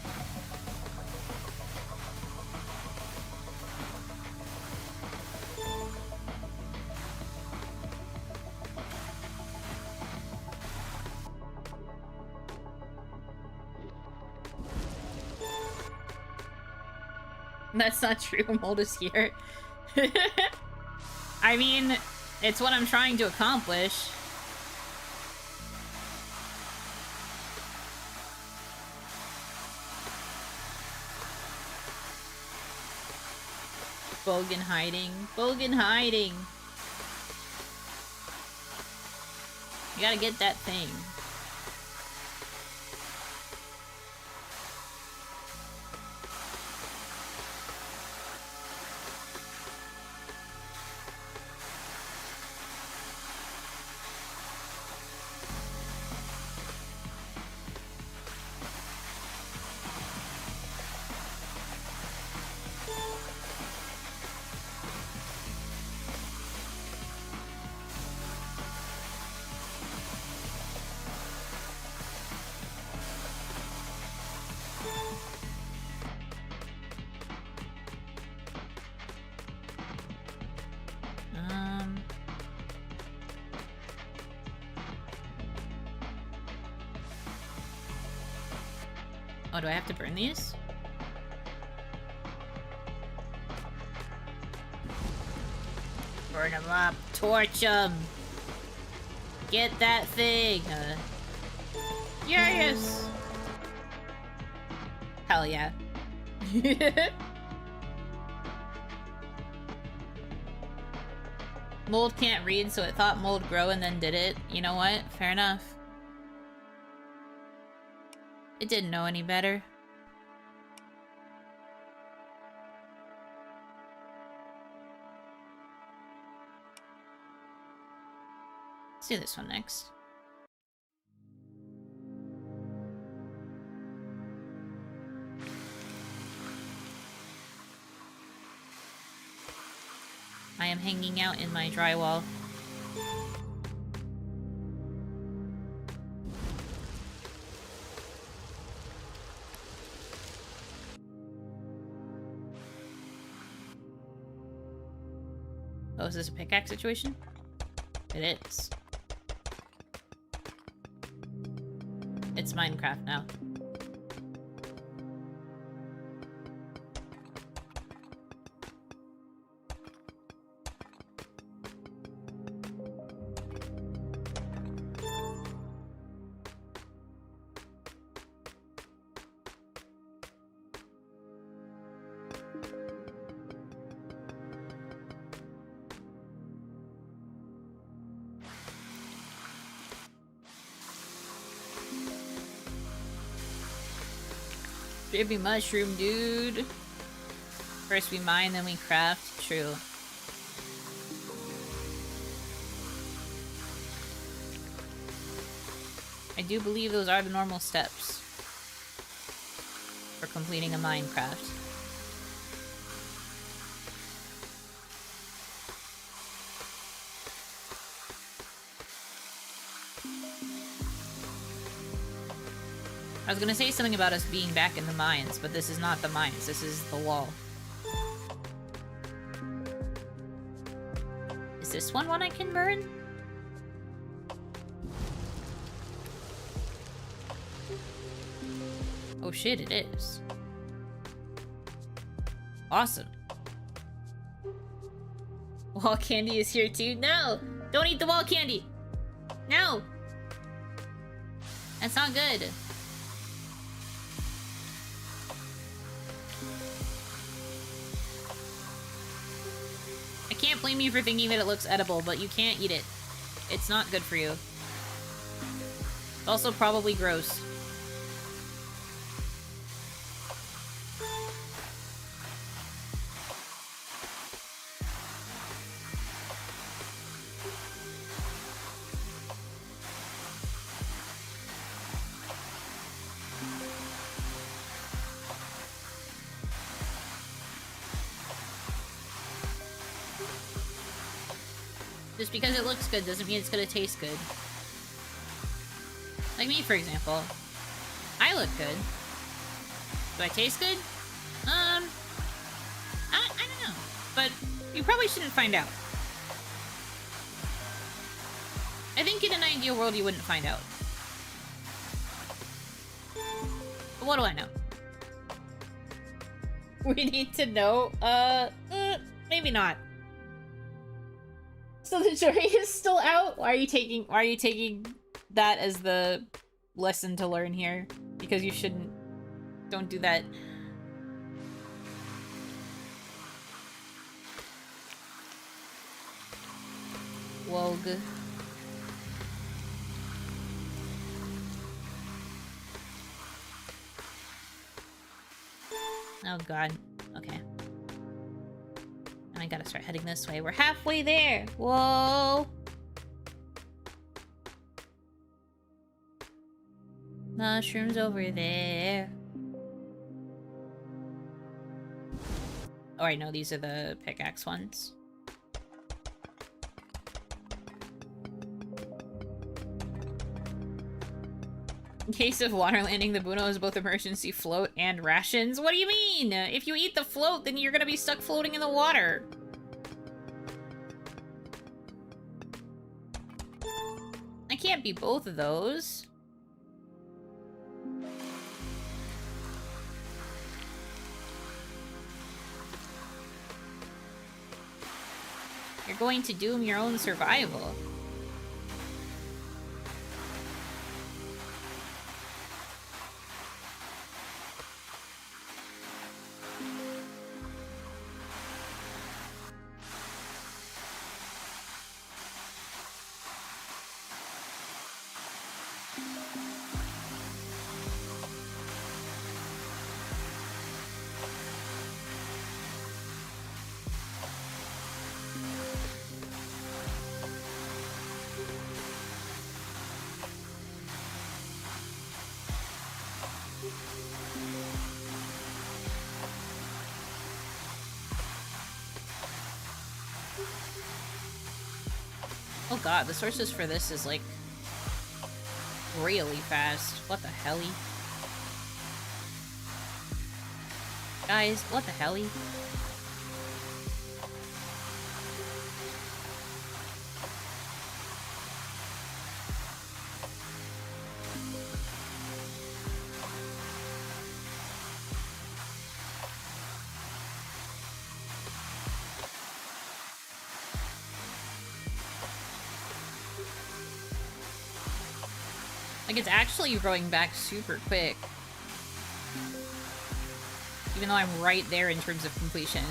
That's not true. Mold is here. I mean, it's what I'm trying to accomplish. Bogan hiding. Bogan hiding. You gotta get that thing. Oh, do I have to burn these? Burn them up. Torch them. Get that thing. Yes. Hell yeah. Mold can't read, so it thought mold grow and then did it. You know what? Fair enough. It didn't know any better. Let's do this one next. I am hanging out in my drywall. Oh, is this a pickaxe situation? It is. It's Minecraft now. Baby mushroom, dude. First we mine, then we craft. True. I do believe those are the normal steps for completing a Minecraft. I was gonna say something about us being back in the mines, but this is not the mines, this is the wall. Is this one I can burn? Oh shit, it is. Awesome. Wall candy is here too? No! Don't eat the wall candy! No! That's not good. I can't blame you for thinking that it looks edible, but you can't eat it. It's not good for you. It's also probably gross. Just because it looks good doesn't mean it's gonna taste good. Like me, for example. I look good. Do I taste good? I don't know. But you probably shouldn't find out. I think in an ideal world you wouldn't find out. But what do I know? We need to know? Maybe not. So the jury is still out? Why are you taking that as the lesson to learn here? Because you shouldn't. Don't do that. Wog. Oh god. Okay. I gotta start heading this way. We're halfway there. Whoa. Mushrooms over there. Oh, I know these are the pickaxe ones. In case of water landing, the Buno is both emergency float and rations. What do you mean? If you eat the float, then you're gonna be stuck floating in the water. I can't be both of those. You're going to doom your own survival. Oh god, the sources for this is like really fast. What the helly? Guys, what the helly? Like, it's actually growing back super quick. Even though I'm right there in terms of completion.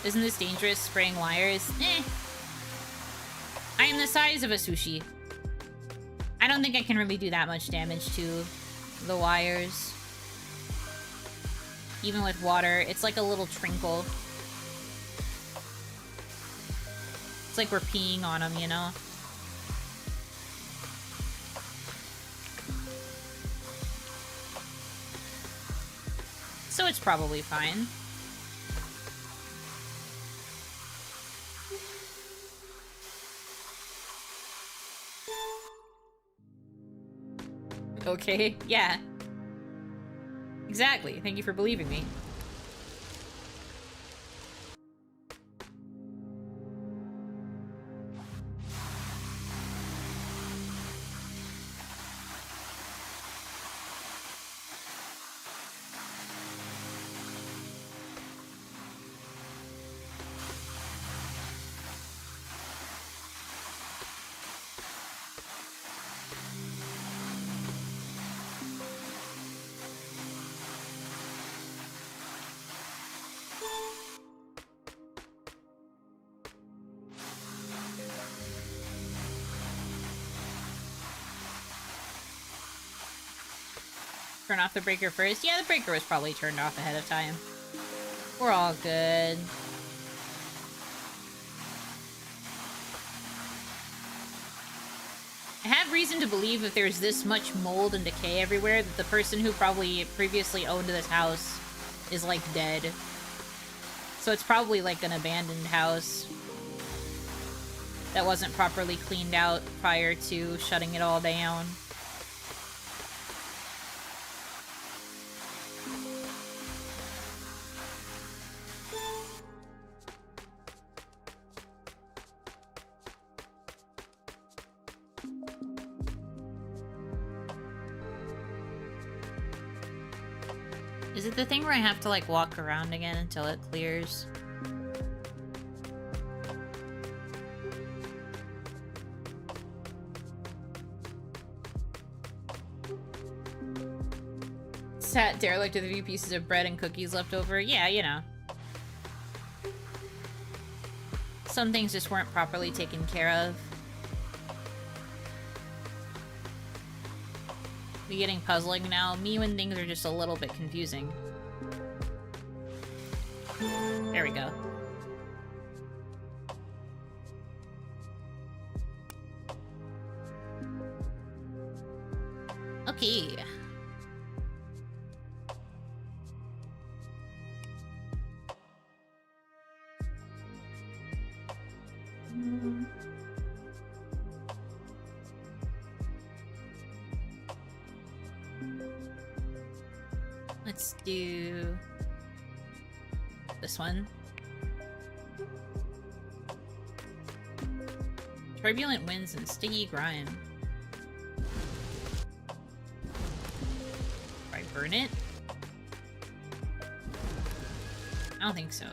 Isn't this dangerous, spraying wires? Eh. I am the size of a sushi. I don't think I can really do that much damage to the wires. Even with water, it's like a little trinkle. It's like we're peeing on them, you know? So it's probably fine. Okay, yeah. Exactly. Thank you for believing me. Turn off the breaker first. Yeah, the breaker was probably turned off ahead of time. We're all good. I have reason to believe if there's this much mold and decay everywhere that the person who probably previously owned this house is, like, dead. So it's probably, like, an abandoned house that wasn't properly cleaned out prior to shutting it all down. Is it the thing where I have to, like, walk around again until it clears? Sat derelict with a few pieces of bread and cookies left over. Yeah, you know. Some things just weren't properly taken care of. We getting puzzling now? Me when things are just a little bit confusing. There we go. Okay. Let's do this one. Turbulent winds and sticky grime. Do I burn it? I don't think so.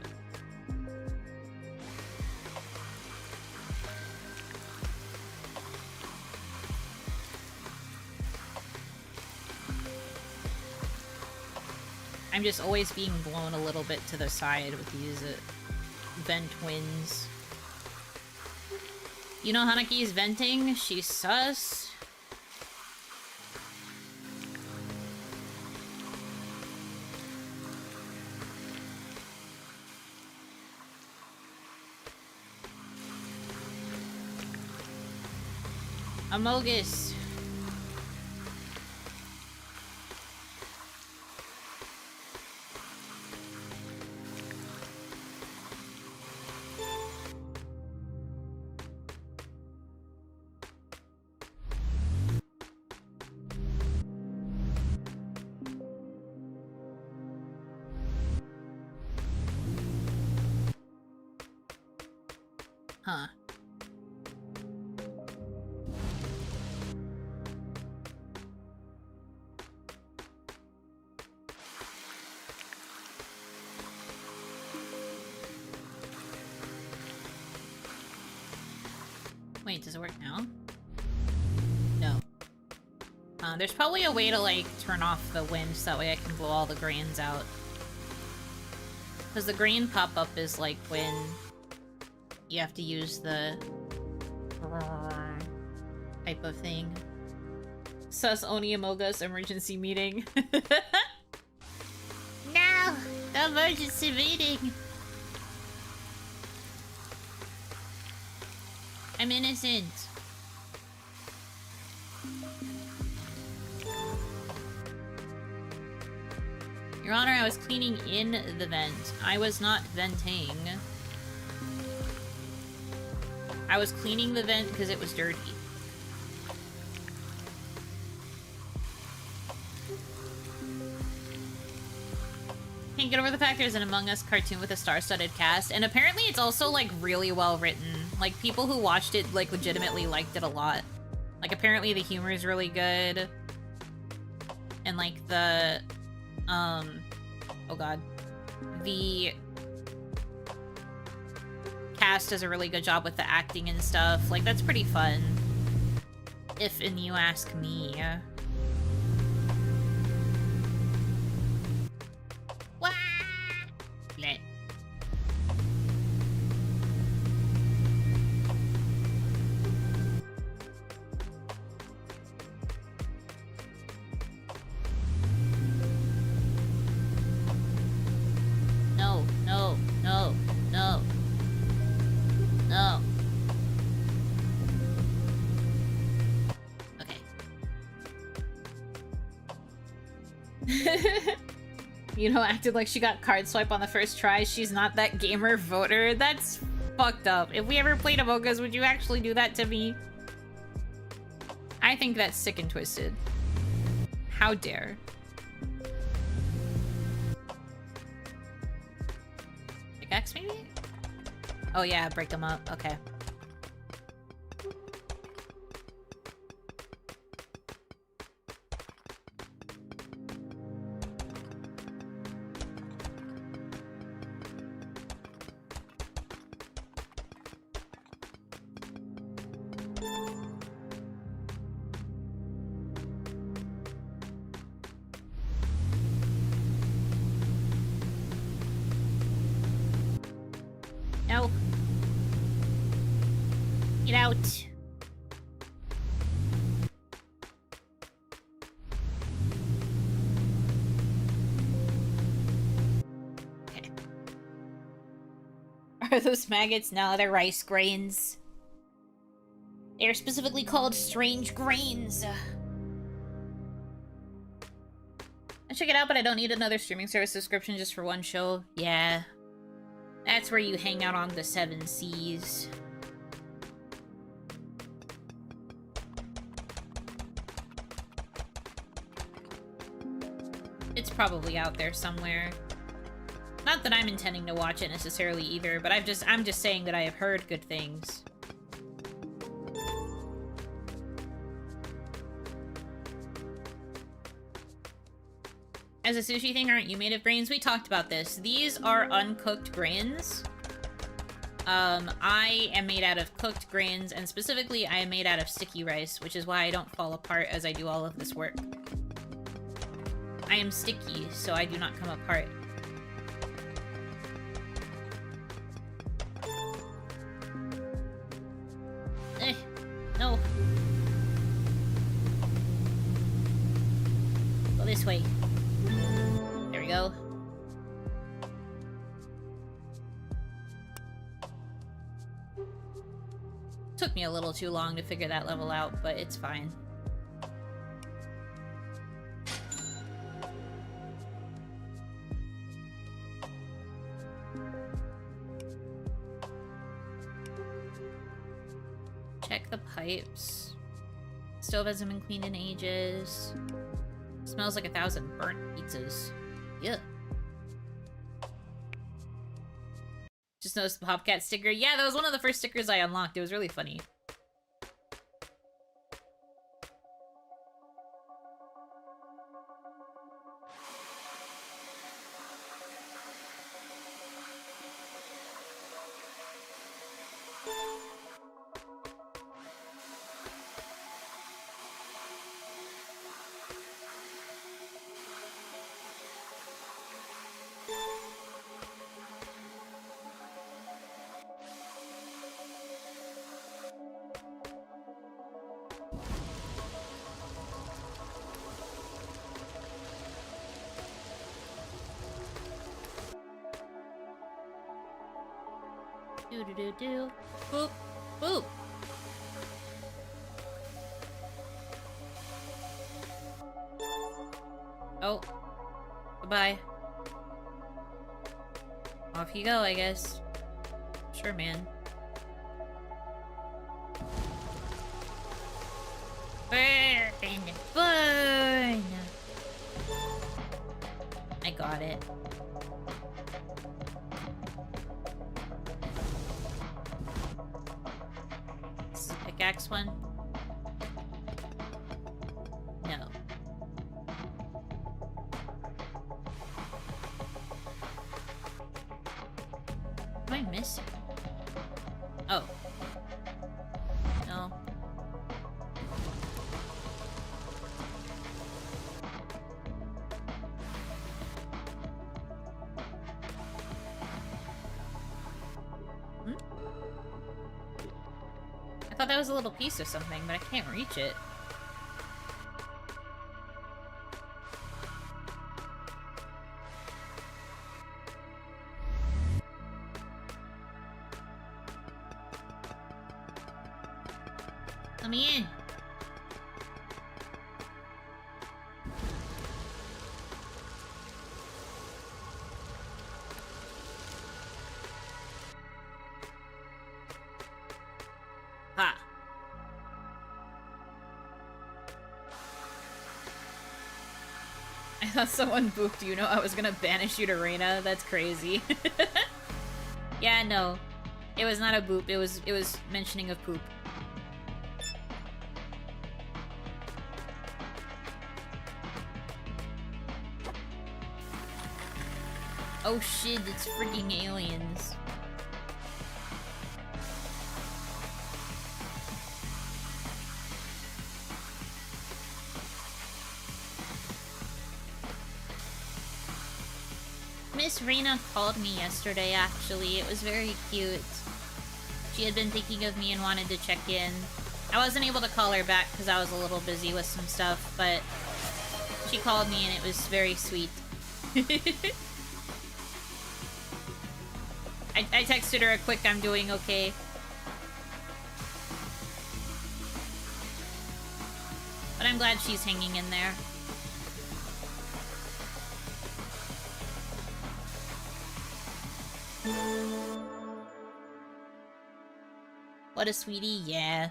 I'm just always being blown a little bit to the side with these vent winds. You know Hanaki is venting? She's sus. Amogus. Huh. Wait, does it work now? No. There's probably a way to, like, turn off the wind so that way I can blow all the grains out. Because the grain pop-up is, like, when you have to use the type of thing. Sus Oni Amogus emergency meeting. No! The emergency meeting. I'm innocent. Your Honor, I was cleaning in the vent. I was not venting. I was cleaning the vent because it was dirty. Can't get over the fact there's an Among Us cartoon with a star-studded cast, and apparently it's also, like, really well written. Like, people who watched it, like, legitimately liked it a lot. Like, apparently the humor is really good. And, like, the, oh god. The cast does a really good job with the acting and stuff. Like, that's pretty fun. If and you ask me. Wah! Bleh. No, no, no, no. No. Okay. Yuno acted like she got card swipe on the first try. She's not that gamer voter. That's fucked up. If we ever played Among Us, would you actually do that to me? I think that's sick and twisted. How dare. Pickaxe, maybe? Oh yeah, break them up. Okay. No. Get out. Okay. Are those maggots? No, they're rice grains. They're specifically called strange grains. I check it out, but I don't need another streaming service subscription just for one show. Yeah. That's where you hang out on the 7 seas. It's probably out there somewhere. Not that I'm intending to watch it necessarily either, but I'm just saying that I have heard good things. As a sushi thing, aren't you made of grains? We talked about this. These are uncooked grains. I am made out of cooked grains, and specifically, I am made out of sticky rice, which is why I don't fall apart as I do all of this work. I am sticky, so I do not come apart. No. Go this way. There we go. Took me a little too long to figure that level out, but it's fine. Check the pipes. Stove hasn't been cleaned in ages. Smells like 1,000 burnt pizzas. Yeah. Just noticed the Popcat sticker. Yeah, that was one of the first stickers I unlocked. It was really funny. Do do do do. Boop. Boop. Oh. Goodbye. Off you go, I guess. Sure, man. Burn! Burn! I got it. This is a pickaxe one? No. What am I missing? Oh. No. I thought that was a little piece of something, but I can't reach it. Let me in. Ha. I thought someone booped you. I was gonna banish you to Reina. That's crazy. Yeah, no. It was not a boop. It was mentioning of poop. Oh shit, it's freaking aliens. Miss Reina called me yesterday, actually. It was very cute. She had been thinking of me and wanted to check in. I wasn't able to call her back because I was a little busy with some stuff, but she called me and it was very sweet. I texted her a quick, I'm doing okay. But I'm glad she's hanging in there. What a sweetie, yeah.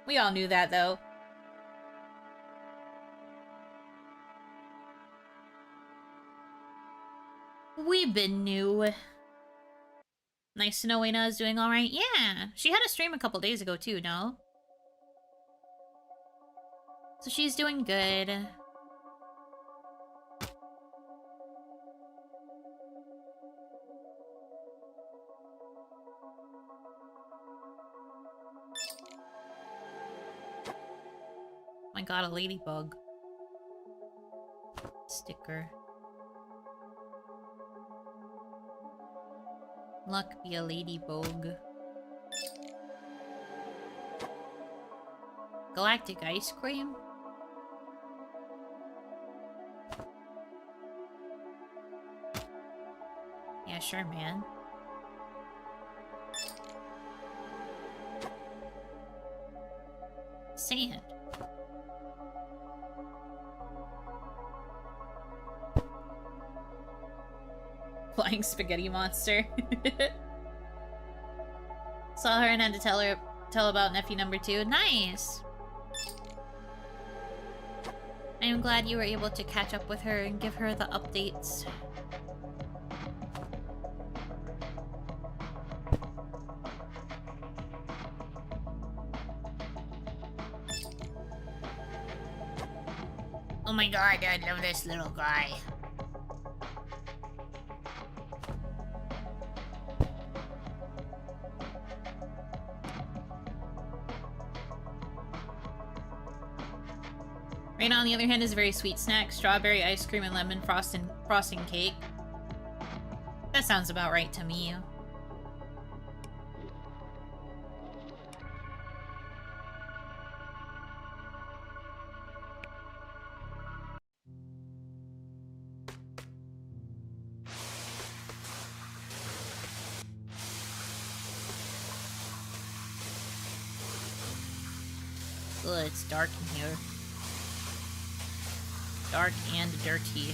We all knew that, though. We've been new. Nice to know Wayna is doing alright. Yeah, she had a stream a couple days ago, too, no? So she's doing good. Oh my god, a ladybug. Sticker. Luck be a ladybug. Galactic ice cream? Yeah, sure, man. Sand. Flying spaghetti monster. Saw her and had to tell about nephew number 2. Nice! I am glad you were able to catch up with her and give her the updates. Oh my god, I love this little guy. Raina, on the other hand, is a very sweet snack. Strawberry ice cream and lemon frosting cake. That sounds about right to me. Ugh, it's dark in here. Dark and dirty.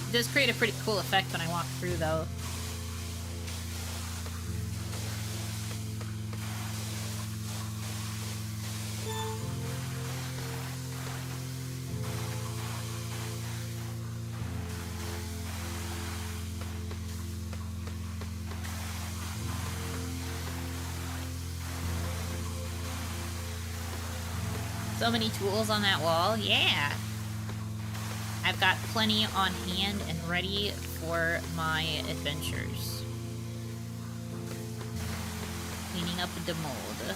It does create a pretty cool effect when I walk through, though. So many tools on that wall. Yeah! I've got plenty on hand and ready for my adventures. Cleaning up the mold.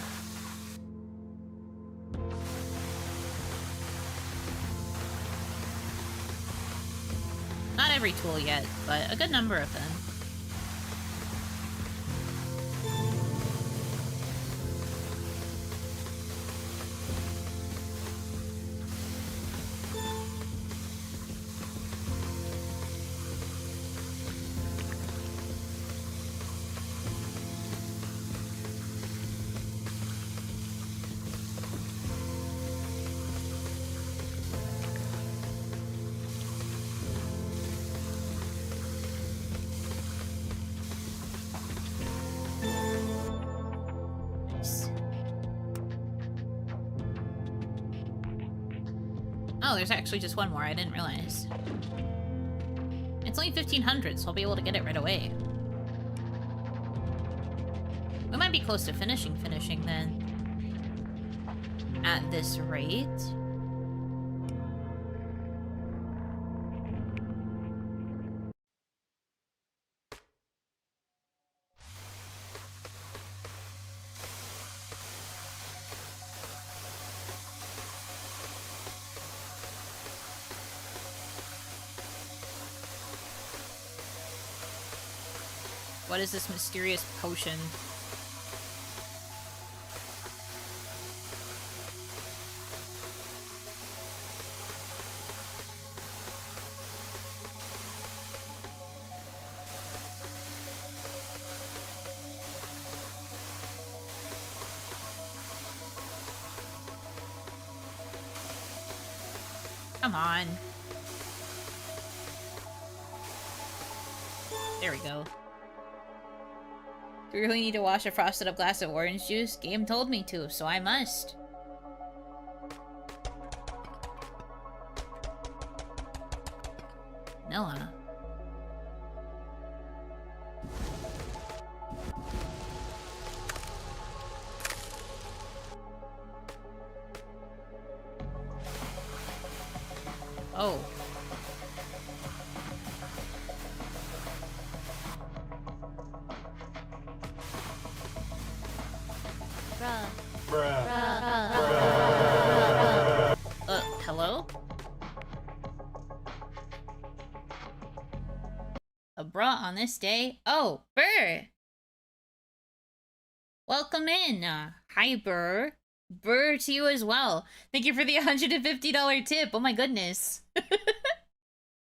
Not every tool yet, but a good number of them. Oh, there's actually just one more. I didn't realize. It's only 1500, so I'll be able to get it right away. We might be close to finishing then. At this rate. What is this mysterious potion? Come on. There we go. Do we really need to wash a frosted up glass of orange juice? Game told me to, so I must. Vanilla. Oh. Hello? A bra on this day? Oh, Burr! Welcome in! Hi, Burr. Burr to you as well. Thank you for the $150 tip. Oh my goodness.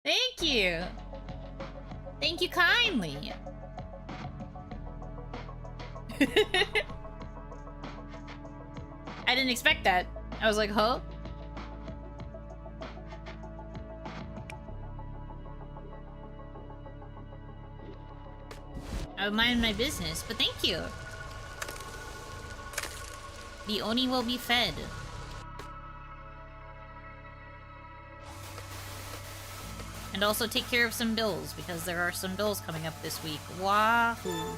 Thank you! Thank you kindly. I didn't expect that. I was like, huh? I would mind my business, but thank you. The Oni will be fed. And also take care of some bills, because there are some bills coming up this week. Wahoo.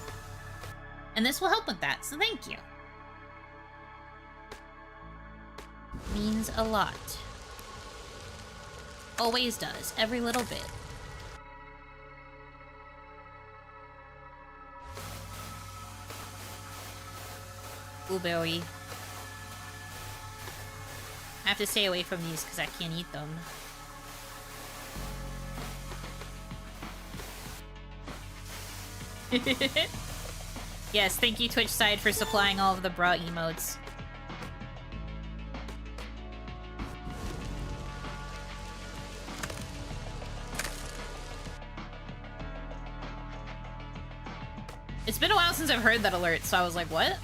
And this will help with that, so thank you. Means a lot. Always does, every little bit. Blueberry. I have to stay away from these because I can't eat them. Yes, thank you Twitch side for supplying all of the bra emotes. It's been a while since I've heard that alert, so I was like, what?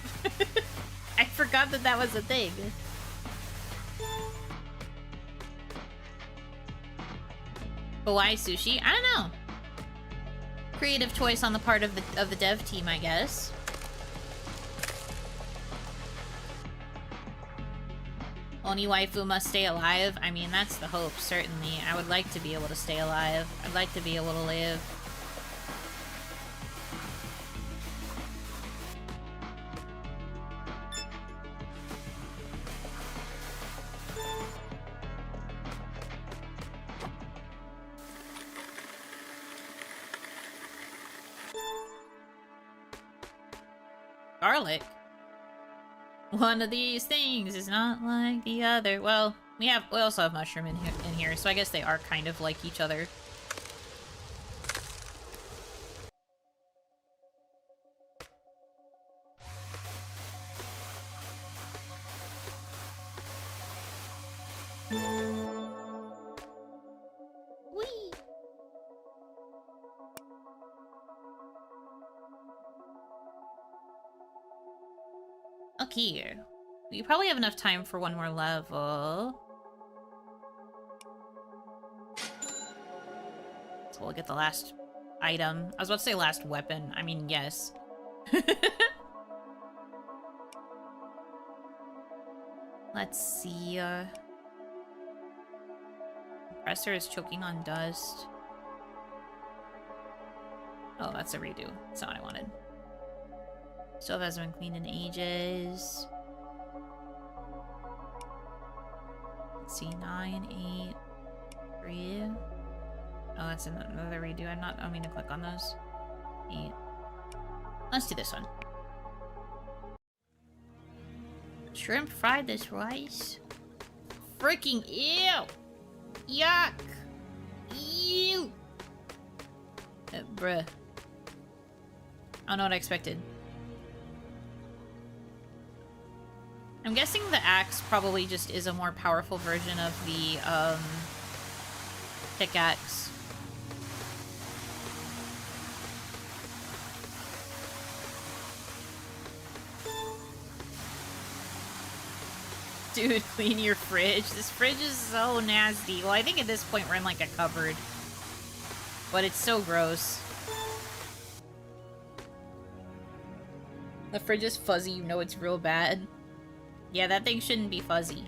I forgot that that was a thing. But why sushi? I don't know. Creative choice on the part of the dev team, I guess. Only waifu must stay alive. I mean, that's the hope, certainly. I would like to be able to stay alive. I'd like to be able to live. Garlic? One of these things is not like the other. Well, we also have mushroom in here, so I guess they are kind of like each other. Whee! Okay. We probably have enough time for one more level. So we'll get the last item. I was about to say last weapon. I mean, yes. Let's see. Compressor is choking on dust. Oh, that's a redo. That's not what I wanted. Stove hasn't been cleaned in ages. Let's see, 9, 8, 3. Oh, that's another redo. I don't mean to click on those. 8. Let's do this one. Shrimp fried this rice. Freaking ew! Yuck! Ew! Bruh. I don't know what I expected. I'm guessing the axe probably just is a more powerful version of the, pickaxe. Dude, clean your fridge. This fridge is so nasty. Well, I think at this point we're in, like, a cupboard. But it's so gross. The fridge is fuzzy, you know it's real bad. Yeah, that thing shouldn't be fuzzy.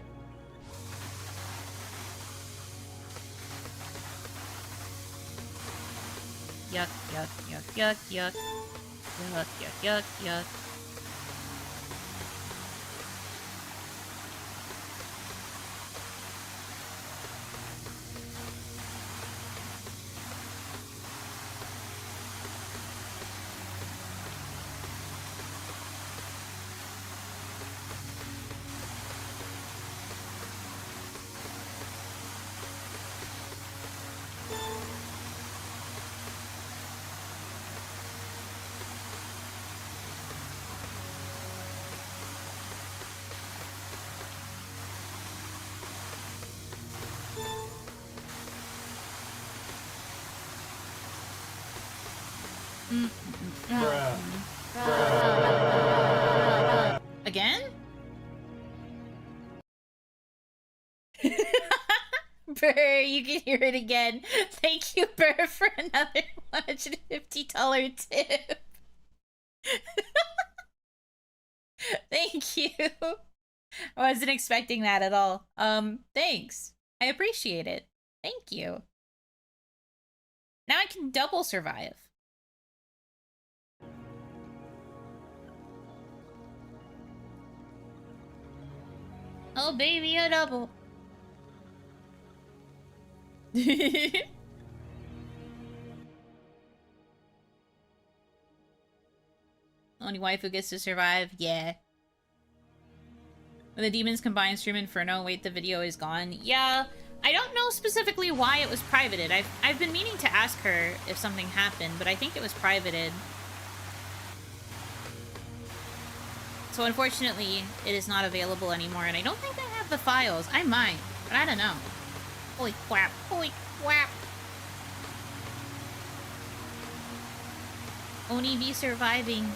Yuck, yuck, yuck, yuck, yuck. Yuck, yuck, yuck, yuck. Again? Burr, you can hear it again. Thank you, Burr, for another $150 tip. Thank you. I wasn't expecting that at all. Thanks. I appreciate it. Thank you. Now I can double survive. Oh, baby, a double. Only wife who gets to survive? Yeah. When the demons combine Stream Inferno, wait, the video is gone? Yeah, I don't know specifically why it was privated. I've been meaning to ask her if something happened, but I think it was privated. So unfortunately, it is not available anymore, and I don't think I have the files. I might, but I don't know. Holy crap. Holy crap. Oni be surviving.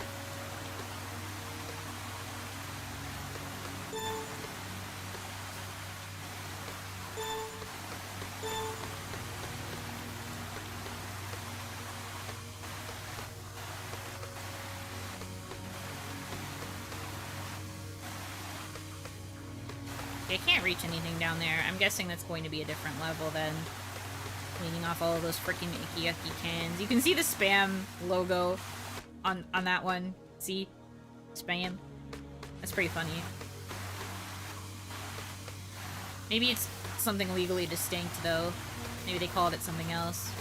I can't reach anything down there. I'm guessing that's going to be a different level then. Cleaning off all of those freaking icky yucky cans. You can see the spam logo on that one. See? Spam. That's pretty funny. Maybe it's something legally distinct though. Maybe they called it something else.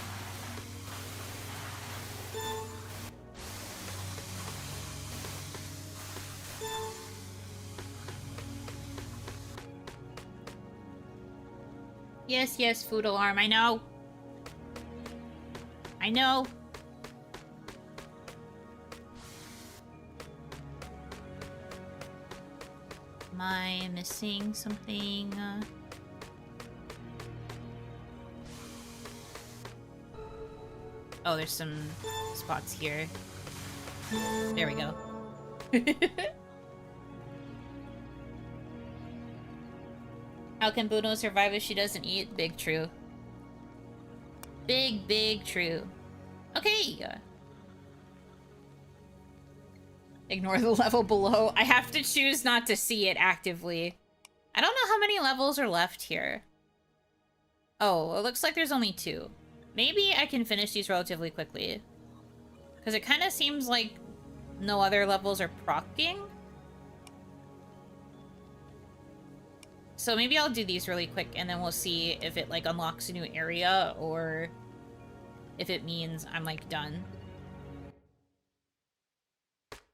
Yes, yes, food alarm. I know. I know. Am I missing something? Oh, there's some spots here. There we go. How can Bruno survive if she doesn't eat? Big true. Big, big true. Okay. Ignore the level below. I have to choose not to see it actively. I don't know how many levels are left here. Oh, it looks like there's only 2. Maybe I can finish these relatively quickly. Because it kind of seems like no other levels are proccing. So maybe I'll do these really quick and then we'll see if it like unlocks a new area or if it means I'm like done.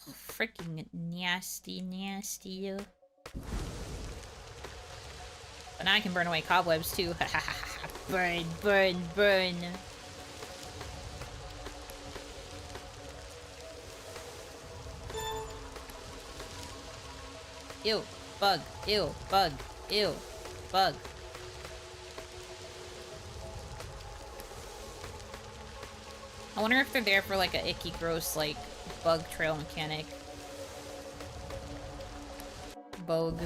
Oh, freaking nasty, nasty. But now I can burn away cobwebs too. Burn, burn, burn. Ew, bug, ew, bug. Ew. Bug. I wonder if they're there for like a icky, gross, like, bug trail mechanic. Bogue.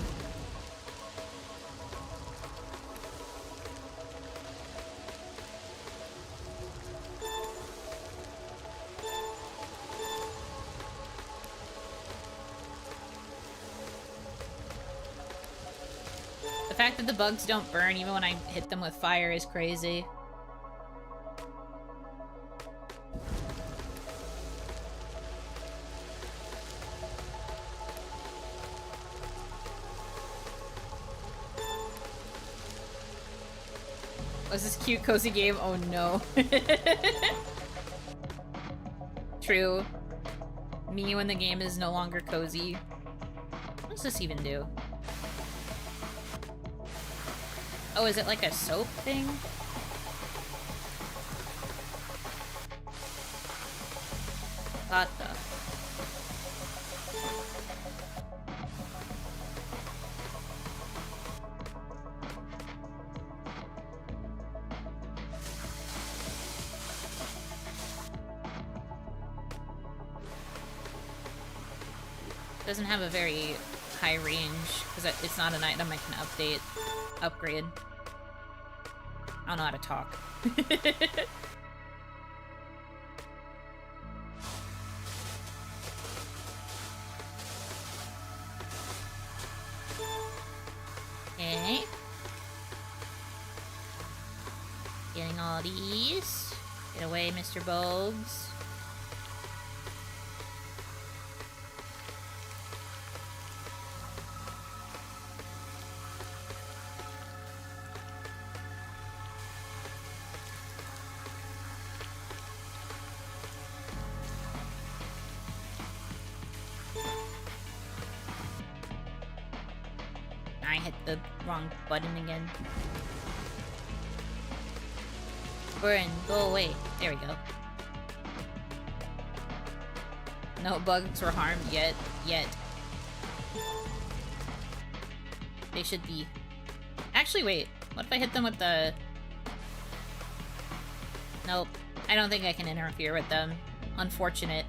The fact that the bugs don't burn even when I hit them with fire is crazy. Was this cute, cozy game? Oh no. True. Me when the game is no longer cozy. What does this even do? Oh, is it like a soap thing? What the? Doesn't have a very high range because it's not an item I can upgrade. I don't know how to talk. Okay. Getting all these. Get away, Mr. Bogues. The wrong button again. Burn, go away. There we go. No bugs were harmed yet. They should be. Actually, wait. What if I hit them with the... Nope. I don't think I can interfere with them. Unfortunate.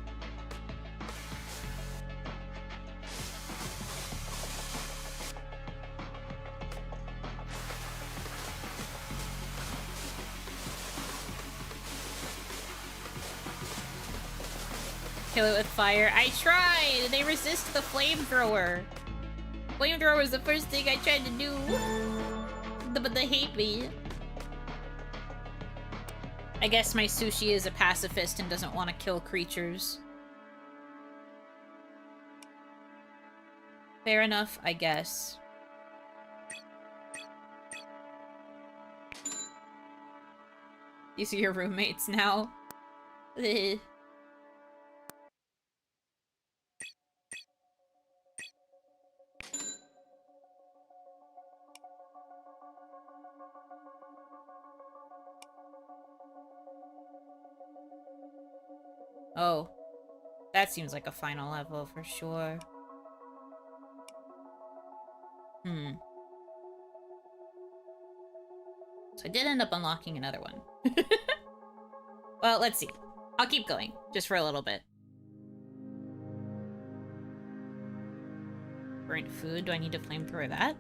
kill it with fire. I tried! They resist the flamethrower. Flamethrower was the first thing I tried to do. But they hate me. I guess my sushi is a pacifist and doesn't want to kill creatures. Fair enough, I guess. These are your roommates now. Ugh. Oh. That seems like a final level for sure. So I did end up unlocking another one. Well, let's see. I'll keep going, just for a little bit. Burnt food, do I need to flamethrower that?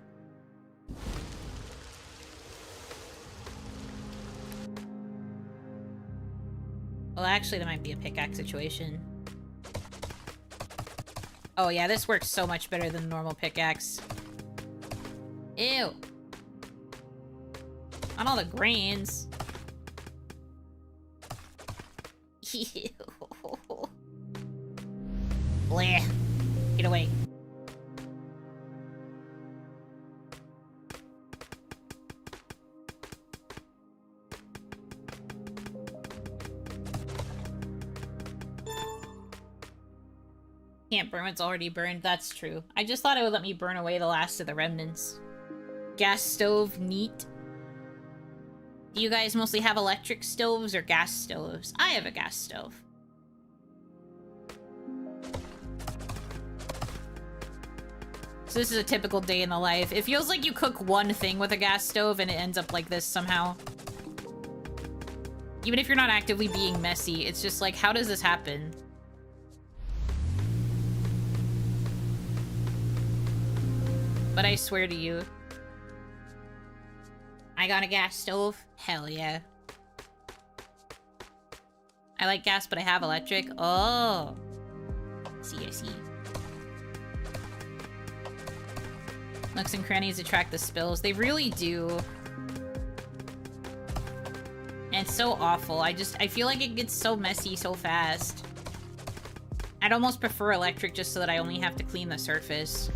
Well, actually, that might be a pickaxe situation. Oh yeah, this works so much better than the normal pickaxe. Ew. On all the grains. Ew. Bleh. Get away. Can't burn what's already burned. That's true. I just thought it would let me burn away the last of the remnants. Gas stove, neat. Do you guys mostly have electric stoves or gas stoves? I have a gas stove. So this is a typical day in the life. It feels like you cook one thing with a gas stove and it ends up like this somehow. Even if you're not actively being messy, it's just like, how does this happen? But I swear to you, I got a gas stove. Hell yeah. I like gas, but I have electric. Oh. I see. Nooks and crannies attract the spills. They really do. And it's so awful. I feel like it gets so messy so fast. I'd almost prefer electric just so that I only have to clean the surface.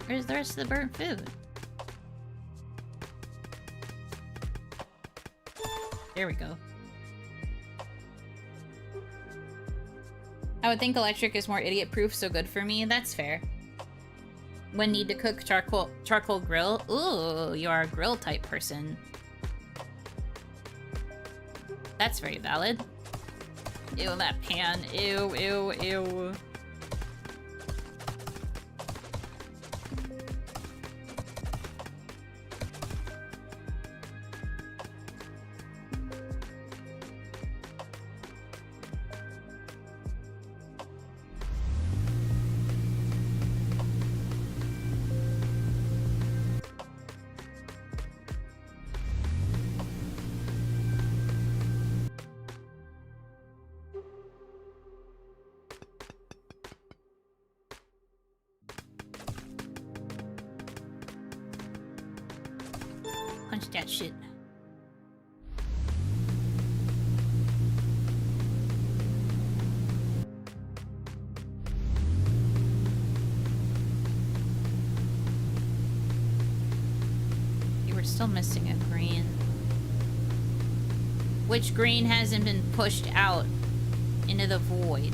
Where's the rest of the burnt food? There we go. I would think electric is more idiot-proof, so good for me. That's fair. When need to cook, charcoal grill. Ooh, you are a grill type person. That's very valid. Ew, that pan. Ew, ew, ew. Punch that shit. You were still missing a green. Which green hasn't been pushed out into the void?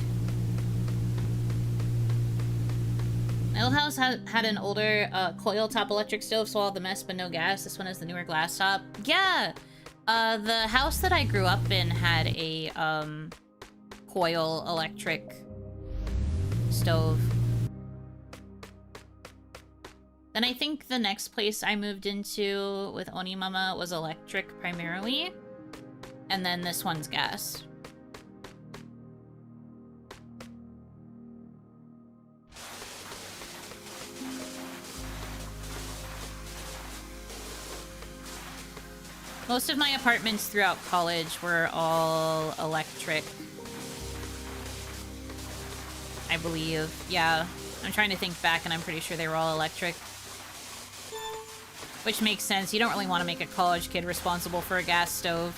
My old house had an older coil top electric stove, so all the mess but no gas. This one is the newer glass top. Yeah! The house that I grew up in had a coil electric stove. Then I think the next place I moved into with Onimama was electric primarily. And then this one's gas. Most of my apartments throughout college were all electric. I believe. Yeah. I'm trying to think back and I'm pretty sure they were all electric. Which makes sense. You don't really want to make a college kid responsible for a gas stove.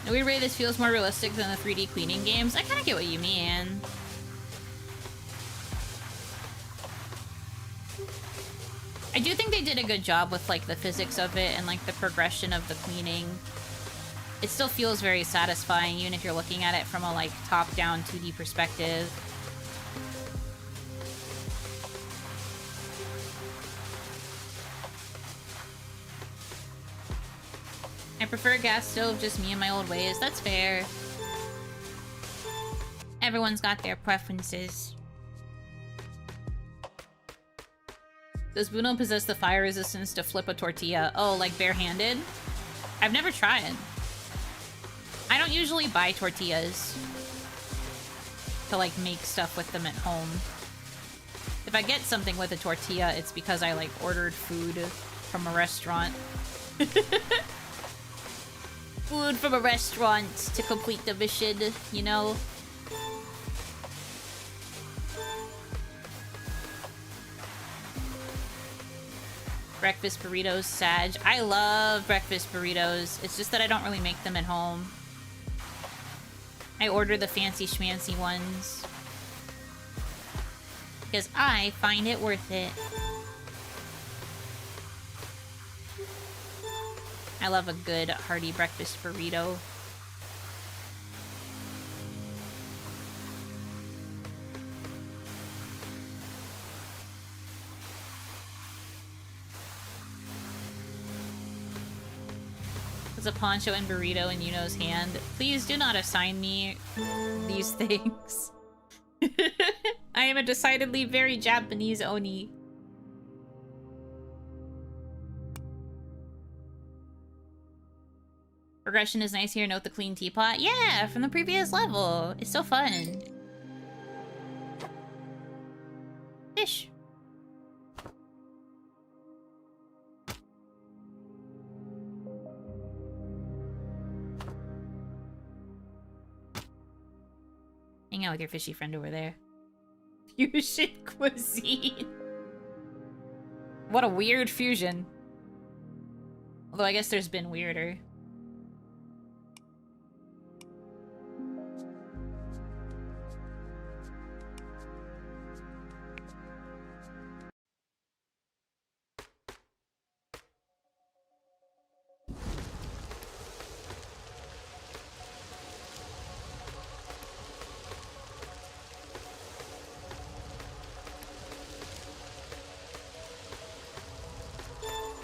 In a weird way, this feels more realistic than the 3D cleaning games. I kind of get what you mean. I do think they did a good job with, like, the physics of it and, like, the progression of the cleaning. It still feels very satisfying, even if you're looking at it from a, like, top-down 2D perspective. I prefer a gas stove, just me and my old ways. That's fair. Everyone's got their preferences. Does Buno possess the fire resistance to flip a tortilla? Oh, like barehanded? I've never tried. I don't usually buy tortillas to, like, make stuff with them at home. If I get something with a tortilla, it's because I, like, ordered food from a restaurant. Food from a restaurant to complete the mission, you know? Breakfast burritos, Sag. I love breakfast burritos. It's just that I don't really make them at home. I order the fancy schmancy ones. Because I find it worth it. I love a good hearty breakfast burrito. There's a poncho and burrito in Yuno's hand. Please do not assign me these things. I am a decidedly very Japanese Oni. Progression is nice here. Note the clean teapot. Yeah, from the previous level. It's so fun. Fish. Hang out with your fishy friend over there. Fusion cuisine. What a weird fusion. Although I guess there's been weirder.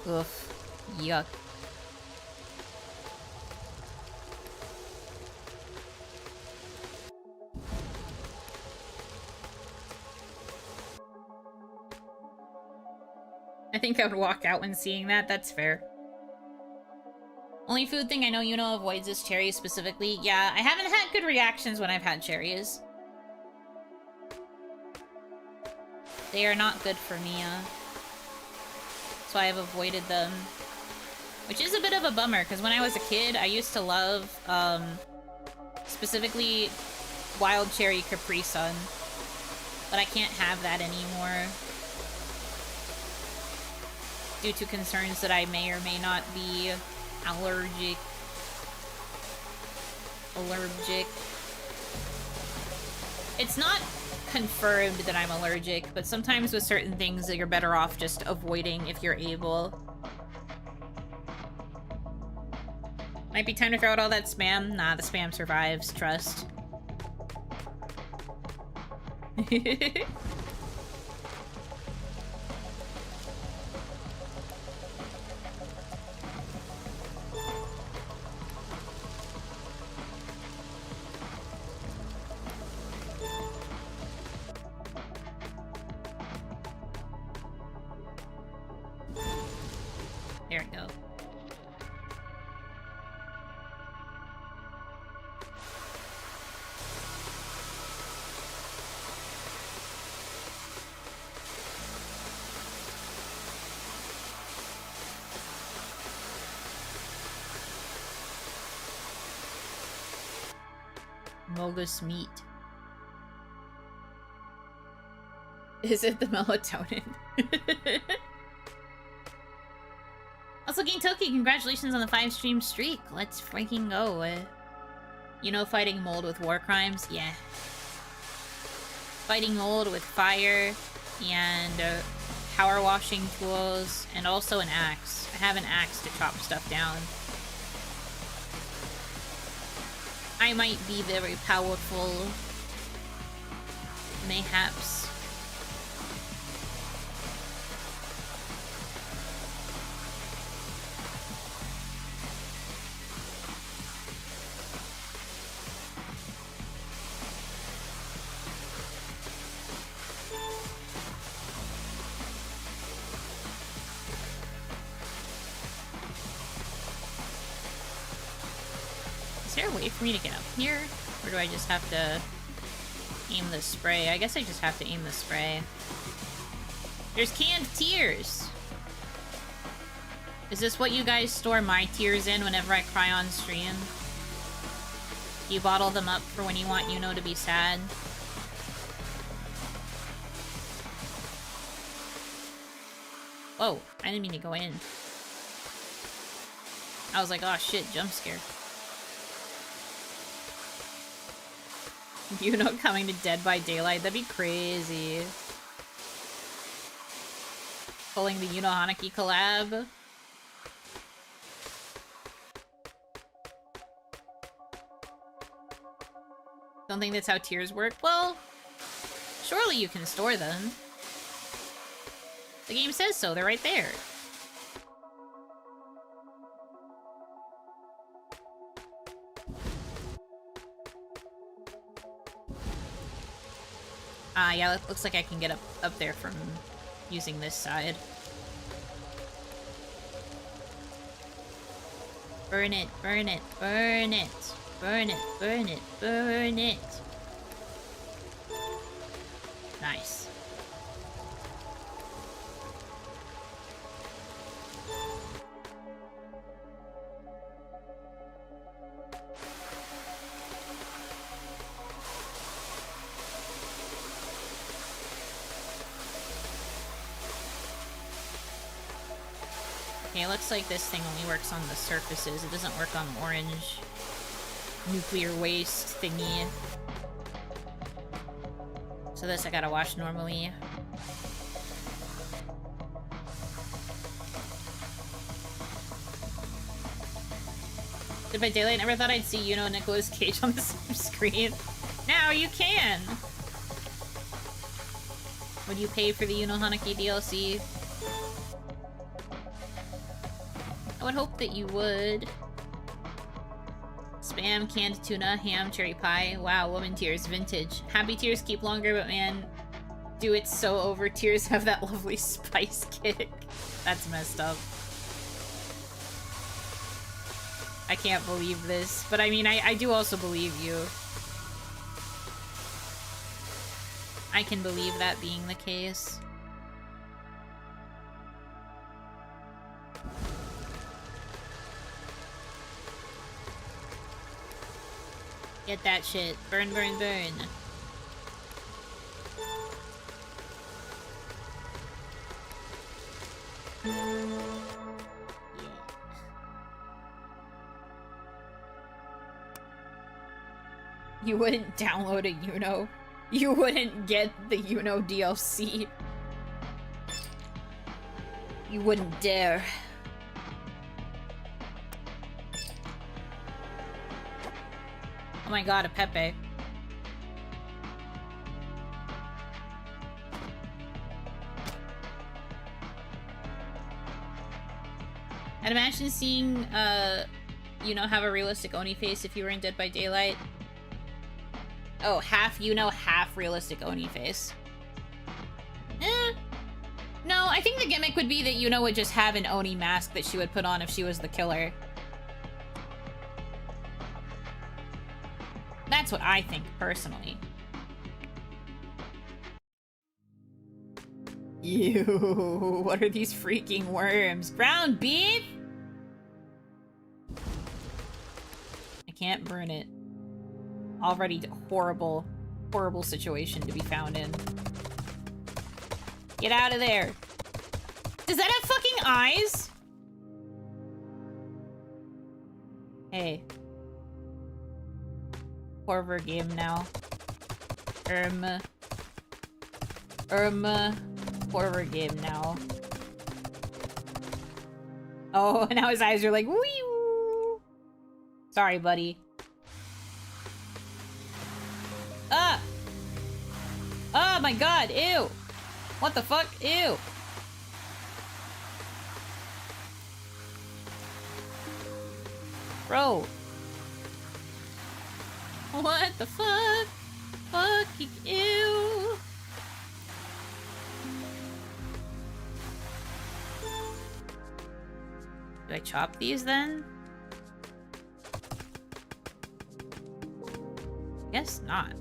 Oof. Yuck. I think I would walk out when seeing that. That's fair. Only food thing I know Yuno avoids is cherries specifically. Yeah, I haven't had good reactions when I've had cherries. They are not good for me, so I have avoided them. Which is a bit of a bummer, because when I was a kid, I used to love, specifically wild cherry Capri Sun. But I can't have that anymore. Due to concerns that I may or may not be allergic. It's not confirmed that I'm allergic, but sometimes with certain things that you're better off just avoiding if you're able. Might be time to throw out all that spam. Nah, the spam survives. Trust. There we go. Mogus meat. Is it the melatonin? Also, King Toki, congratulations on the 5-stream streak. Let's freaking go. You know, fighting mold with war crimes? Yeah. Fighting mold with fire and power washing tools and also an axe. I have an axe to chop stuff down. I might be very powerful. Mayhaps. Is there a way for me to get up here? Or do I just have to aim the spray? I guess I just have to aim the spray. There's canned tears! Is this what you guys store my tears in whenever I cry on stream? You bottle them up for when you want Yuno to be sad? Whoa, I didn't mean to go in. I was like, oh shit, jump scare. Yuno coming to Dead by Daylight, that'd be crazy. Pulling the Yuno Hanaki collab. Don't think that's how tears work? Well, surely you can store them. The game says so, they're right there. Yeah, it looks like I can get up there from using this side. Burn it, burn it, burn it, burn it, burn it, burn it. Nice. Okay, it looks like this thing only works on the surfaces. It doesn't work on orange nuclear waste thingy. So this I gotta wash normally. Dead by Daylight, never thought I'd see Yuno and Nicolas Cage on the same screen. Now you can! Would you pay for the Yuno Hanaki DLC? I would hope that you would. Spam, canned tuna, ham, cherry pie. Wow, woman tears, vintage. Happy tears keep longer, but man, do it so over. Tears have that lovely spice kick. That's messed up. I can't believe this, but I mean, I do also believe you. I can believe that being the case. Get that shit. Burn, burn, burn. Yeah. You wouldn't download a Yuno. You wouldn't get the Yuno DLC. You wouldn't dare. Oh my god, a Pepe. I'd imagine seeing, Yuno have a realistic Oni face if you were in Dead by Daylight. Oh, half Yuno, half realistic Oni face. No, I think the gimmick would be that Yuno would just have an Oni mask that she would put on if she was the killer. That's what I think, personally. Ew, what are these freaking worms? Ground beef? I can't burn it. Already horrible, horrible situation to be found in. Get out of there. Does that have fucking eyes? Hey. Horror game now. Horror game now. Oh, now his eyes are like, wee. Sorry, buddy. Ah! Oh my god, ew! What the fuck? Ew! Bro. What the fuck? Fucking ew! Do I chop these then? Guess not.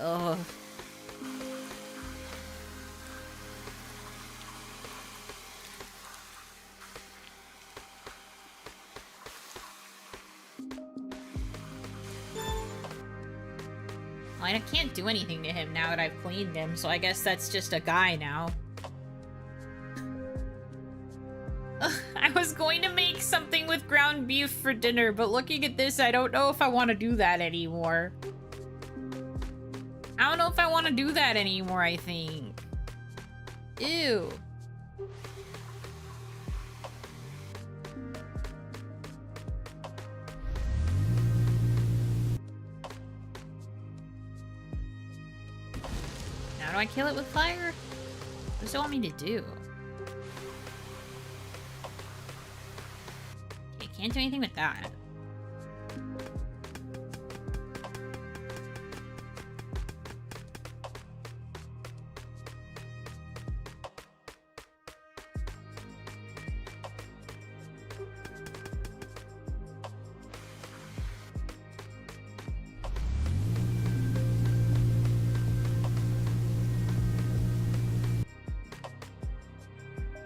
Oh. I can't do anything to him now that I've cleaned him, so I guess that's just a guy now. I was going to make something with ground beef for dinner, but looking at this, I don't know if I want to do that anymore. I don't know if I want to do that anymore, I think. Ew. Now do I kill it with fire? What does it want me to do? Okay, can't do anything with that.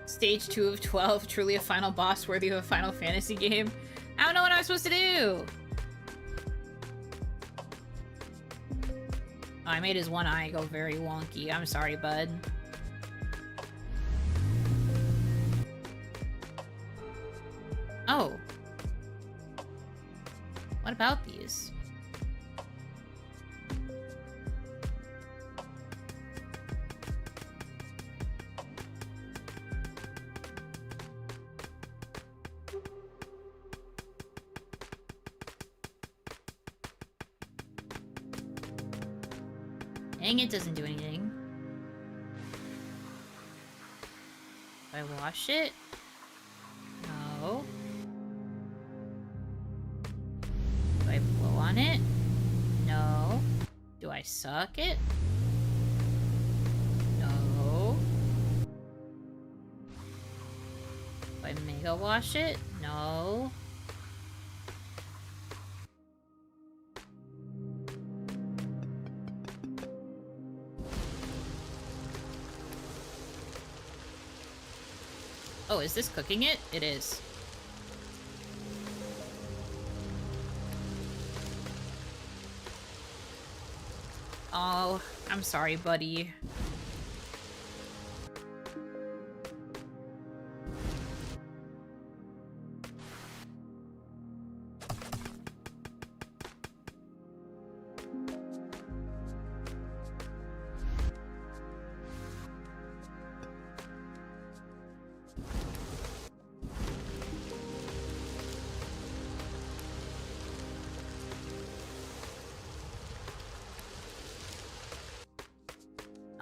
Stage 2 of 12, truly a final boss worthy of a Final Fantasy game. I don't know what I'm supposed to do. Oh, I made his one eye go very wonky. I'm sorry, bud. Oh. What about these? Dang, it doesn't do anything. Do I wash it? No. Do I blow on it? No. Do I suck it? No. Do I mega wash it? No. Oh, is this cooking it? It is. Oh, I'm sorry, buddy.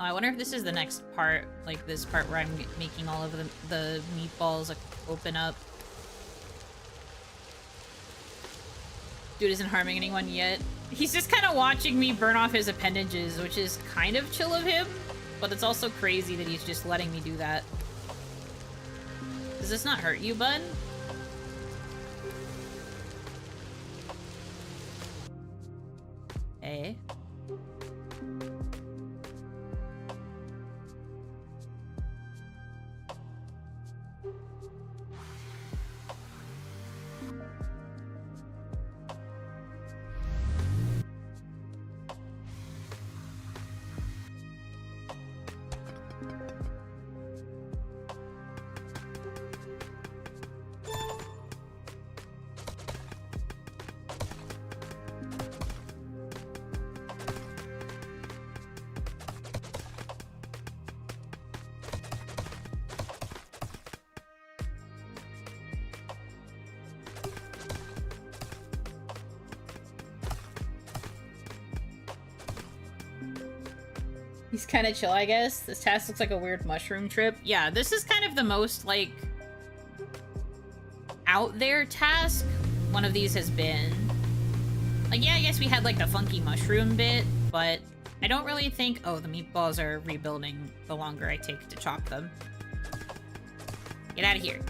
I wonder if this is the next part, like this part where I'm making all of the meatballs like, open up. Dude isn't harming anyone yet. He's just kind of watching me burn off his appendages, which is kind of chill of him, but it's also crazy that he's just letting me do that. Does this not hurt you, bud? Hey. He's kind of chill, I guess. This task looks like a weird mushroom trip. Yeah, this is kind of the most, like, out there task one of these has been. Like, yeah, I guess we had, like, the funky mushroom bit, but I don't really think... Oh, the meatballs are rebuilding the longer I take to chop them. Get out of here.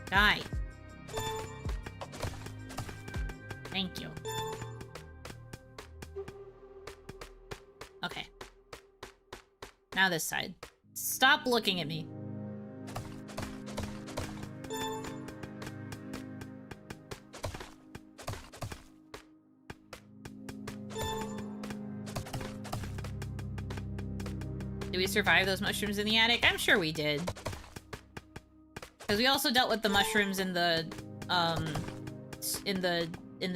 Die. Thank you. Okay. Now this side. Stop looking at me. Did we survive those mushrooms in the attic? I'm sure we did. Because we also dealt with the mushrooms in the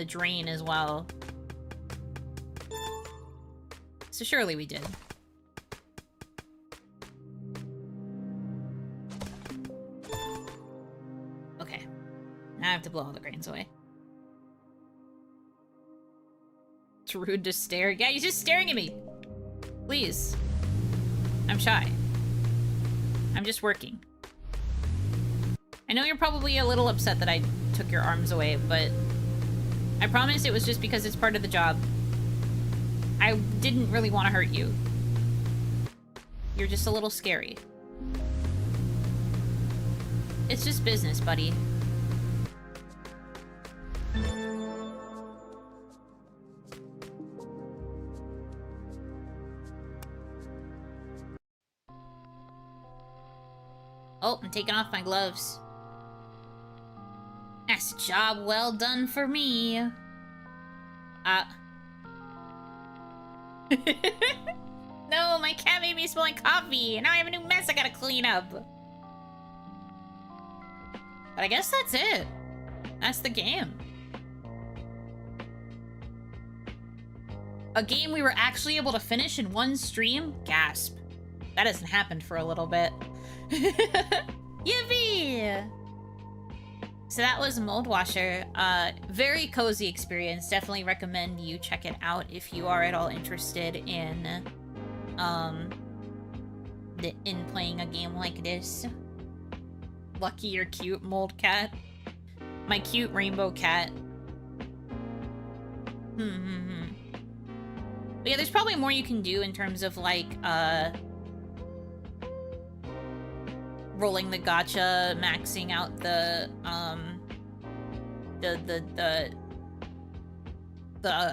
drain as well. So surely we did. Okay. Now I have to blow all the grains away. It's rude to stare. Yeah, he's just staring at me. Please. I'm shy. I'm just working. I know you're probably a little upset that I took your arms away, but I promise it was just because it's part of the job. I didn't really want to hurt you. You're just a little scary. It's just business, buddy. Oh, I'm taking off my gloves. That's a job well done for me. No, my cat made me smell like coffee, and now I have a new mess I gotta clean up. But I guess that's it. That's the game. A game we were actually able to finish in one stream? Gasp. That hasn't happened for a little bit. Yippee! So that was Moldwasher. Very cozy experience. Definitely recommend you check it out if you are at all interested in playing a game like this. Lucky you're cute, mold cat. My cute rainbow cat. But yeah, there's probably more you can do in terms of like rolling the gacha, maxing out the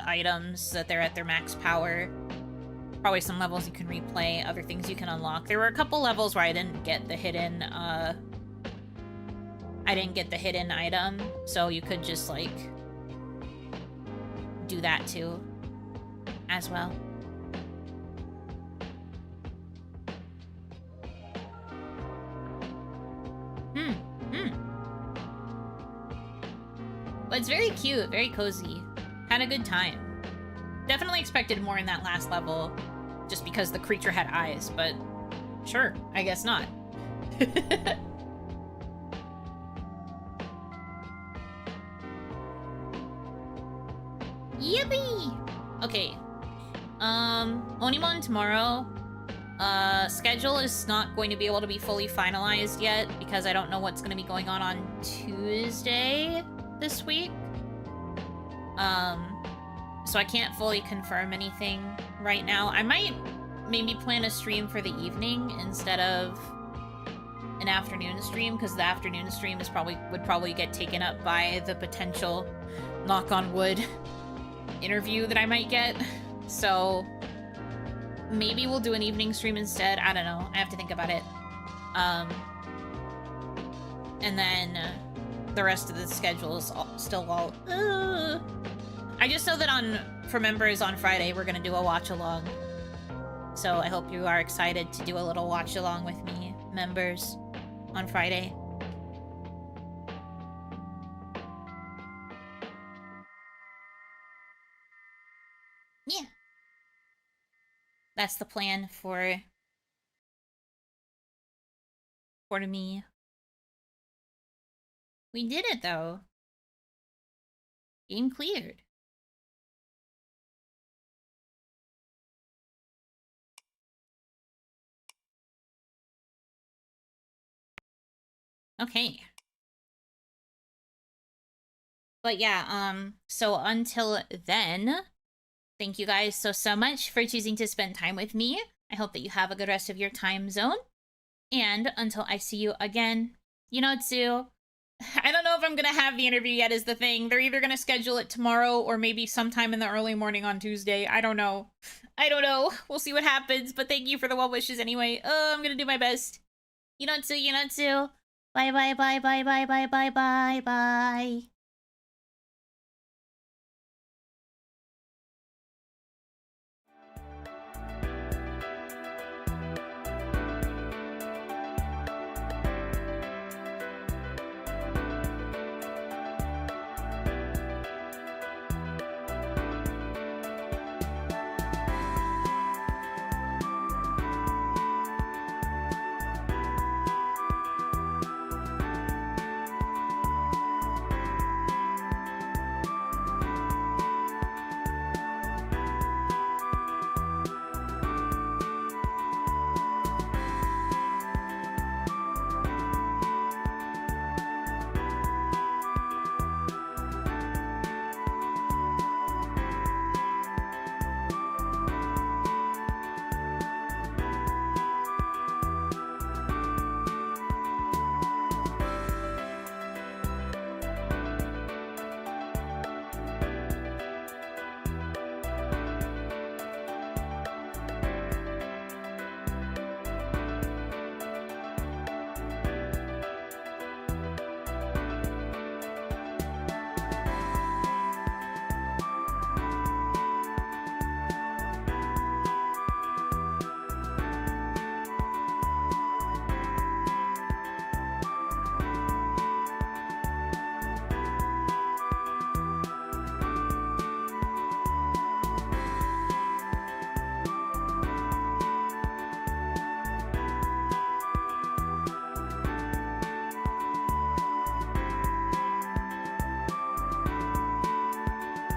items that they're at their max power. Probably some levels you can replay, other things you can unlock. There were a couple levels where I didn't get the hidden item, so you could just like do that too as well. But it's very cute, very cozy. Had a good time. Definitely expected more in that last level, just because the creature had eyes, but sure, I guess not. Yippee! Okay. Onimon tomorrow. Schedule is not going to be able to be fully finalized yet because I don't know what's going to be going on Tuesday this week. So I can't fully confirm anything right now. I might maybe plan a stream for the evening instead of an afternoon stream, because the afternoon stream is would probably get taken up by the potential, knock on wood, interview that I might get. So maybe we'll do an evening stream instead. I don't know. I have to think about it. And then the rest of the schedule is still all. I just know that for members on Friday we're gonna do a watch along. So I hope you are excited to do a little watch along with me, members, on Friday. Yeah. That's the plan for me. We did it though. Game cleared. Okay. But yeah, so until then, thank you guys so much for choosing to spend time with me. I hope that you have a good rest of your time zone. And until I see you again, Yunotsu, I don't know if I'm gonna have the interview yet is the thing. They're either gonna schedule it tomorrow or maybe sometime in the early morning on Tuesday. I don't know. We'll see what happens, but thank you for the well wishes anyway. I'm gonna do my best. Yunotsu. Bye bye.